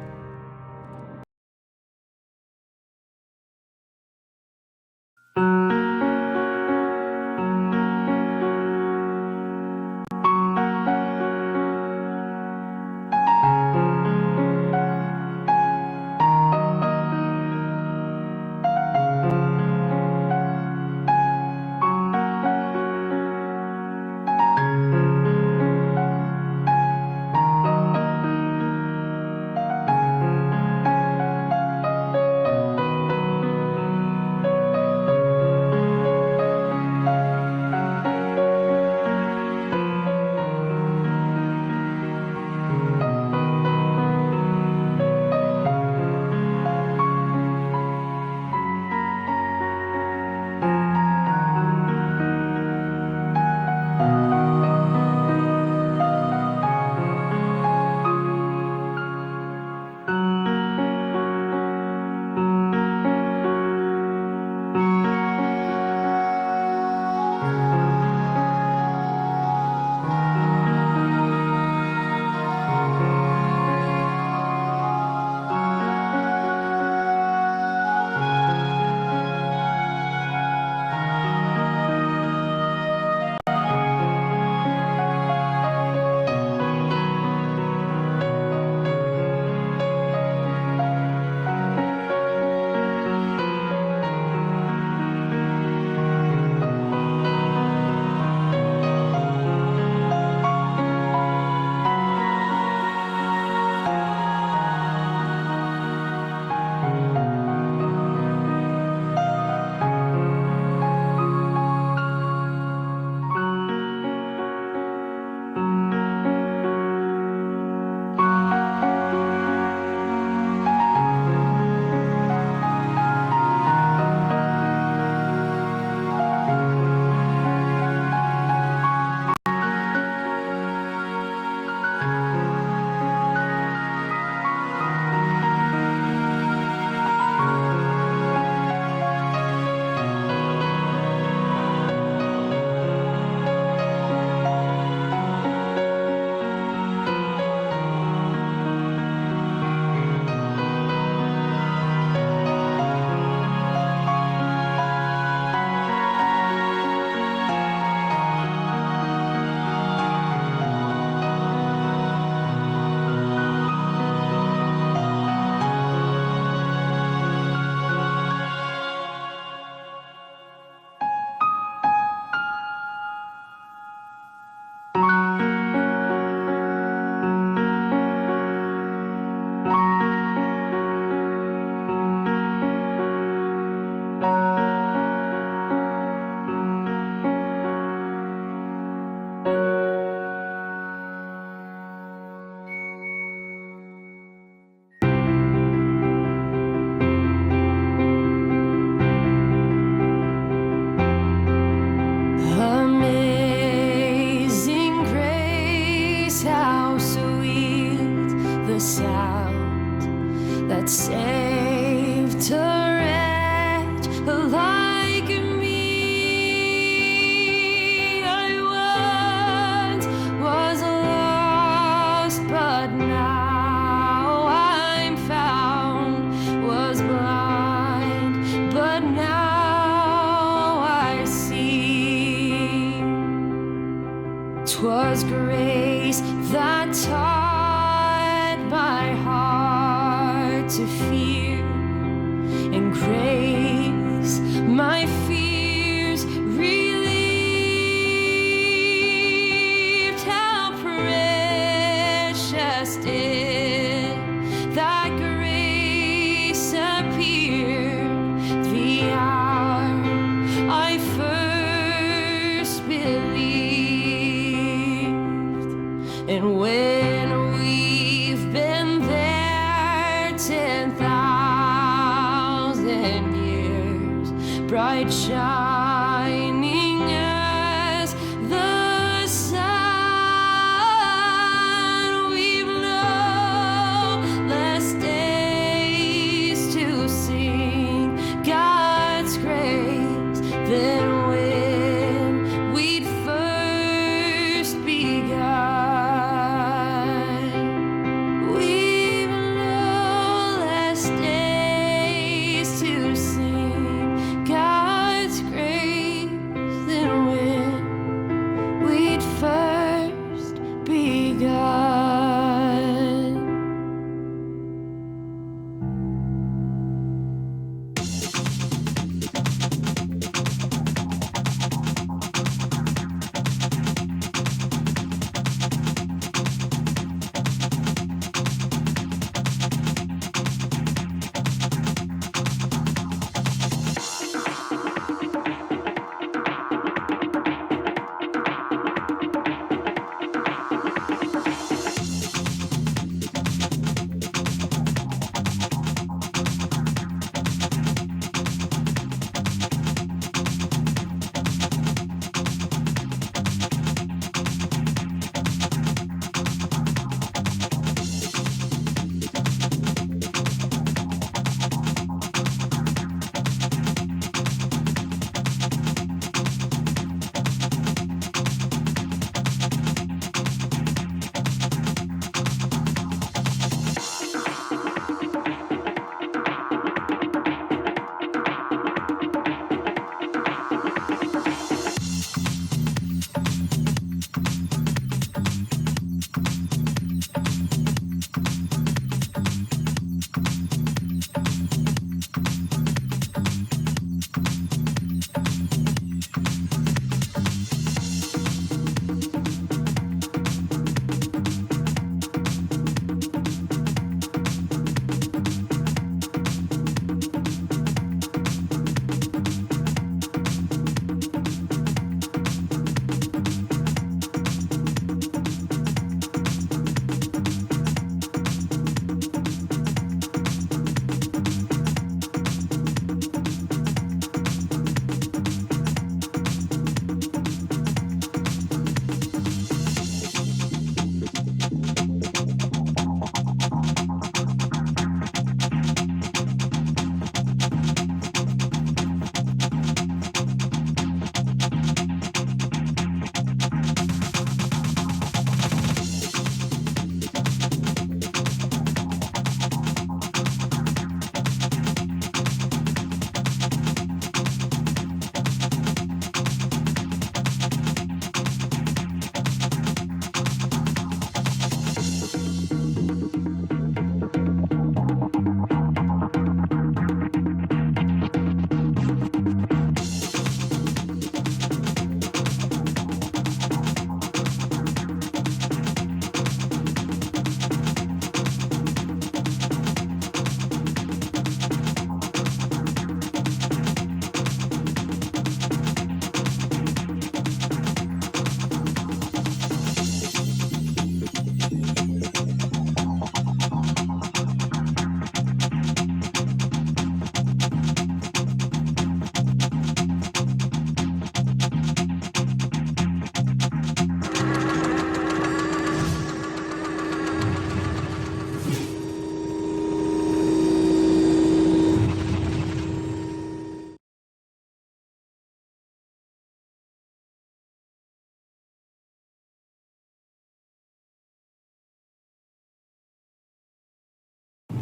fear and grace, my fears relieved. How precious did thy grace appear the hour I first believed. And when we've been there 10,000 years, bright shining as the sun, we've no less days to sing God's grace than when we'd first begun. We've no less days to sing God's grace than when we'd first begun.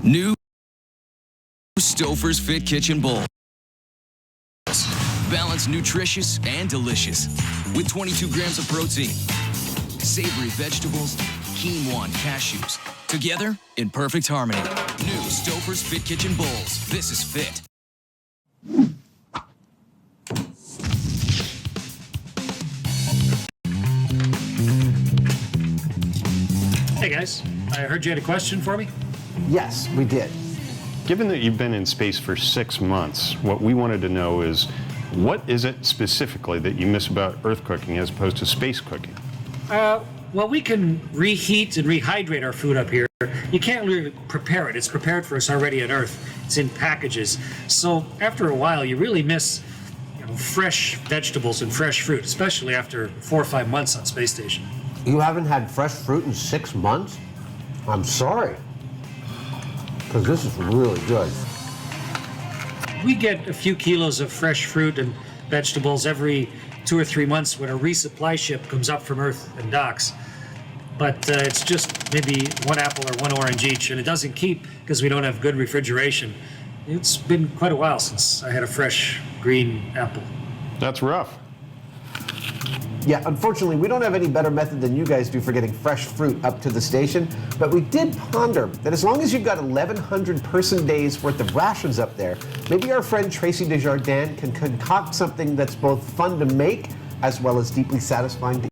New Stouffer's Fit Kitchen Bowl. Balanced, nutritious, and delicious. With 22 grams of protein, savory vegetables, quinoa and cashews. Together in perfect harmony. New Stouffer's Fit Kitchen Bowls. This is fit. Hey guys, I heard you had a question for me? Yes, we did. Given that you've been in space for 6 months, what we wanted to know is, what is it specifically that you miss about Earth cooking as opposed to space cooking? Well, we can reheat and rehydrate our food up here. You can't really prepare it. It's prepared for us already on Earth. It's in packages. So after a while, you really miss fresh vegetables and fresh fruit, especially after 4 or 5 months on space station. You haven't had fresh fruit in 6 months? I'm sorry. Because this is really good. We get a few kilos of fresh fruit and vegetables every 2 or 3 months when a resupply ship comes up from Earth and docks. But it's just maybe 1 apple or 1 orange each, and it doesn't keep because we don't have good refrigeration. It's been quite a while since I had a fresh green apple. That's rough. Yeah, unfortunately, we don't have any better method than you guys do for getting fresh fruit up to the station, but we did ponder that as long as you've got 1,100 person days worth of rations up there, maybe our friend Tracy Desjardins can concoct something that's both fun to make as well as deeply satisfying to eat.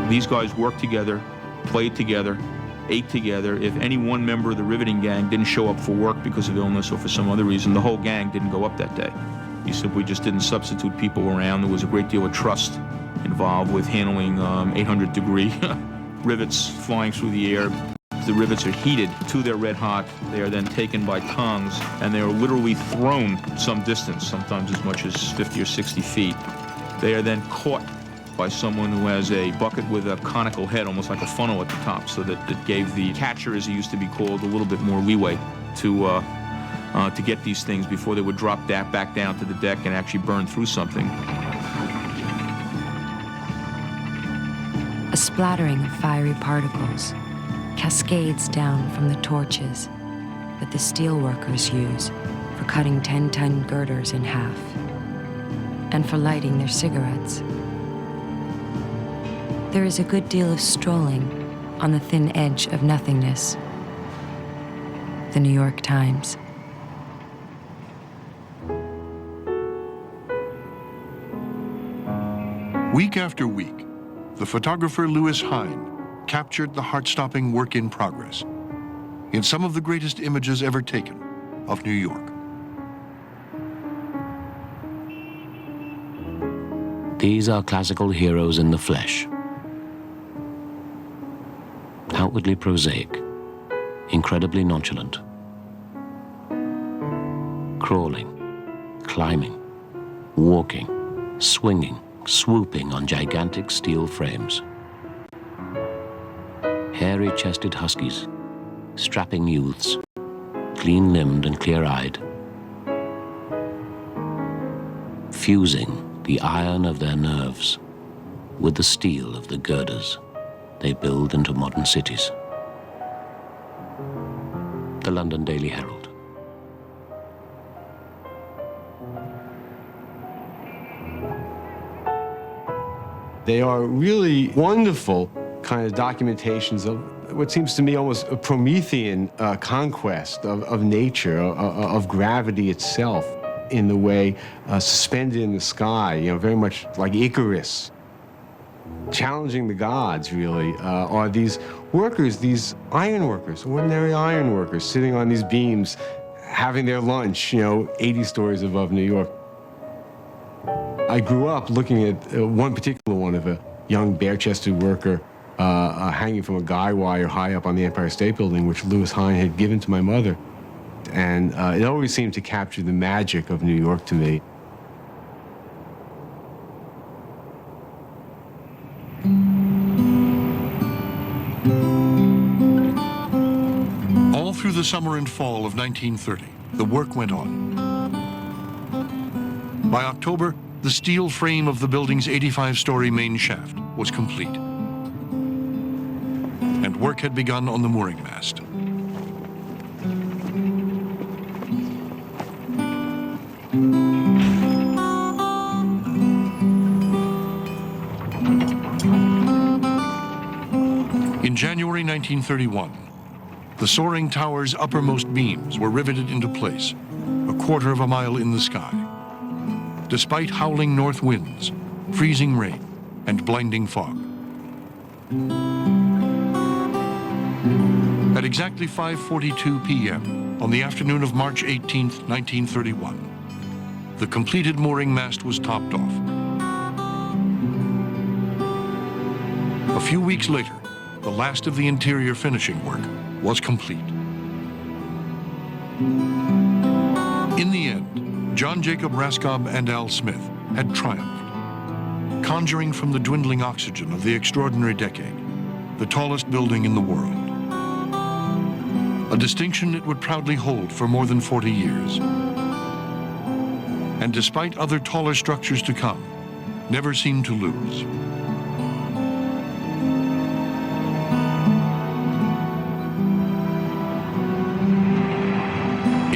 These guys worked together, played together, ate together. If any one member of the riveting gang didn't show up for work because of illness or for some other reason, the whole gang didn't go up that day. You simply just didn't substitute people around. There was a great deal of trust involved with handling 800-degree rivets flying through the air. The rivets are heated to their red hot. They are then taken by tongs, and they are literally thrown some distance, sometimes as much as 50 or 60 feet. They are then caught by someone who has a bucket with a conical head, almost like a funnel at the top, so that it gave the catcher, as he used to be called, a little bit more leeway to get these things before they would drop back down to the deck and actually burn through something. A splattering of fiery particles cascades down from the torches that the steelworkers use for cutting 10-ton girders in half and for lighting their cigarettes. There is a good deal of strolling on the thin edge of nothingness. The New York Times. Week after week, the photographer Louis Hine captured the heart-stopping work in progress in some of the greatest images ever taken of New York. These are classical heroes in the flesh. Outwardly prosaic, incredibly nonchalant. Crawling, climbing, walking, swinging, swooping on gigantic steel frames. Hairy-chested huskies, strapping youths, clean-limbed and clear-eyed, fusing the iron of their nerves with the steel of the girders they build into modern cities. The London Daily Herald. They are really wonderful kind of documentations of what seems to me almost a Promethean conquest of nature, of gravity itself, in the way suspended in the sky, very much like Icarus, challenging the gods, really, are these workers, these iron workers, ordinary iron workers, sitting on these beams, having their lunch, 80 stories above New York. I grew up looking at one particular one of a young bare-chested worker hanging from a guy wire high up on the Empire State Building, which Lewis Hine had given to my mother. And it always seemed to capture the magic of New York to me. All through the summer and fall of 1930, the work went on. By October, the steel frame of the building's 85-story main shaft was complete, and work had begun on the mooring mast. In January 1931, the soaring tower's uppermost beams were riveted into place, a quarter of a mile in the sky. Despite howling north winds, freezing rain, and blinding fog. At exactly 5:42 p.m. on the afternoon of March 18, 1931, the completed mooring mast was topped off. A few weeks later, the last of the interior finishing work was complete. In the end, John Jacob Raskob and Al Smith had triumphed, conjuring from the dwindling oxygen of the extraordinary decade, the tallest building in the world. A distinction it would proudly hold for more than 40 years. And despite other taller structures to come, never seemed to lose.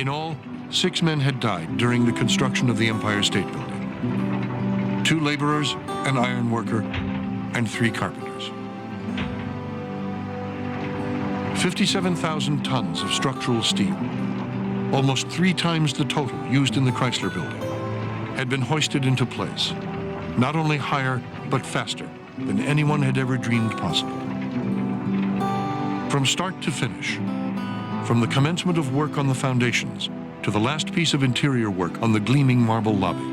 In all, 6 men had died during the construction of the Empire State Building. 2 laborers, an iron worker, and 3 carpenters. 57,000 tons of structural steel, almost 3 times the total used in the Chrysler Building, had been hoisted into place, not only higher, but faster than anyone had ever dreamed possible. From start to finish, from the commencement of work on the foundations to the last piece of interior work on the gleaming marble lobby,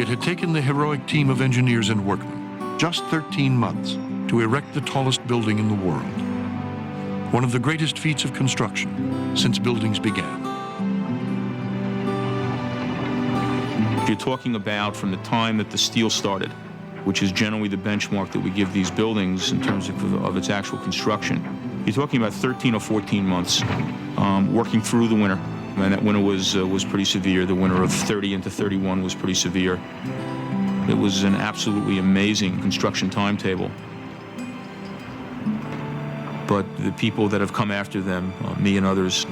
it had taken the heroic team of engineers and workmen just 13 months to erect the tallest building in the world. One of the greatest feats of construction since buildings began. You're talking about from the time that the steel started, which is generally the benchmark that we give these buildings in terms of its actual construction. You're talking about 13 or 14 months working through the winter. And that winter was pretty severe. The winter of 30 into 31 was pretty severe. It was an absolutely amazing construction timetable. But the people that have come after them, me and others,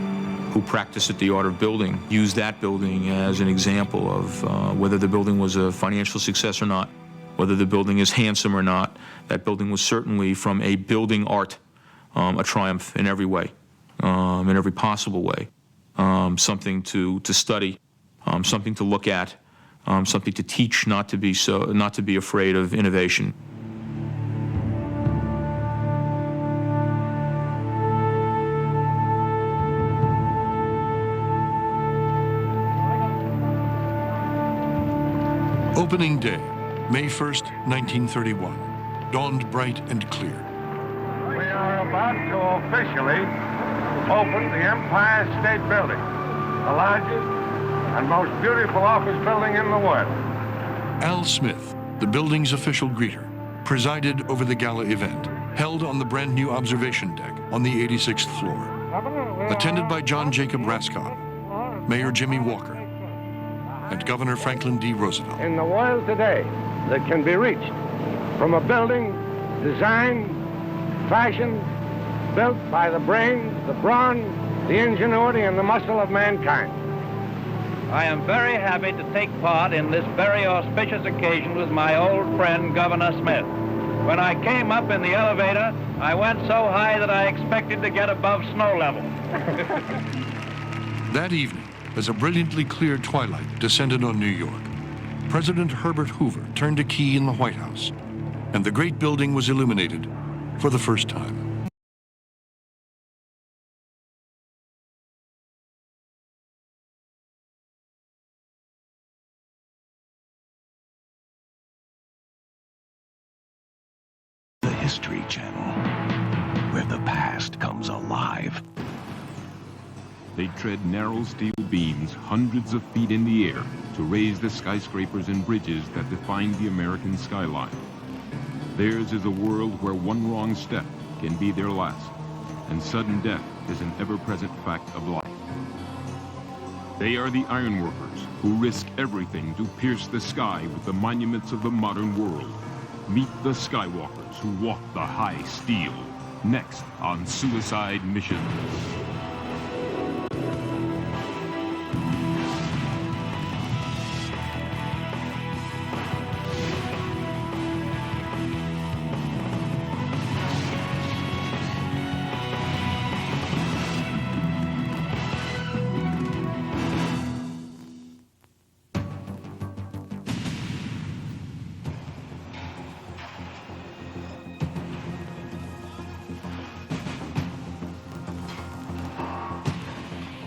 who practice at the art of building, use that building as an example of whether the building was a financial success or not, whether the building is handsome or not. That building was certainly, from a building art, a triumph in every way, in every possible way. Something to study, something to look at, something to teach, not to be afraid of innovation. Opening day, May 1st, 1931, dawned bright and clear. We are about to officially open the Empire State Building, the largest and most beautiful office building in the world. Al Smith, the building's official greeter, presided over the gala event, held on the brand new observation deck on the 86th floor, attended by John Jacob Raskob, Mayor Jimmy Walker, and Governor Franklin D. Roosevelt. In the world today that can be reached from a building designed, fashioned, built by the brains, the brawn, the ingenuity, and the muscle of mankind. I am very happy to take part in this very auspicious occasion with my old friend, Governor Smith. When I came up in the elevator, I went so high that I expected to get above snow level. That evening, as a brilliantly clear twilight descended on New York, President Herbert Hoover turned a key in the White House, and the great building was illuminated for the first time. The History Channel, where the past comes alive. They tread narrow steel beams hundreds of feet in the air to raise the skyscrapers and bridges that define the American skyline. Theirs is a world where one wrong step can be their last, and sudden death is an ever-present fact of life. They are the ironworkers who risk everything to pierce the sky with the monuments of the modern world. Meet the Skywalkers who walk the high steel, next on Suicide Mission.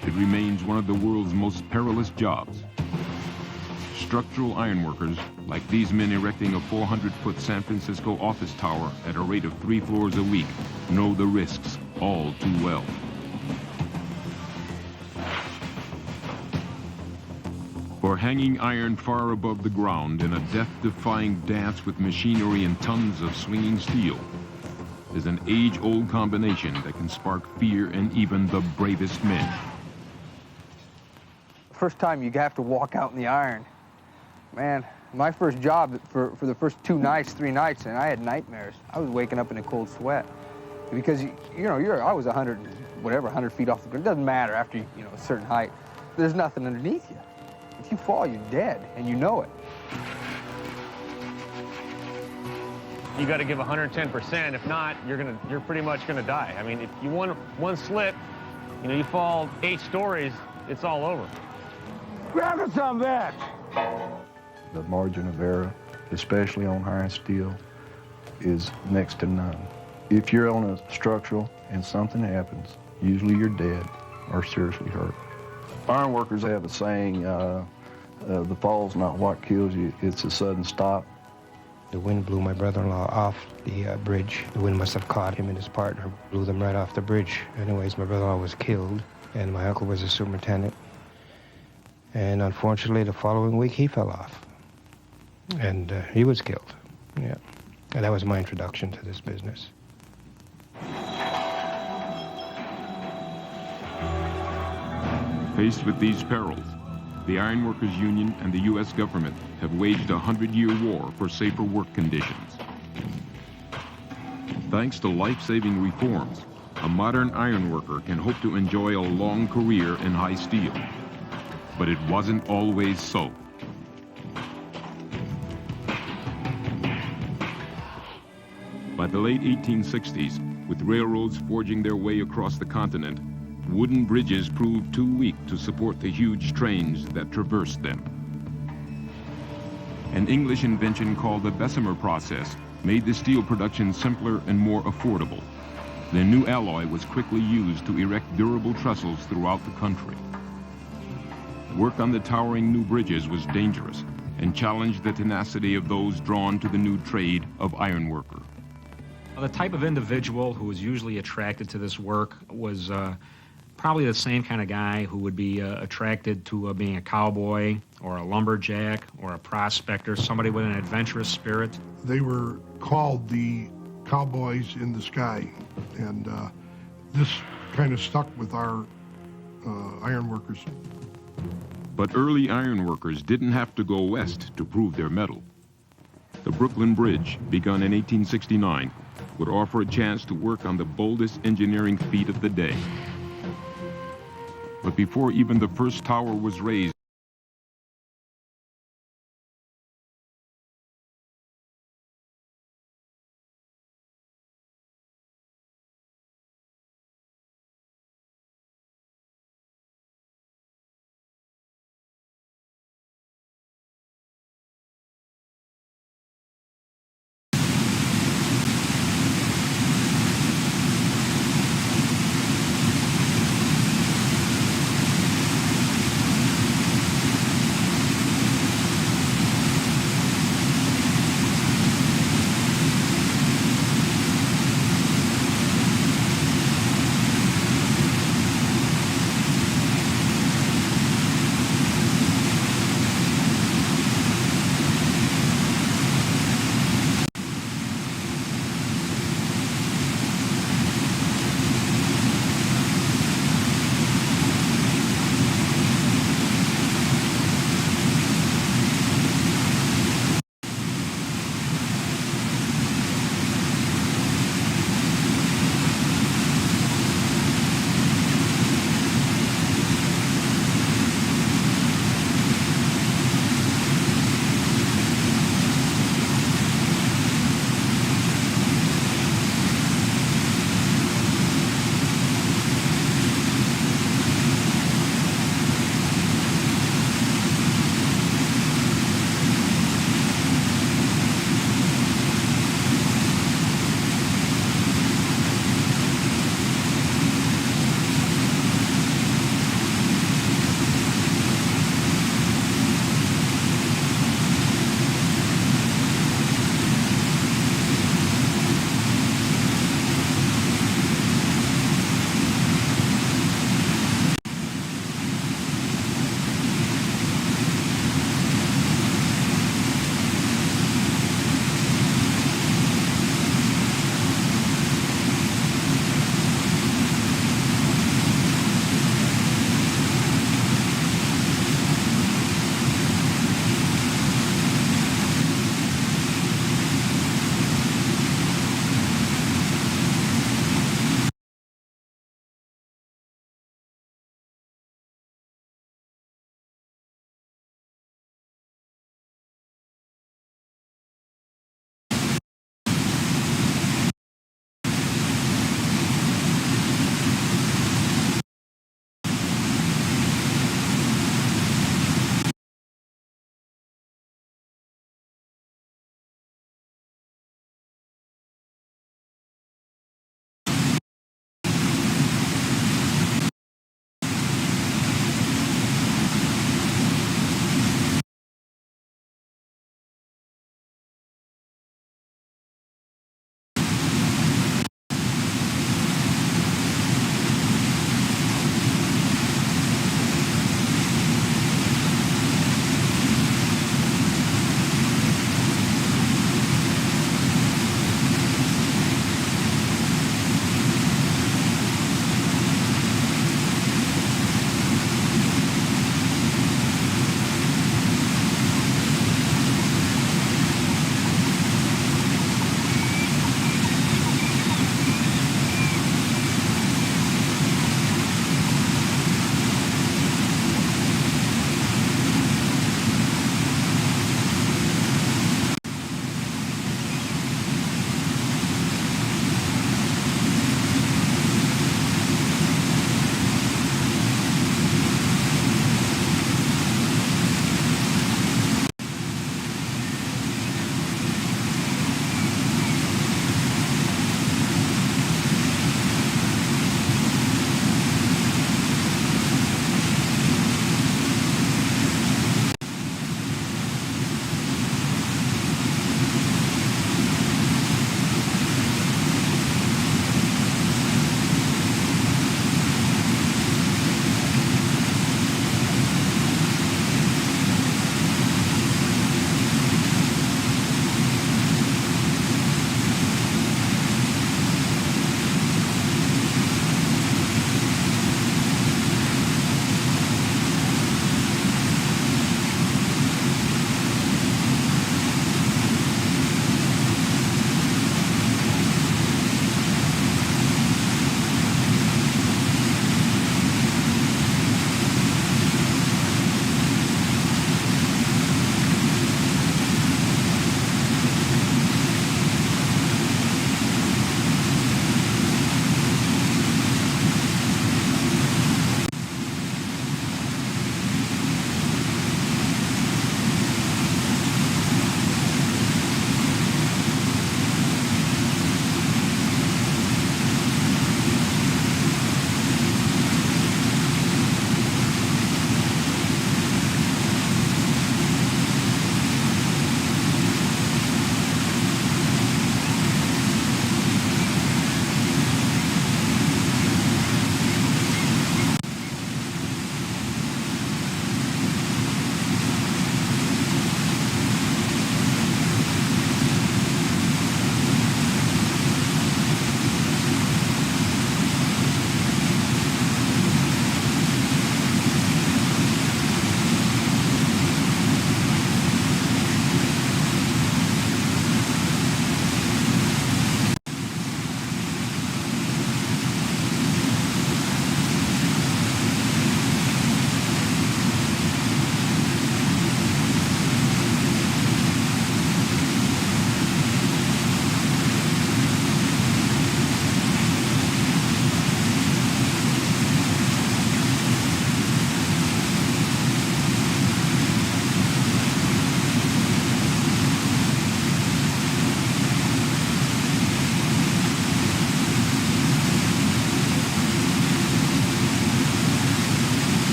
It remains one of the world's most perilous jobs. Structural ironworkers, like these men erecting a 400-foot San Francisco office tower at a rate of 3 floors a week, know the risks all too well. For hanging iron far above the ground in a death-defying dance with machinery and tons of swinging steel is an age-old combination that can spark fear in even the bravest men. First time you have to walk out in the iron. Man, my first job for the first 2 nights, 3 nights, and I had nightmares. I was waking up in a cold sweat because, I was 100 feet off the ground. It doesn't matter after, a certain height. There's nothing underneath you. If you fall, you're dead, and you know it. You got to give 110%. If not, you're pretty much gonna die. I mean, if you one slip, you fall 8 stories, it's all over. Grab us some that. The margin of error, especially on iron steel, is next to none. If you're on a structural and something happens, usually you're dead or seriously hurt. Iron workers have a saying, the fall's not what kills you, it's a sudden stop. The wind blew my brother-in-law off the bridge. The wind must have caught him and his partner, blew them right off the bridge. Anyways, my brother-in-law was killed, and my uncle was a superintendent. And unfortunately, the following week, he fell off. And he was killed, yeah. And that was my introduction to this business. Faced with these perils, the Ironworkers Union and the U.S. government have waged a 100-year war for safer work conditions. Thanks to life-saving reforms, a modern ironworker can hope to enjoy a long career in high steel. But it wasn't always so. By the late 1860s, with railroads forging their way across the continent, wooden bridges proved too weak to support the huge trains that traversed them. An English invention called the Bessemer process made the steel production simpler and more affordable. The new alloy was quickly used to erect durable trestles throughout the country. Work on the towering new bridges was dangerous and challenged the tenacity of those drawn to the new trade of ironworker. The type of individual who was usually attracted to this work was probably the same kind of guy who would be attracted to being a cowboy or a lumberjack or a prospector, somebody with an adventurous spirit. They were called the cowboys in the sky, and this kind of stuck with our ironworkers. But early ironworkers didn't have to go west to prove their mettle. The Brooklyn Bridge, begun in 1869, would offer a chance to work on the boldest engineering feat of the day. But before even the first tower was raised,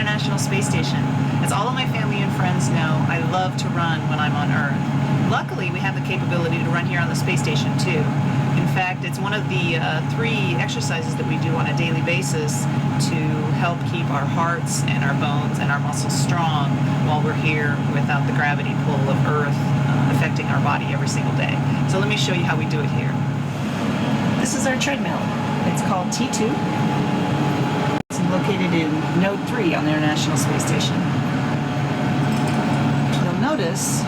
International Space Station. As all of my family and friends know, I love to run when I'm on Earth. Luckily, we have the capability to run here on the space station too. In fact, it's one of the 3 exercises that we do on a daily basis to help keep our hearts and our bones and our muscles strong while we're here without the gravity pull of Earth affecting our body every single day. So let me show you how we do it here. This is our treadmill. It's called T2. It's located in Node 3 on the International Space Station. You'll notice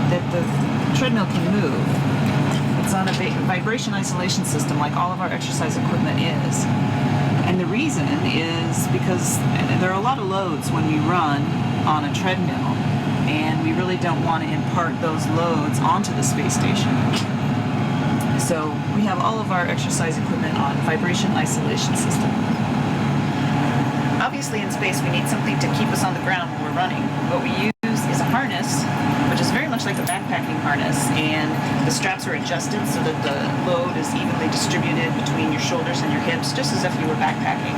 that the treadmill can move. It's on a vibration isolation system like all of our exercise equipment is. And the reason is because there are a lot of loads when we run on a treadmill, and we really don't want to impart those loads onto the space station. So we have all of our exercise equipment on vibration isolation system. Obviously in space we need something to keep us on the ground when we're running. What we use is a harness, which is very much like a backpacking harness, and the straps are adjusted so that the load is evenly distributed between your shoulders and your hips, just as if you were backpacking.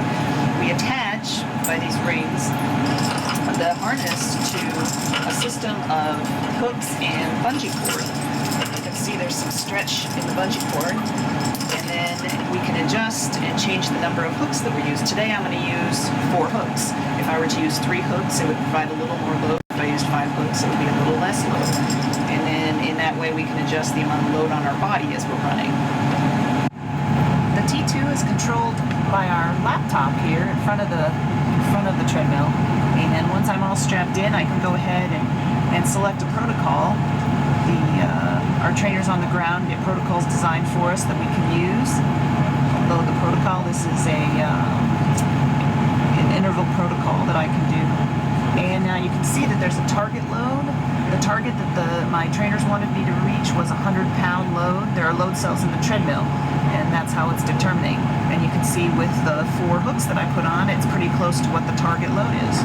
We attach, by these rings, the harness to a system of hooks and bungee cord. You can see there's some stretch in the bungee cord, and then we can adjust and change the number of hooks that we use. Today I'm going to use 4 hooks. If I were to use 3 hooks, it would provide a little more load. If I used 5 hooks, it would be a little less load. And then in that way we can adjust the amount of load on our body as we're running. The T2 is controlled by our laptop here in front of the treadmill. And once I'm all strapped in, I can go ahead and select a protocol. Our trainers on the ground get protocols designed for us that we can use. Although the protocol, this is an interval protocol that I can do. And now you can see that there's a target load. The target that my trainers wanted me to reach was a 100-pound load. There are load cells in the treadmill, and that's how it's determining. And you can see with the 4 hooks that I put on, it's pretty close to what the target load is.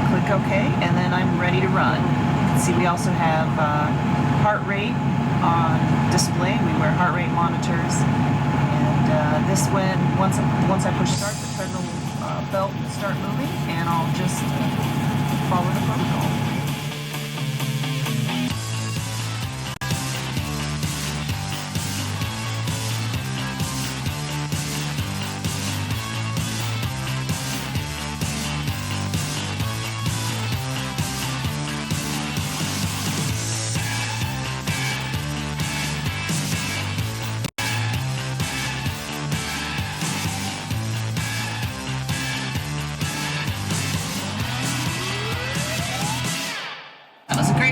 Click OK, and then I'm ready to run. You can see we also have heart rate on display. We wear heart rate monitors. And once I push start, the treadmill belt will start moving, and I'll just follow the protocol.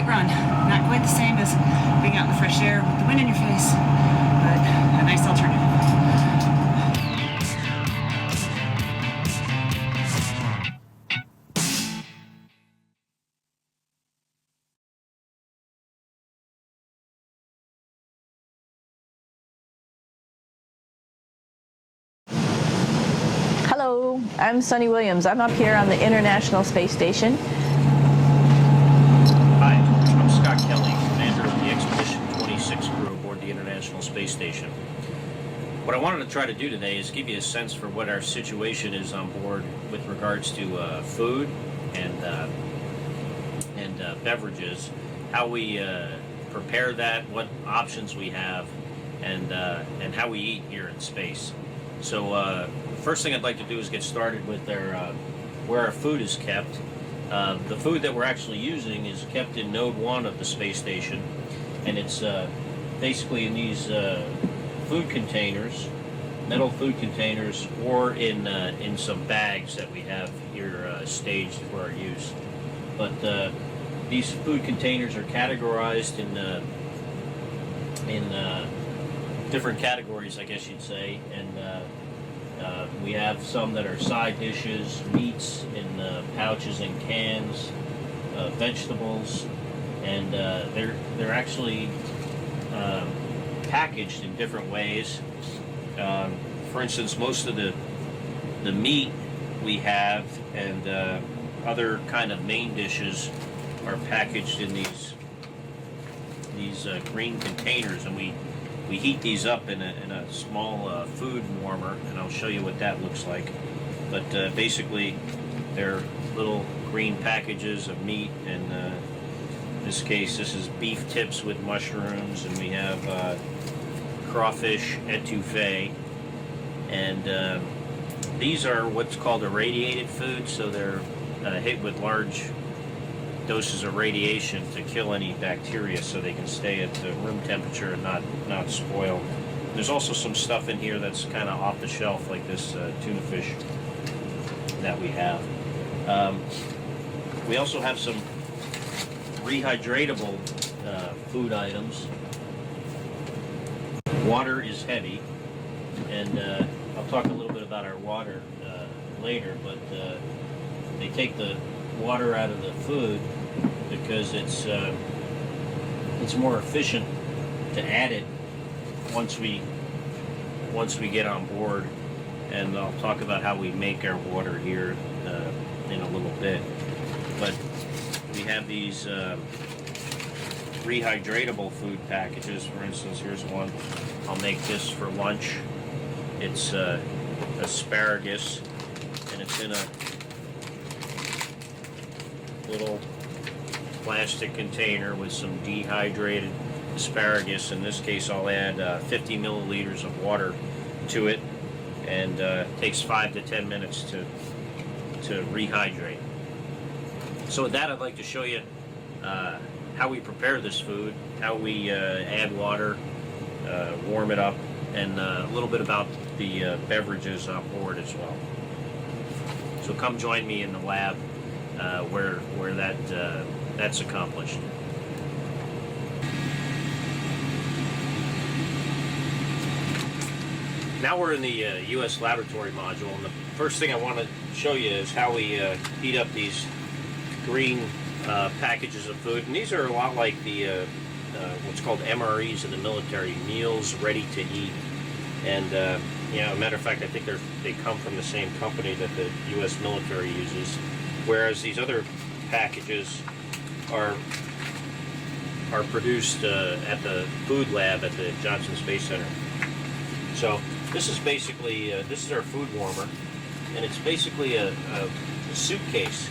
Run. Not quite the same as being out in the fresh air with the wind in your face, but a nice alternative. Hello, I'm Sunny Williams. I'm up here on the International Space Station. Scott Kelly, commander of the Expedition 26 crew aboard the International Space Station. What I wanted to try to do today is give you a sense for what our situation is on board with regards to food and beverages, how we prepare that, what options we have, and how we eat here in space. So the first thing I'd like to do is get started with where our food is kept. The food that we're actually using is kept in Node 1 of the space station, and it's basically in these food containers, metal food containers, or in some bags that we have here staged for our use. But these food containers are categorized in different categories, I guess you'd say, and we have some that are side dishes, meats in pouches and cans, vegetables, and they're actually packaged in different ways. For instance, most of the meat we have and other kind of main dishes are packaged in these green containers, and we we heat these up in a small food warmer, and I'll show you what that looks like. But basically, they're little green packages of meat, and in this case, this is beef tips with mushrooms, and we have crawfish etouffee, and these are what's called irradiated food, so they're hit with large doses of radiation to kill any bacteria so they can stay at the room temperature and not spoil. There's also some stuff in here that's kind of off the shelf, like this tuna fish that we have. We also have some rehydratable food items. Water is heavy, and I'll talk a little bit about our water later, but they take the water out of the food because it's more efficient to add it once we get on board, and I'll talk about how we make our water here in a little bit. But we have these rehydratable food packages. For instance, here's one. I'll make this for lunch. It's asparagus, and it's in a little plastic container with some dehydrated asparagus. In this case, I'll add 50 milliliters of water to it, and it takes 5 to 10 minutes to rehydrate. So with that, I'd like to show you how we prepare this food, how we add water, warm it up, and a little bit about the beverages on board as well. So come join me in the lab where that's accomplished. Now we're in the U.S. laboratory module, and the first thing I want to show you is how we heat up these green packages of food. And these are a lot like the what's called MREs in the military, meals ready to eat. And a matter of fact, I think they come from the same company that the U.S. military uses, whereas these other packages are produced at the food lab at the Johnson Space Center. So this is basically this is our food warmer, and it's basically a suitcase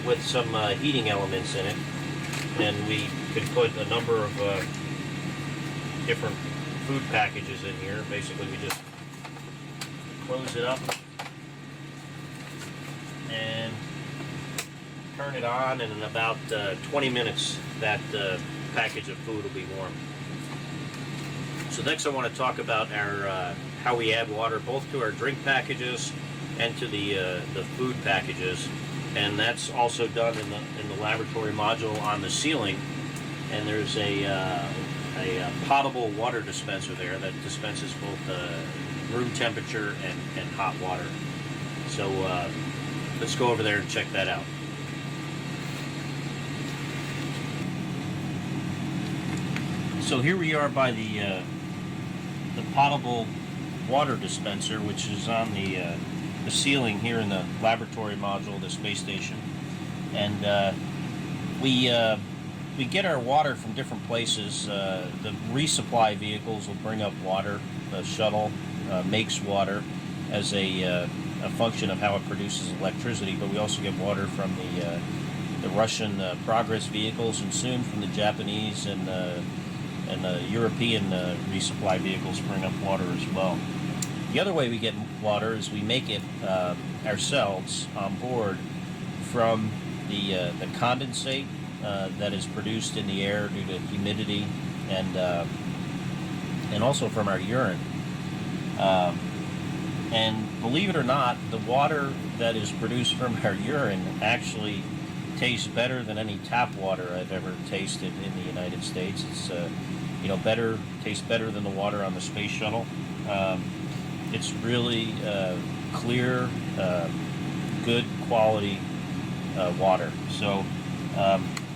with some heating elements in it, and we could put a number of different food packages in here. Basically, we just close it up and turn it on, and in about 20 minutes that package of food will be warm. So next I want to talk about our how we add water both to our drink packages and to the food packages, and that's also done in the laboratory module on the ceiling. And there's a potable water dispenser there that dispenses both room temperature and hot water. So let's go over there and check that out. So here we are by the potable water dispenser, which is on the ceiling here in the laboratory module of the space station, and we get our water from different places. The resupply vehicles will bring up water. The shuttle makes water as a function of how it produces electricity, but we also get water from the Russian Progress vehicles, and soon from the Japanese and the European resupply vehicles bring up water as well. The other way we get water is we make it ourselves on board from the condensate that is produced in the air due to humidity, and also from our urine. And believe it or not, the water that is produced from our urine actually tastes better than any tap water I've ever tasted in the United States. It's tastes better than the water on the space shuttle. It's really clear, good quality water. So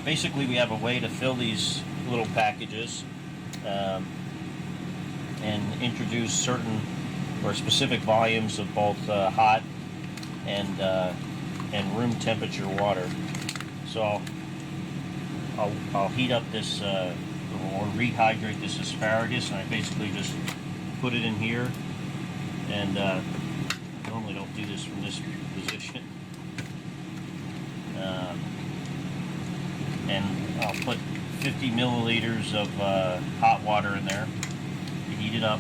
basically, we have a way to fill these little packages and introduce certain or specific volumes of both hot and room temperature water. So I'll heat up this or rehydrate this asparagus, and I basically just put it in here, and normally don't do this from this position. And I'll put 50 milliliters of hot water in there to heat it up.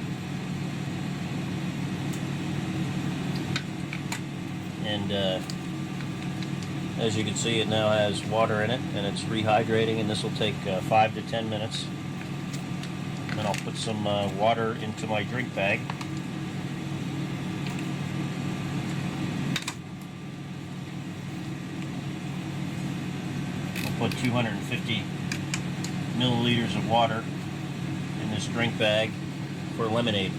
And as you can see, it now has water in it, and it's rehydrating, and this will take 5 to 10 minutes. And then I'll put some water into my drink bag. I'll put 250 milliliters of water in this drink bag for lemonade.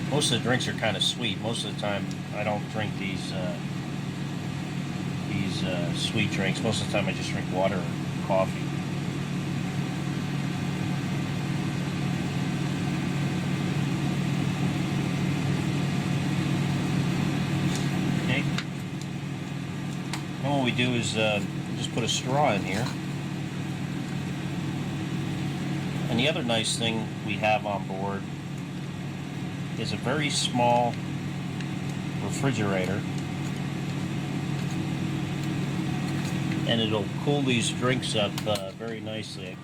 Most of the drinks are kind of sweet. Most of the time, I don't drink these sweet drinks. Most of the time, I just drink water or coffee. Okay. And what we do is just put a straw in here. And the other nice thing we have on board is a very small refrigerator, and it'll cool these drinks up very nicely.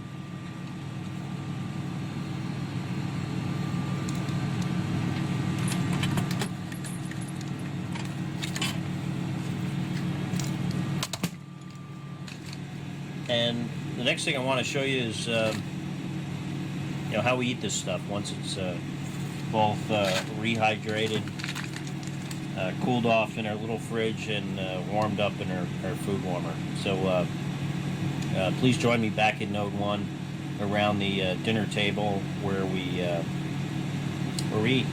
And the next thing I want to show you is how we eat this stuff once it's both rehydrated, cooled off in our little fridge, and warmed up in our food warmer. So please join me back in Node 1 around the dinner table where we eat.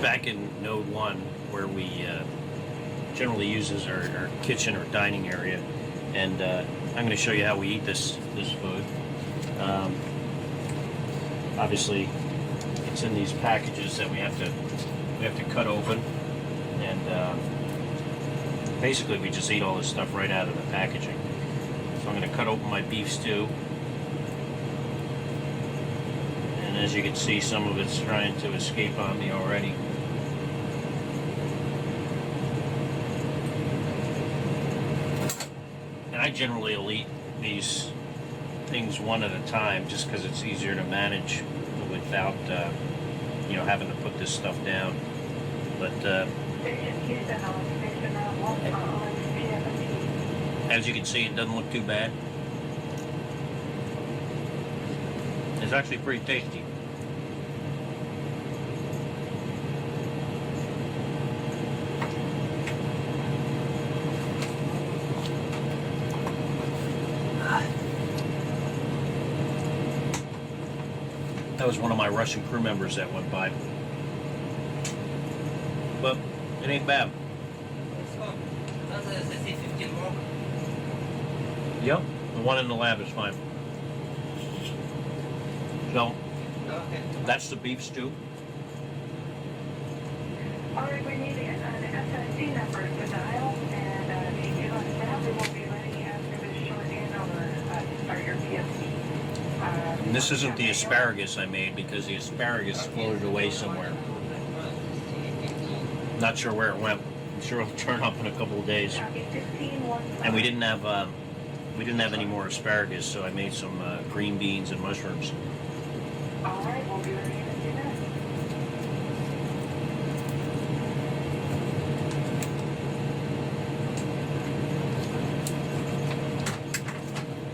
Back in Node 1, where we generally use as our kitchen or dining area, and I'm going to show you how we eat this food. Obviously, it's in these packages that we have to cut open, and basically we just eat all this stuff right out of the packaging. So I'm going to cut open my beef stew, and as you can see, some of it's trying to escape on me already. I generally will eat these things one at a time, just because it's easier to manage without, having to put this stuff down. But as you can see, it doesn't look too bad. It's actually pretty tasty. That was one of my Russian crew members that went by. But it ain't bad. Yep, the one in the lab is fine. So, that's the beef stew. Alright, we need an SSD number to dial, and if you give us that, we won't be ready after this short handover to start your PFC. And this isn't the asparagus I made, because the asparagus floated away somewhere. Not sure where it went. I'm sure it'll turn up in a couple of days. And we didn't have any more asparagus, so I made some green beans and mushrooms. All right, we'll be ready in a few minutes.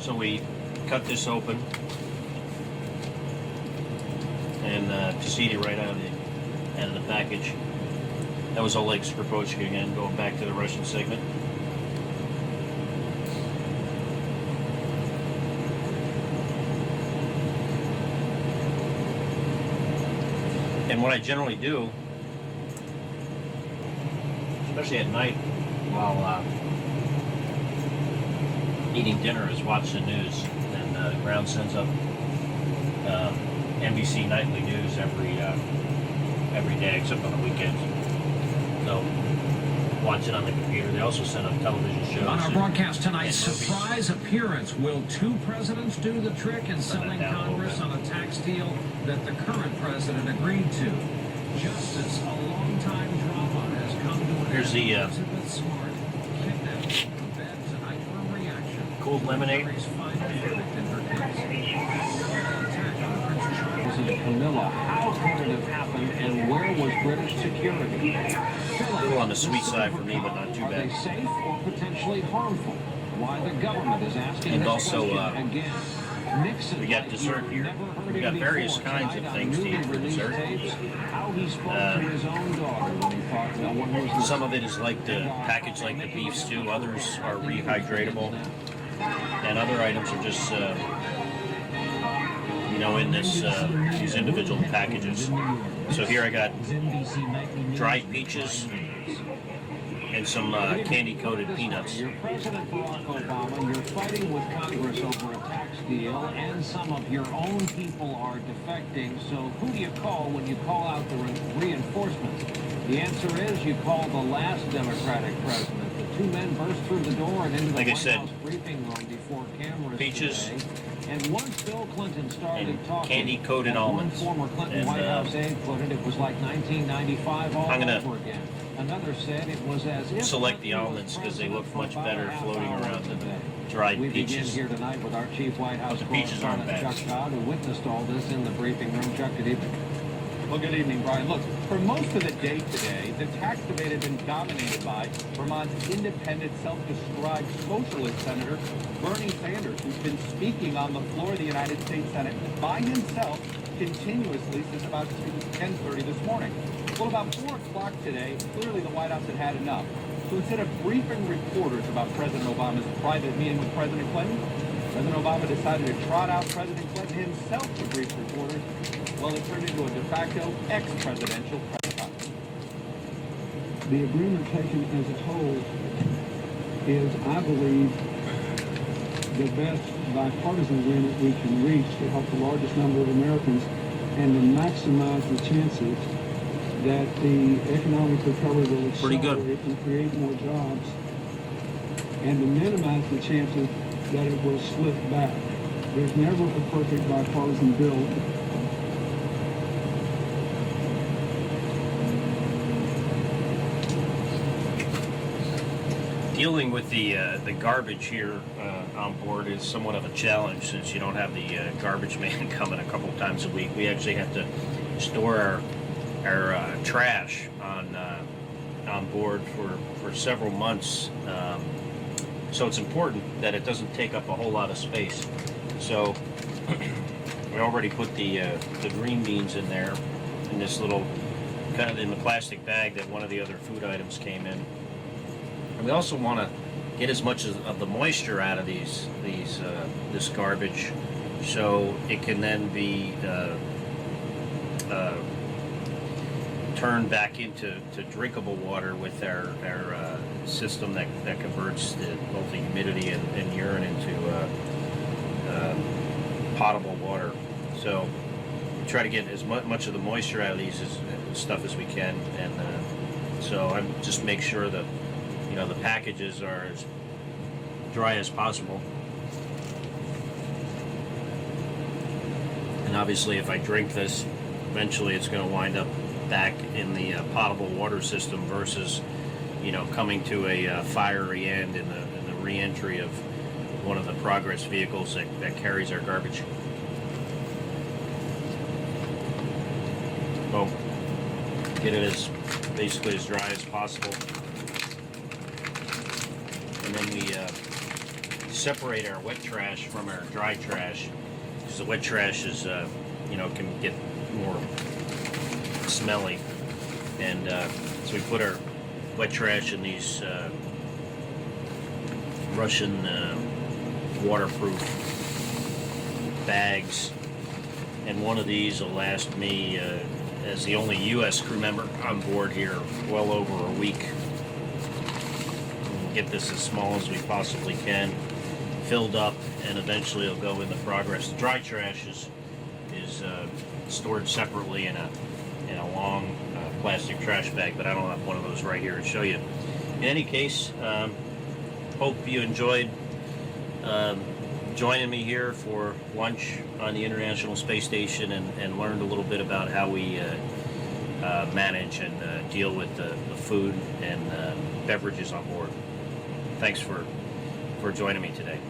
So we cut this open and just eat it right out of the package. That was Oleg Skropochka again, going back to the Russian segment. And what I generally do, especially at night, while eating dinner is watch the news, and the ground sends up NBC nightly news every day except on the weekends. So watch it on the computer. They also send up television shows. On our broadcast tonight, surprise appearance. Will two presidents do the trick in selling Congress on a tax deal that the current president agreed to? Justice, a long-time drama, has come to an end. Here's the Elizabeth Smart kidnapped from bed tonight for a reaction. cold lemonade. Camilla, how could it have happened, and where was British security? A little on the sweet side for me, but not too Are they bad. safe or potentially harmful? Why the government is asking And this also, question again. Nixon, we got dessert here. We got various kinds of things to eat for dessert. How he spoke to his own daughter when he thought no one was Some of it is like the package, like the beef stew. Others are rehydratable, and other items are just in this these individual packages. So here I got dried peaches and some candy-coated peanuts. You're President Barack Obama, you're fighting with Congress over a tax deal, and some of your own people are defecting. So who do you call when you call out the reinforcements? The answer is you call the last Democratic president. The two men burst through the door and into the Like I White said, House briefing room before cameras peaches today. And once Bill Clinton started talking, candy-coated almonds. one former Clinton And, White House aide put it was like 1995 all I'm gonna over again. Another said it was as if select the almonds because they look much better floating around than the dried we begin peaches. here tonight with our chief White House But the peaches aren't correspondent bad. Chuck Todd, who witnessed all this in the briefing room. Chuck, good evening. Well, good evening, Brian. Look, for most of the day today, the tax debate had been dominated by Vermont's independent, self-described socialist senator, Bernie Sanders, who's been speaking on the floor of the United States Senate by himself continuously since about 10:30 this morning. Well, about 4 o'clock today, clearly the White House had had enough. So instead of briefing reporters about President Obama's private meeting with President Clinton, President Obama decided to trot out President Clinton himself to brief reporters. Well, it turned into a de facto ex-presidential press conference. The agreement taken as a whole is, I believe, the best bipartisan agreement we can reach to help the largest number of Americans and to maximize the chances that the economic recovery will accelerate and create more jobs, and to minimize the chances that it will slip back. There's never a perfect bipartisan bill. Dealing with the garbage here on board is somewhat of a challenge since you don't have the garbage man coming a couple of times a week. We actually have to store our trash on board for several months. So it's important that it doesn't take up a whole lot of space. So we already put the green beans in there in this little kind of in the plastic bag that one of the other food items came in. And we also want to get as much of the moisture out of this garbage, so it can then be turned back into drinkable water with our system that converts both the humidity and urine into potable water. So we try to get as much of the moisture out of these stuff as we can, and so I just make sure that the packages are as dry as possible. And obviously if I drink this, eventually it's going to wind up back in the potable water system versus coming to a fiery end in the re-entry of one of the Progress vehicles that carries our garbage. Boom. Get it as basically as dry as possible. And then we separate our wet trash from our dry trash, because the wet trash is, can get more smelly. And so we put our wet trash in these Russian waterproof bags. And one of these will last me, as the only U.S. crew member on board here, well over a week. Get this as small as we possibly can. filled up, and eventually it'll go in the Progress. The dry trash is stored separately in a long plastic trash bag, but I don't have one of those right here to show you. In any case, hope you enjoyed joining me here for lunch on the International Space Station and learned a little bit about how we manage and deal with the food and beverages on board. Thanks for joining me today.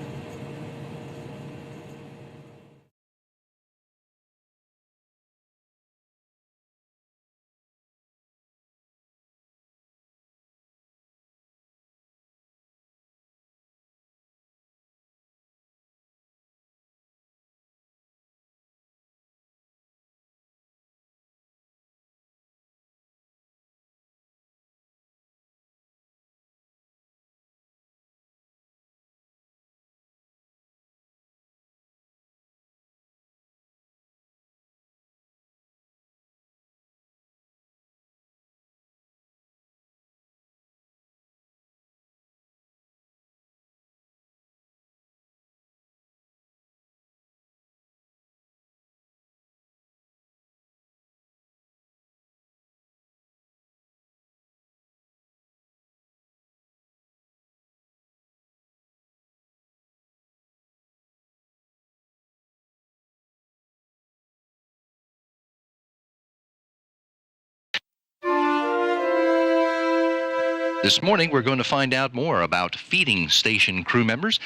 This morning, we're going to find out more about feeding station crew members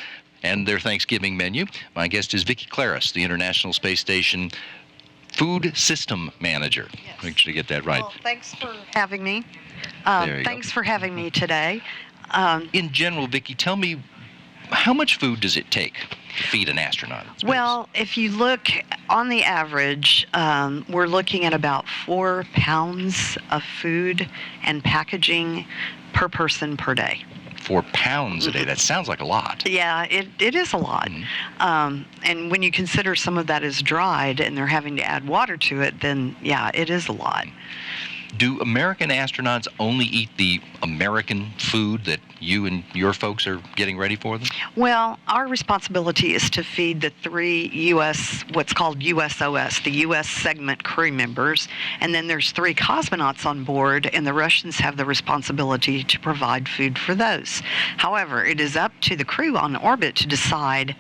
and their Thanksgiving menu. My guest is Vicki Claris, the International Space Station Food System Manager. Yes. Make sure to get that right. Well, thanks for having me. Thanks for having me today. In general, Vicki, tell me, how much food does it take to feed an astronaut in space? Well, if you look on the average, we're looking at about 4 pounds of food and packaging per person per day. 4 pounds a day. That sounds like a lot. Yeah, it is a lot. And when you consider some of that is dried and they're having to add water to it, then yeah, it is a lot. Do American astronauts only eat the American food that you and your folks are getting ready for them? Well, our responsibility is to feed the 3 U.S., what's called USOS, the U.S. segment crew members, and then there's 3 cosmonauts on board, and the Russians have the responsibility to provide food for those. However, it is up to the crew on orbit to decide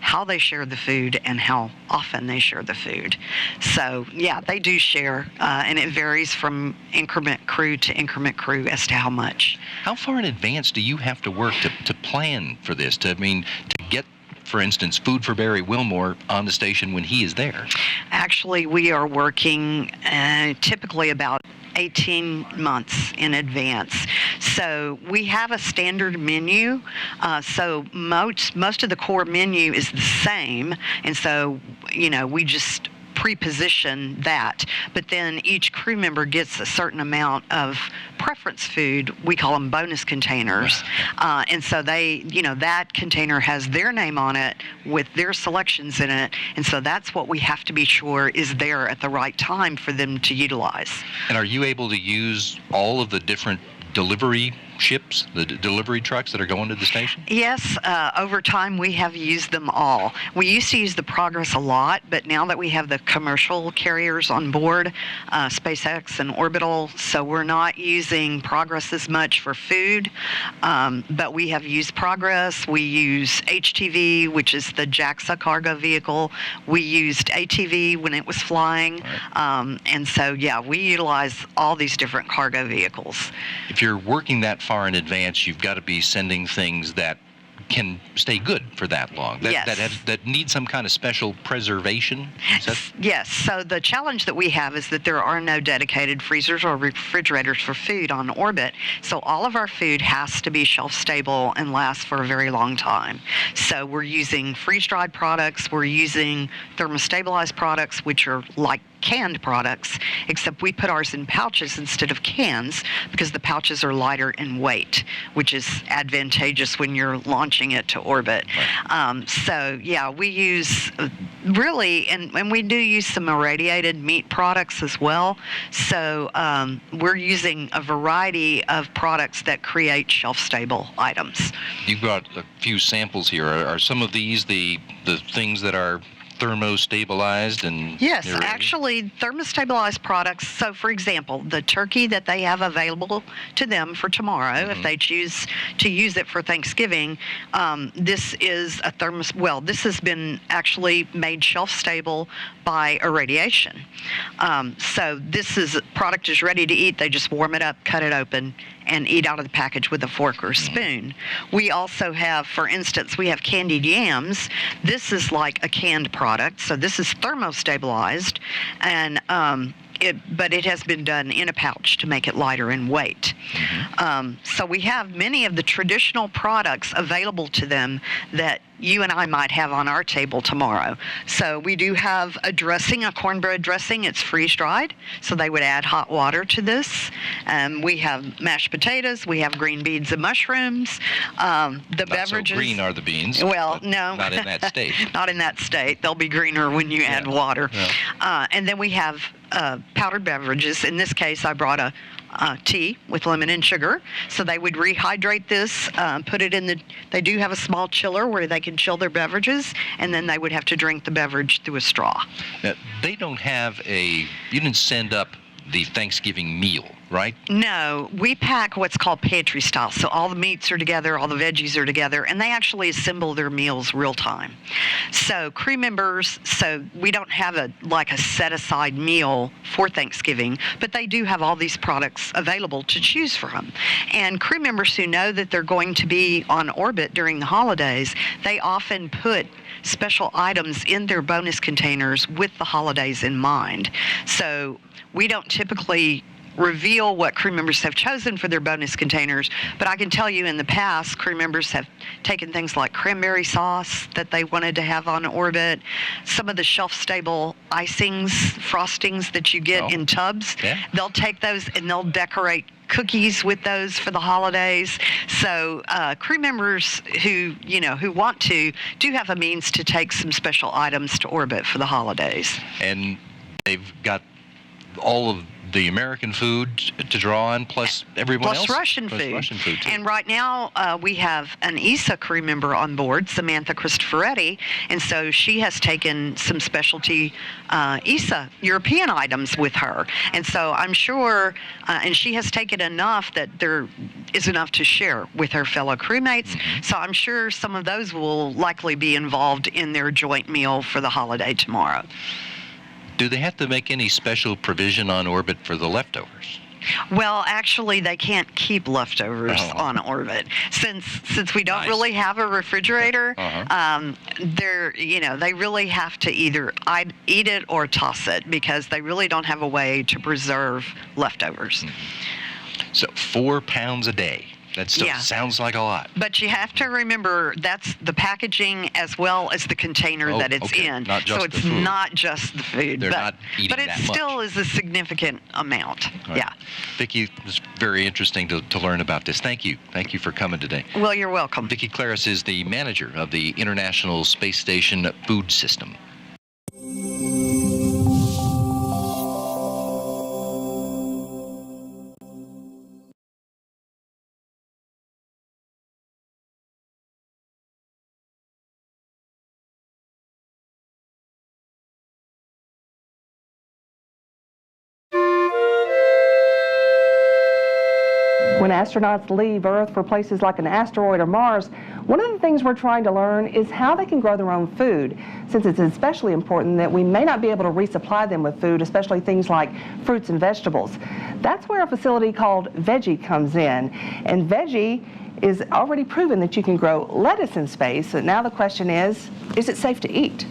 how they share the food and how often they share the food. So, yeah, they do share, and it varies from increment crew to increment crew as to how much. How far in advance do you have to work to plan for this, to get, for instance, food for Barry Wilmore on the station when he is there? Actually, we are working typically about 18 months in advance. So we have a standard menu. So most of the core menu is the same. And so, we just pre-position that. But then each crew member gets a certain amount of preference food. We call them bonus containers. And so they, that container has their name on it with their selections in it. And so that's what we have to be sure is there at the right time for them to utilize. And are you able to use all of the different delivery ships, the delivery trucks that are going to the station? Yes, over time we have used them all. We used to use the Progress a lot, but now that we have the commercial carriers on board, SpaceX and Orbital, so we're not using Progress as much for food, but we have used Progress. We use HTV, which is the JAXA cargo vehicle. We used ATV when it was flying, and so yeah, we utilize all these different cargo vehicles. If you're working that far in advance, you've got to be sending things that can stay good for that long, that need some kind of special preservation? Yes, so the challenge that we have is that there are no dedicated freezers or refrigerators for food on orbit, so all of our food has to be shelf stable and last for a very long time. So we're using freeze-dried products, we're using thermostabilized products, which are like canned products, except we put ours in pouches instead of cans because the pouches are lighter in weight, which is advantageous when you're launching it to orbit. So yeah, we use really, and we do use some irradiated meat products as well. So we're using a variety of products that create shelf-stable items. You brought a few samples here. Are some of these the things that are thermostabilized and yes, actually thermostabilized products. So for example, the turkey that they have available to them for tomorrow, if they choose to use it for Thanksgiving, this is a this has been actually made shelf stable by irradiation. So this product is ready to eat. They just warm it up, cut it open, and eat out of the package with a fork or spoon. We also have, for instance, we have candied yams. This is like a canned product, so this is thermostabilized, and but it has been done in a pouch to make it lighter in weight. So we have many of the traditional products available to them that you and I might have on our table tomorrow. So we do have a dressing, a cornbread dressing. It's freeze-dried, so they would add hot water to this. We have mashed potatoes. We have green beans and mushrooms. The not beverages. So green are the beans. Well, no. Not in that state. Not in that state. They'll be greener when you add water. And then we have powdered beverages. In this case, I brought a tea with lemon and sugar. So they would rehydrate this, put it in they do have a small chiller where they can chill their beverages, and then they would have to drink the beverage through a straw. Now, they don't have you didn't send up the Thanksgiving meal, right? No, we pack what's called pantry style. So all the meats are together, all the veggies are together, and they actually assemble their meals real time. So crew members, so we don't have a set aside meal for Thanksgiving, but they do have all these products available to choose from. And crew members who know that they're going to be on orbit during the holidays, they often put special items in their bonus containers with the holidays in mind. So we don't typically reveal what crew members have chosen for their bonus containers, but I can tell you in the past, crew members have taken things like cranberry sauce that they wanted to have on orbit, some of the shelf-stable icings, frostings that you get in tubs. They'll take those and they'll decorate cookies with those for the holidays. So crew members who want to do have a means to take some special items to orbit for the holidays. And they've got all of the American food to draw on, plus everyone else. Plus Russian food. Russian food too. And right now we have an ESA crew member on board, Samantha Cristoforetti, and so she has taken some specialty ESA European items with her. And so I'm sure, and she has taken enough that there is enough to share with her fellow crewmates. So I'm sure some of those will likely be involved in their joint meal for the holiday tomorrow. Do they have to make any special provision on orbit for the leftovers? Well, actually, they can't keep leftovers on orbit since we don't really have a refrigerator. They really have to either eat it or toss it because they really don't have a way to preserve leftovers. So 4 pounds a day. That still sounds like a lot. But you have to remember that's the packaging as well as the container that it's in. Not just so it's the food. not just the food. They're not eating but it that much. still is a significant amount. Right. Yeah. Vicki, it's very interesting to learn about this. Thank you. Thank you for coming today. Well, you're welcome. Vicki Claris is the manager of the International Space Station Food System. When astronauts leave Earth for places like an asteroid or Mars, one of the things we're trying to learn is how they can grow their own food, since it's especially important that we may not be able to resupply them with food, especially things like fruits and vegetables. That's where a facility called Veggie comes in. And Veggie is already proven that you can grow lettuce in space. So now the question is it safe to eat?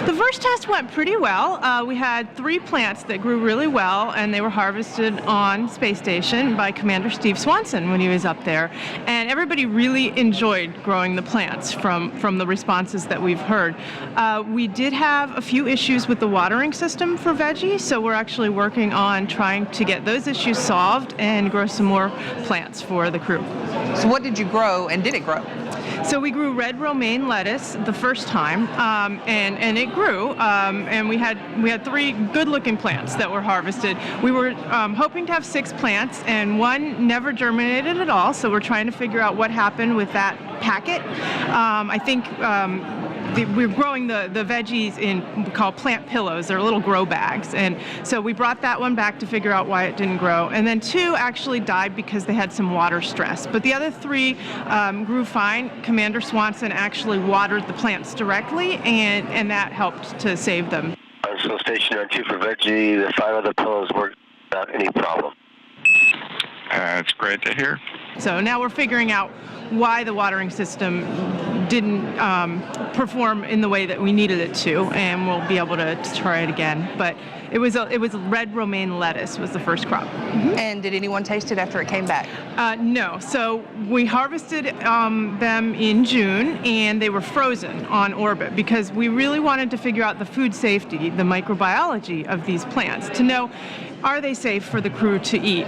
The first test went pretty well. We had 3 plants that grew really well, and they were harvested on Space Station by Commander Steve Swanson when he was up there. And everybody really enjoyed growing the plants from the responses that we've heard. We did have a few issues with the watering system for veggie, so we're actually working on trying to get those issues solved and grow some more plants for the crew. So what did you grow, and did it grow? So we grew red romaine lettuce the first time, and it grew, and we had 3 good-looking plants that were harvested. We were hoping to have 6 plants, and 1 never germinated at all, so we're trying to figure out what happened with that packet. I think we're growing the veggies in what we call plant pillows. They're little grow bags, and so we brought that one back to figure out why it didn't grow. And then 2 actually died because they had some water stress. But the other 3 grew fine. Commander Swanson actually watered the plants directly, and that helped to save them. So station 2 for veggie, the 5 other pillows worked without any problem. That's great to hear. So now we're figuring out why the watering system didn't perform in the way that we needed it to, and we'll be able to try it again. But it was red romaine lettuce was the first crop. And did anyone taste it after it came back? No. So we harvested them in June, and they were frozen on orbit because we really wanted to figure out the food safety, the microbiology of these plants, to know, are they safe for the crew to eat?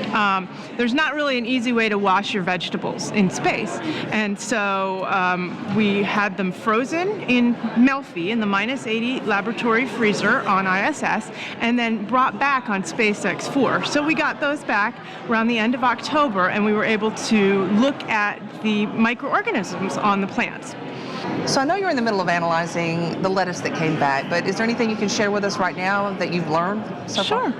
There's not really an easy way to wash your vegetables in space. And so we had them frozen in Melfi in the -80 laboratory freezer on ISS, and then brought back on SpaceX 4. So we got those back around the end of October, and we were able to look at the microorganisms on the plants. So I know you're in the middle of analyzing the lettuce that came back, but is there anything you can share with us right now that you've learned so far?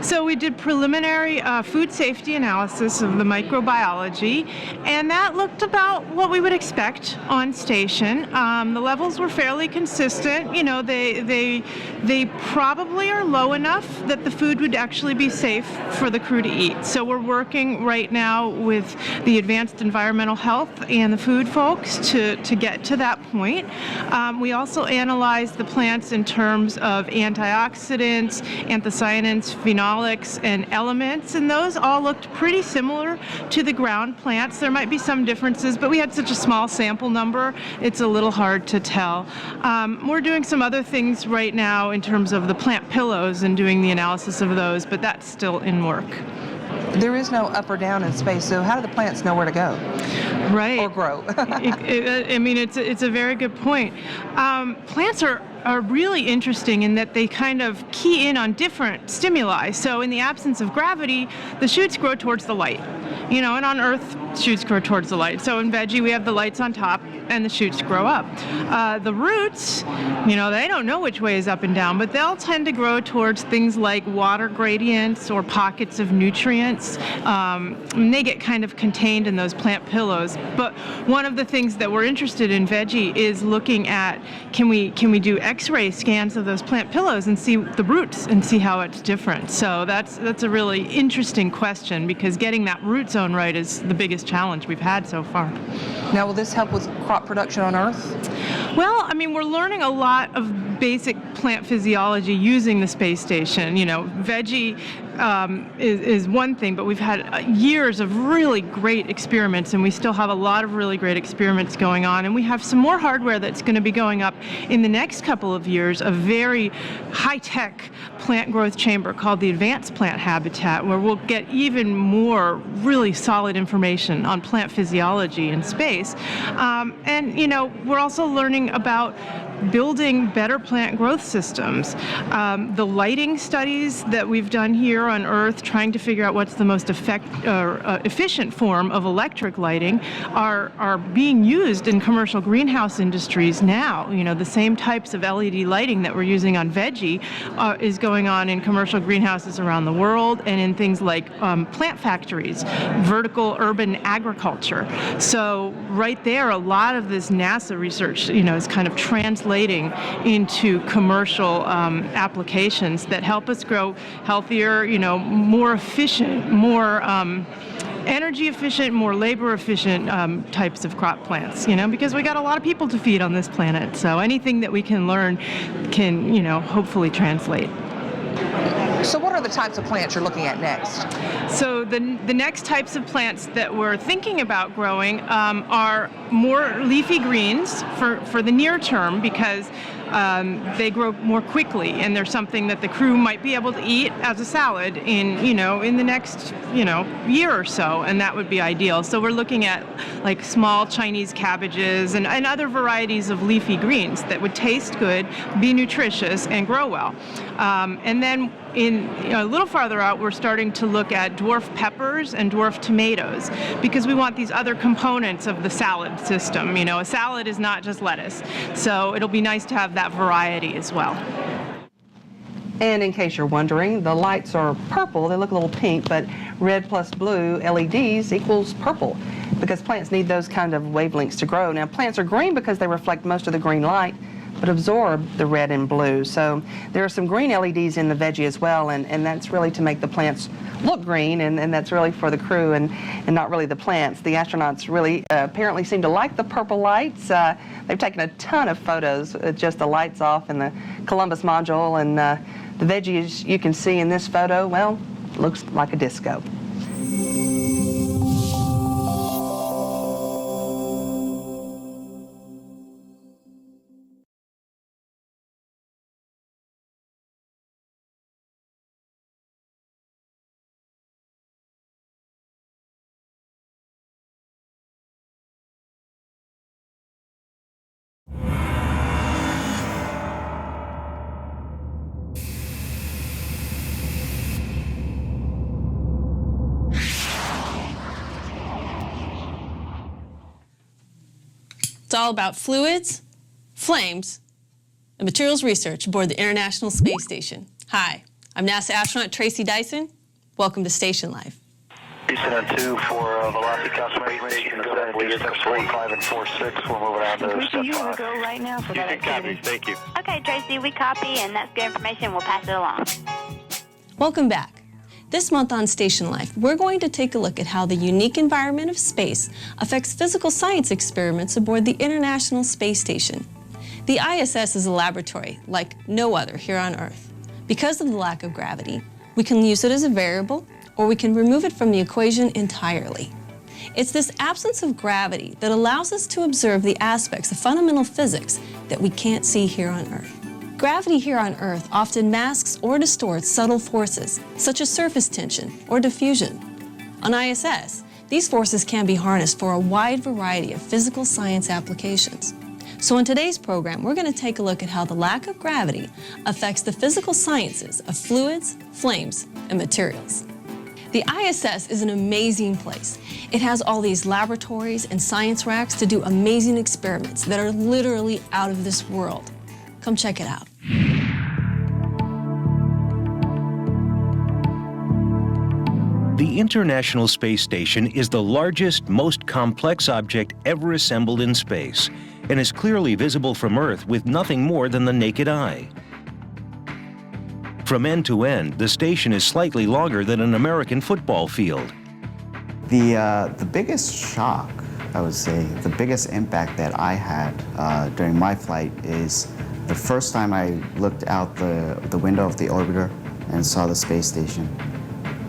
So we did preliminary food safety analysis of the microbiology, and that looked about what we would expect on station. The levels were fairly consistent. You know, they probably are low enough that the food would actually be safe for the crew to eat. So we're working right now with the Advanced Environmental Health and the food folks to get to that point. We also analyzed the plants in terms of antioxidants, anthocyanins, phenolics, and elements, and those all looked pretty similar to the ground plants. There might be some differences, but we had such a small sample number, it's a little hard to tell. We're doing some other things right now in terms of the plant pillows and doing the analysis of those, but that's still in work. There is no up or down in space, so how do the plants know where to go? Right. Or grow? I mean, it's a very good point. Plants are really interesting in that they kind of key in on different stimuli. So in the absence of gravity, the shoots grow towards the light. You know, and on Earth, shoots grow towards the light. So in veggie, we have the lights on top, and the shoots grow up. The roots, you know, they don't know which way is up and down, but they'll tend to grow towards things like water gradients or pockets of nutrients. And they get kind of contained in those plant pillows. But one of the things that we're interested in veggie is looking at, can we do X-ray scans of those plant pillows and see the roots and see how it's different? So that's a really interesting question, because getting that root zone right is the biggest challenge we've had so far. Now, will this help with crop production on Earth? Well, I mean, we're learning a lot of basic plant physiology using the space station. You know, veggie is one thing, but we've had years of really great experiments, and we still have a lot of really great experiments going on, and we have some more hardware that's going to be going up in the next couple of years, a very high-tech plant growth chamber called the Advanced Plant Habitat, where we'll get even more really solid information on plant physiology in space. And, you know, we're also learning about building better plant growth systems. The lighting studies that we've done here on Earth, trying to figure out what's the most efficient form of electric lighting, are being used in commercial greenhouse industries now. You know, the same types of LED lighting that we're using on veggie is going on in commercial greenhouses around the world, and in things like plant factories, vertical urban agriculture. So right there, a lot of this NASA research, you know, is kind of translating into commercial applications that help us grow healthier, you know, more efficient, more energy efficient, more labor efficient types of crop plants, because we got a lot of people to feed on this planet. So anything that we can learn can, hopefully translate. So what are the types of plants you're looking at next? So the next types of plants that we're thinking about growing are more leafy greens for the near term, because they grow more quickly, and they're something that the crew might be able to eat as a salad in the next year or so, and that would be ideal. So we're looking at like small Chinese cabbages and other varieties of leafy greens that would taste good, be nutritious, and grow well. And then a little farther out, we're starting to look at dwarf peppers and dwarf tomatoes, because we want these other components of the salad system. A salad is not just lettuce, so it'll be nice to have that variety as well. And in case you're wondering, the lights are purple. They look a little pink, but red plus blue LEDs equals purple, because plants need those kind of wavelengths to grow. Now, plants are green because they reflect most of the green light, but absorb the red and blue. So there are some green LEDs in the veggie as well, and that's really to make the plants look green, and that's really for the crew and not really the plants. The astronauts really apparently seem to like the purple lights. They've taken a ton of photos with just the lights off in the Columbus module, and the veggie, as you can see in this photo, well, looks like a disco. It's all about fluids, flames, and materials research aboard the International Space Station. Hi, I'm NASA astronaut Tracy Dyson. Welcome to Station Life. Houston on 2 for velocity confirmation. Steps 4, 5, and 4, 6. We're moving on to step 5. You want to go right now for that activity? Thank you. Okay, Tracy, we copy, and that's good information. We'll pass it along. Welcome back. This month on Station Life, we're going to take a look at how the unique environment of space affects physical science experiments aboard the International Space Station. The ISS is a laboratory like no other here on Earth. Because of the lack of gravity, we can use it as a variable, or we can remove it from the equation entirely. It's this absence of gravity that allows us to observe the aspects of fundamental physics that we can't see here on Earth. Gravity here on Earth often masks or distorts subtle forces, such as surface tension or diffusion. On ISS, these forces can be harnessed for a wide variety of physical science applications. So in today's program, we're going to take a look at how the lack of gravity affects the physical sciences of fluids, flames, and materials. The ISS is an amazing place. It has all these laboratories and science racks to do amazing experiments that are literally out of this world. Come check it out. The International Space Station is the largest, most complex object ever assembled in space, and is clearly visible from Earth with nothing more than the naked eye. From end to end, the station is slightly longer than an American football field. The biggest shock, I would say, the biggest impact that I had during my flight is the first time I looked out the window of the orbiter and saw the space station.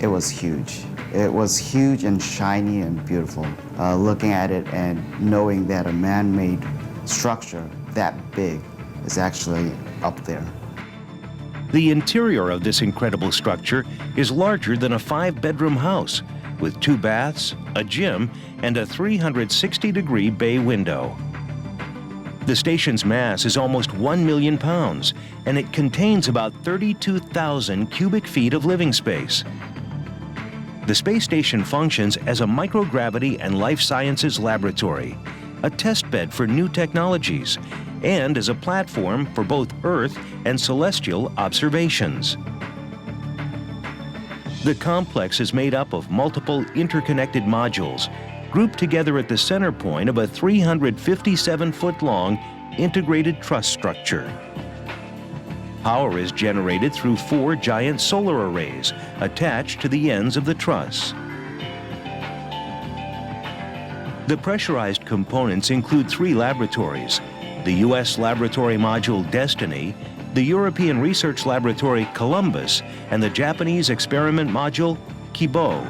It was huge. It was huge and shiny and beautiful. Looking at it and knowing that a man-made structure that big is actually up there. The interior of this incredible structure is larger than a 5-bedroom house, with 2 baths, a gym, and a 360-degree bay window. The station's mass is almost 1 million pounds, and it contains about 32,000 cubic feet of living space. The space station functions as a microgravity and life sciences laboratory, a testbed for new technologies, and as a platform for both Earth and celestial observations. The complex is made up of multiple interconnected modules, grouped together at the center point of a 357-foot-long integrated truss structure. Power is generated through 4 giant solar arrays attached to the ends of the truss. The pressurized components include 3 laboratories: the U.S. laboratory module Destiny, the European Research Laboratory Columbus, and the Japanese experiment module Kibo.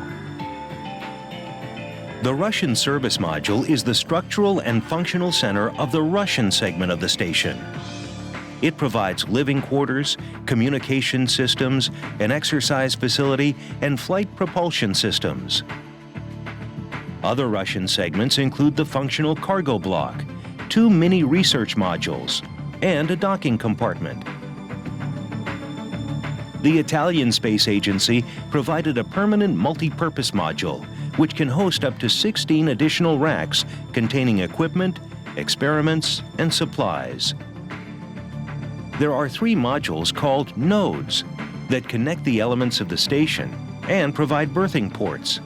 The Russian service module is the structural and functional center of the Russian segment of the station. It provides living quarters, communication systems, an exercise facility, and flight propulsion systems. Other Russian segments include the functional cargo block, 2 mini research modules, and a docking compartment. The Italian Space Agency provided a permanent multi-purpose module, which can host up to 16 additional racks containing equipment, experiments, and supplies. There are 3 modules called nodes that connect the elements of the station and provide berthing ports.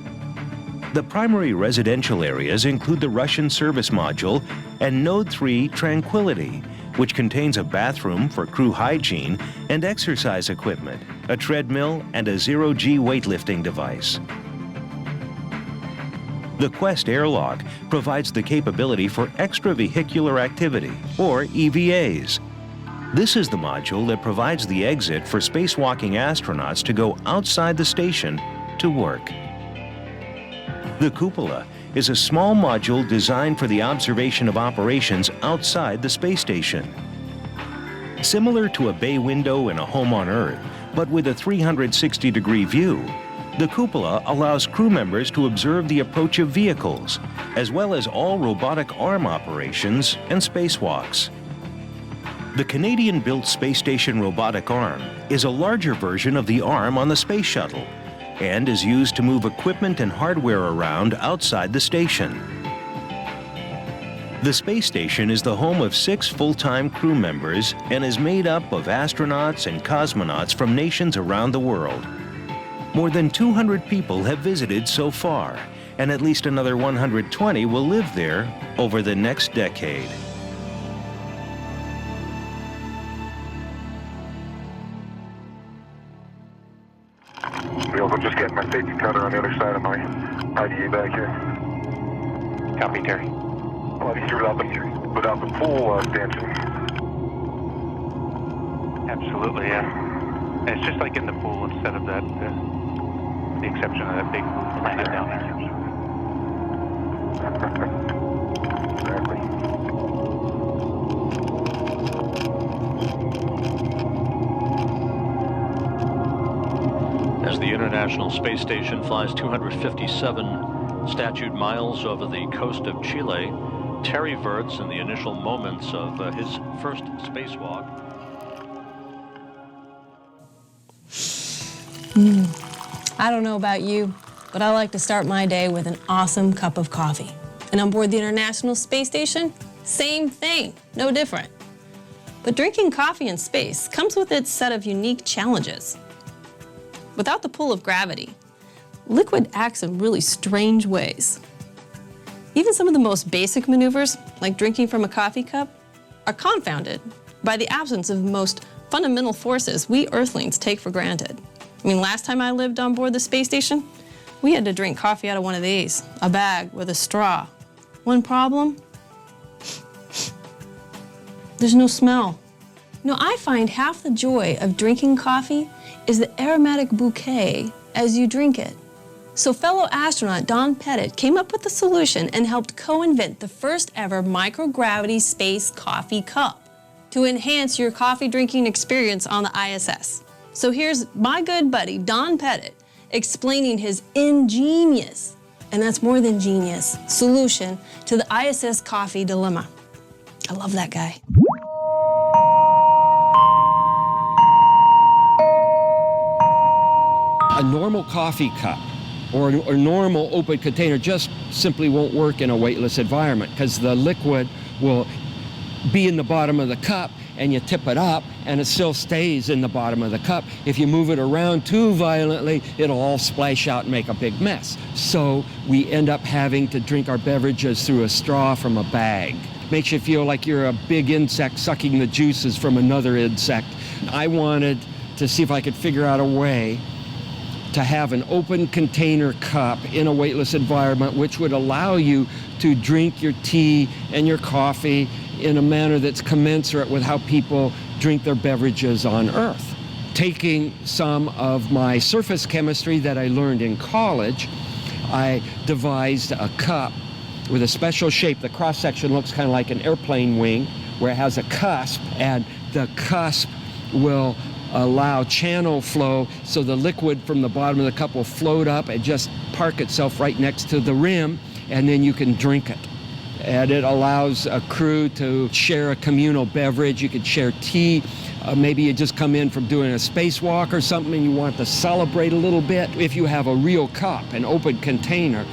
The primary residential areas include the Russian service module and Node 3 Tranquility, which contains a bathroom for crew hygiene and exercise equipment, a treadmill, and a zero-G weightlifting device. The Quest airlock provides the capability for extravehicular activity, or EVAs. This is the module that provides the exit for spacewalking astronauts to go outside the station to work. The Cupola is a small module designed for the observation of operations outside the space station. Similar to a bay window in a home on Earth, but with a 360-degree view, the Cupola allows crew members to observe the approach of vehicles, as well as all robotic arm operations and spacewalks. The Canadian-built Space Station Robotic Arm is a larger version of the arm on the Space Shuttle and is used to move equipment and hardware around outside the station. The space station is the home of 6 full-time crew members and is made up of astronauts and cosmonauts from nations around the world. More than 200 people have visited so far, and at least another 120 will live there over the next decade. I'm just getting my safety cutter on the other side of my IDA back here. Copy, Terry. Well, these are without the pool stanchion. Absolutely, yeah. It's just like in the pool instead of that, the exception of that big planet down there. As the International Space Station flies 257 statute miles over the coast of Chile, Terry Virts in the initial moments of his first spacewalk. I don't know about you, but I like to start my day with an awesome cup of coffee. And on board the International Space Station, same thing, no different. But drinking coffee in space comes with its set of unique challenges. Without the pull of gravity, liquid acts in really strange ways. Even some of the most basic maneuvers, like drinking from a coffee cup, are confounded by the absence of the most fundamental forces we Earthlings take for granted. I mean, last time I lived on board the space station, we had to drink coffee out of one of these, a bag with a straw. One problem? There's no smell. No, I find half the joy of drinking coffee is the aromatic bouquet as you drink it. So fellow astronaut Don Pettit came up with the solution and helped co-invent the first ever microgravity space coffee cup to enhance your coffee drinking experience on the ISS. So here's my good buddy Don Pettit explaining his ingenious, and that's more than genius, solution to the ISS coffee dilemma. I love that guy. A normal coffee cup or a normal open container just simply won't work in a weightless environment because the liquid will be in the bottom of the cup and you tip it up and it still stays in the bottom of the cup. If you move it around too violently, it'll all splash out and make a big mess. So we end up having to drink our beverages through a straw from a bag. Makes you feel like you're a big insect sucking the juices from another insect. I wanted to see if I could figure out a way to have an open container cup in a weightless environment, which would allow you to drink your tea and your coffee in a manner that's commensurate with how people drink their beverages on Earth. Taking some of my surface chemistry that I learned in college, I devised a cup with a special shape. The cross-section looks kind of like an airplane wing, where it has a cusp, and the cusp will allow channel flow, so the liquid from the bottom of the cup will float up and just park itself right next to the rim, and then you can drink it. And it allows a crew to share a communal beverage. You could share tea. Maybe you just come in from doing a spacewalk or something and you want to celebrate a little bit. If you have a real cup, an open container,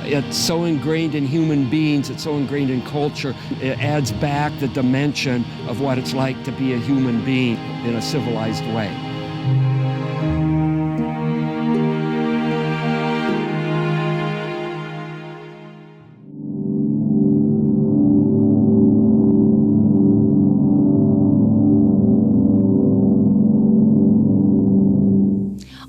it's so ingrained in human beings, it's so ingrained in culture, it adds back the dimension of what it's like to be a human being in a civilized way.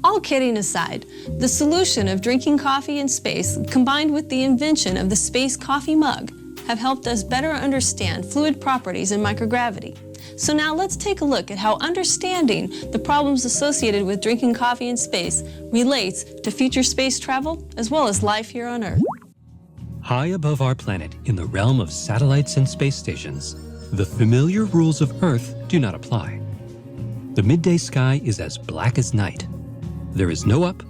All kidding aside, the solution of drinking coffee in space, combined with the invention of the space coffee mug, have helped us better understand fluid properties in microgravity. So now let's take a look at how understanding the problems associated with drinking coffee in space relates to future space travel as well as life here on Earth. High above our planet, in the realm of satellites and space stations, the familiar rules of Earth do not apply. The midday sky is as black as night. There is no up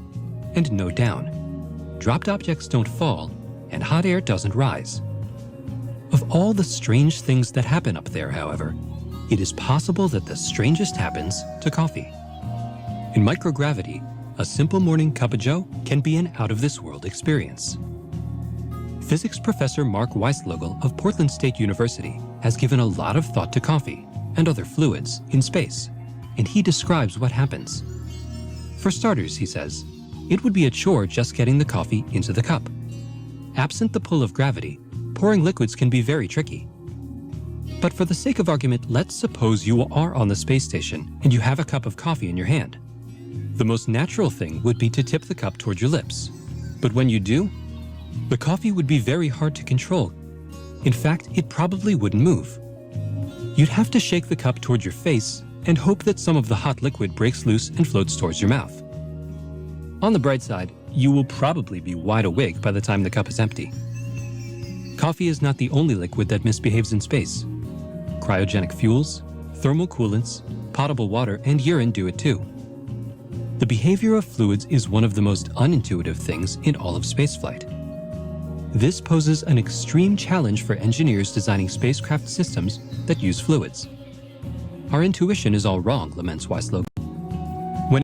and no down. Dropped objects don't fall, and hot air doesn't rise. Of all the strange things that happen up there, however, it is possible that the strangest happens to coffee. In microgravity, a simple morning cup of joe can be an out-of-this-world experience. Physics professor Mark Weislogel of Portland State University has given a lot of thought to coffee and other fluids in space, and he describes what happens. For starters, he says, it would be a chore just getting the coffee into the cup. Absent the pull of gravity, pouring liquids can be very tricky. But for the sake of argument, let's suppose you are on the space station and you have a cup of coffee in your hand. The most natural thing would be to tip the cup toward your lips. But when you do, the coffee would be very hard to control. In fact, it probably wouldn't move. You'd have to shake the cup toward your face and hope that some of the hot liquid breaks loose and floats towards your mouth. On the bright side, you will probably be wide awake by the time the cup is empty. Coffee is not the only liquid that misbehaves in space. Cryogenic fuels, thermal coolants, potable water, and urine do it too. The behavior of fluids is one of the most unintuitive things in all of spaceflight. This poses an extreme challenge for engineers designing spacecraft systems that use fluids. Our intuition is all wrong, laments Weislogel.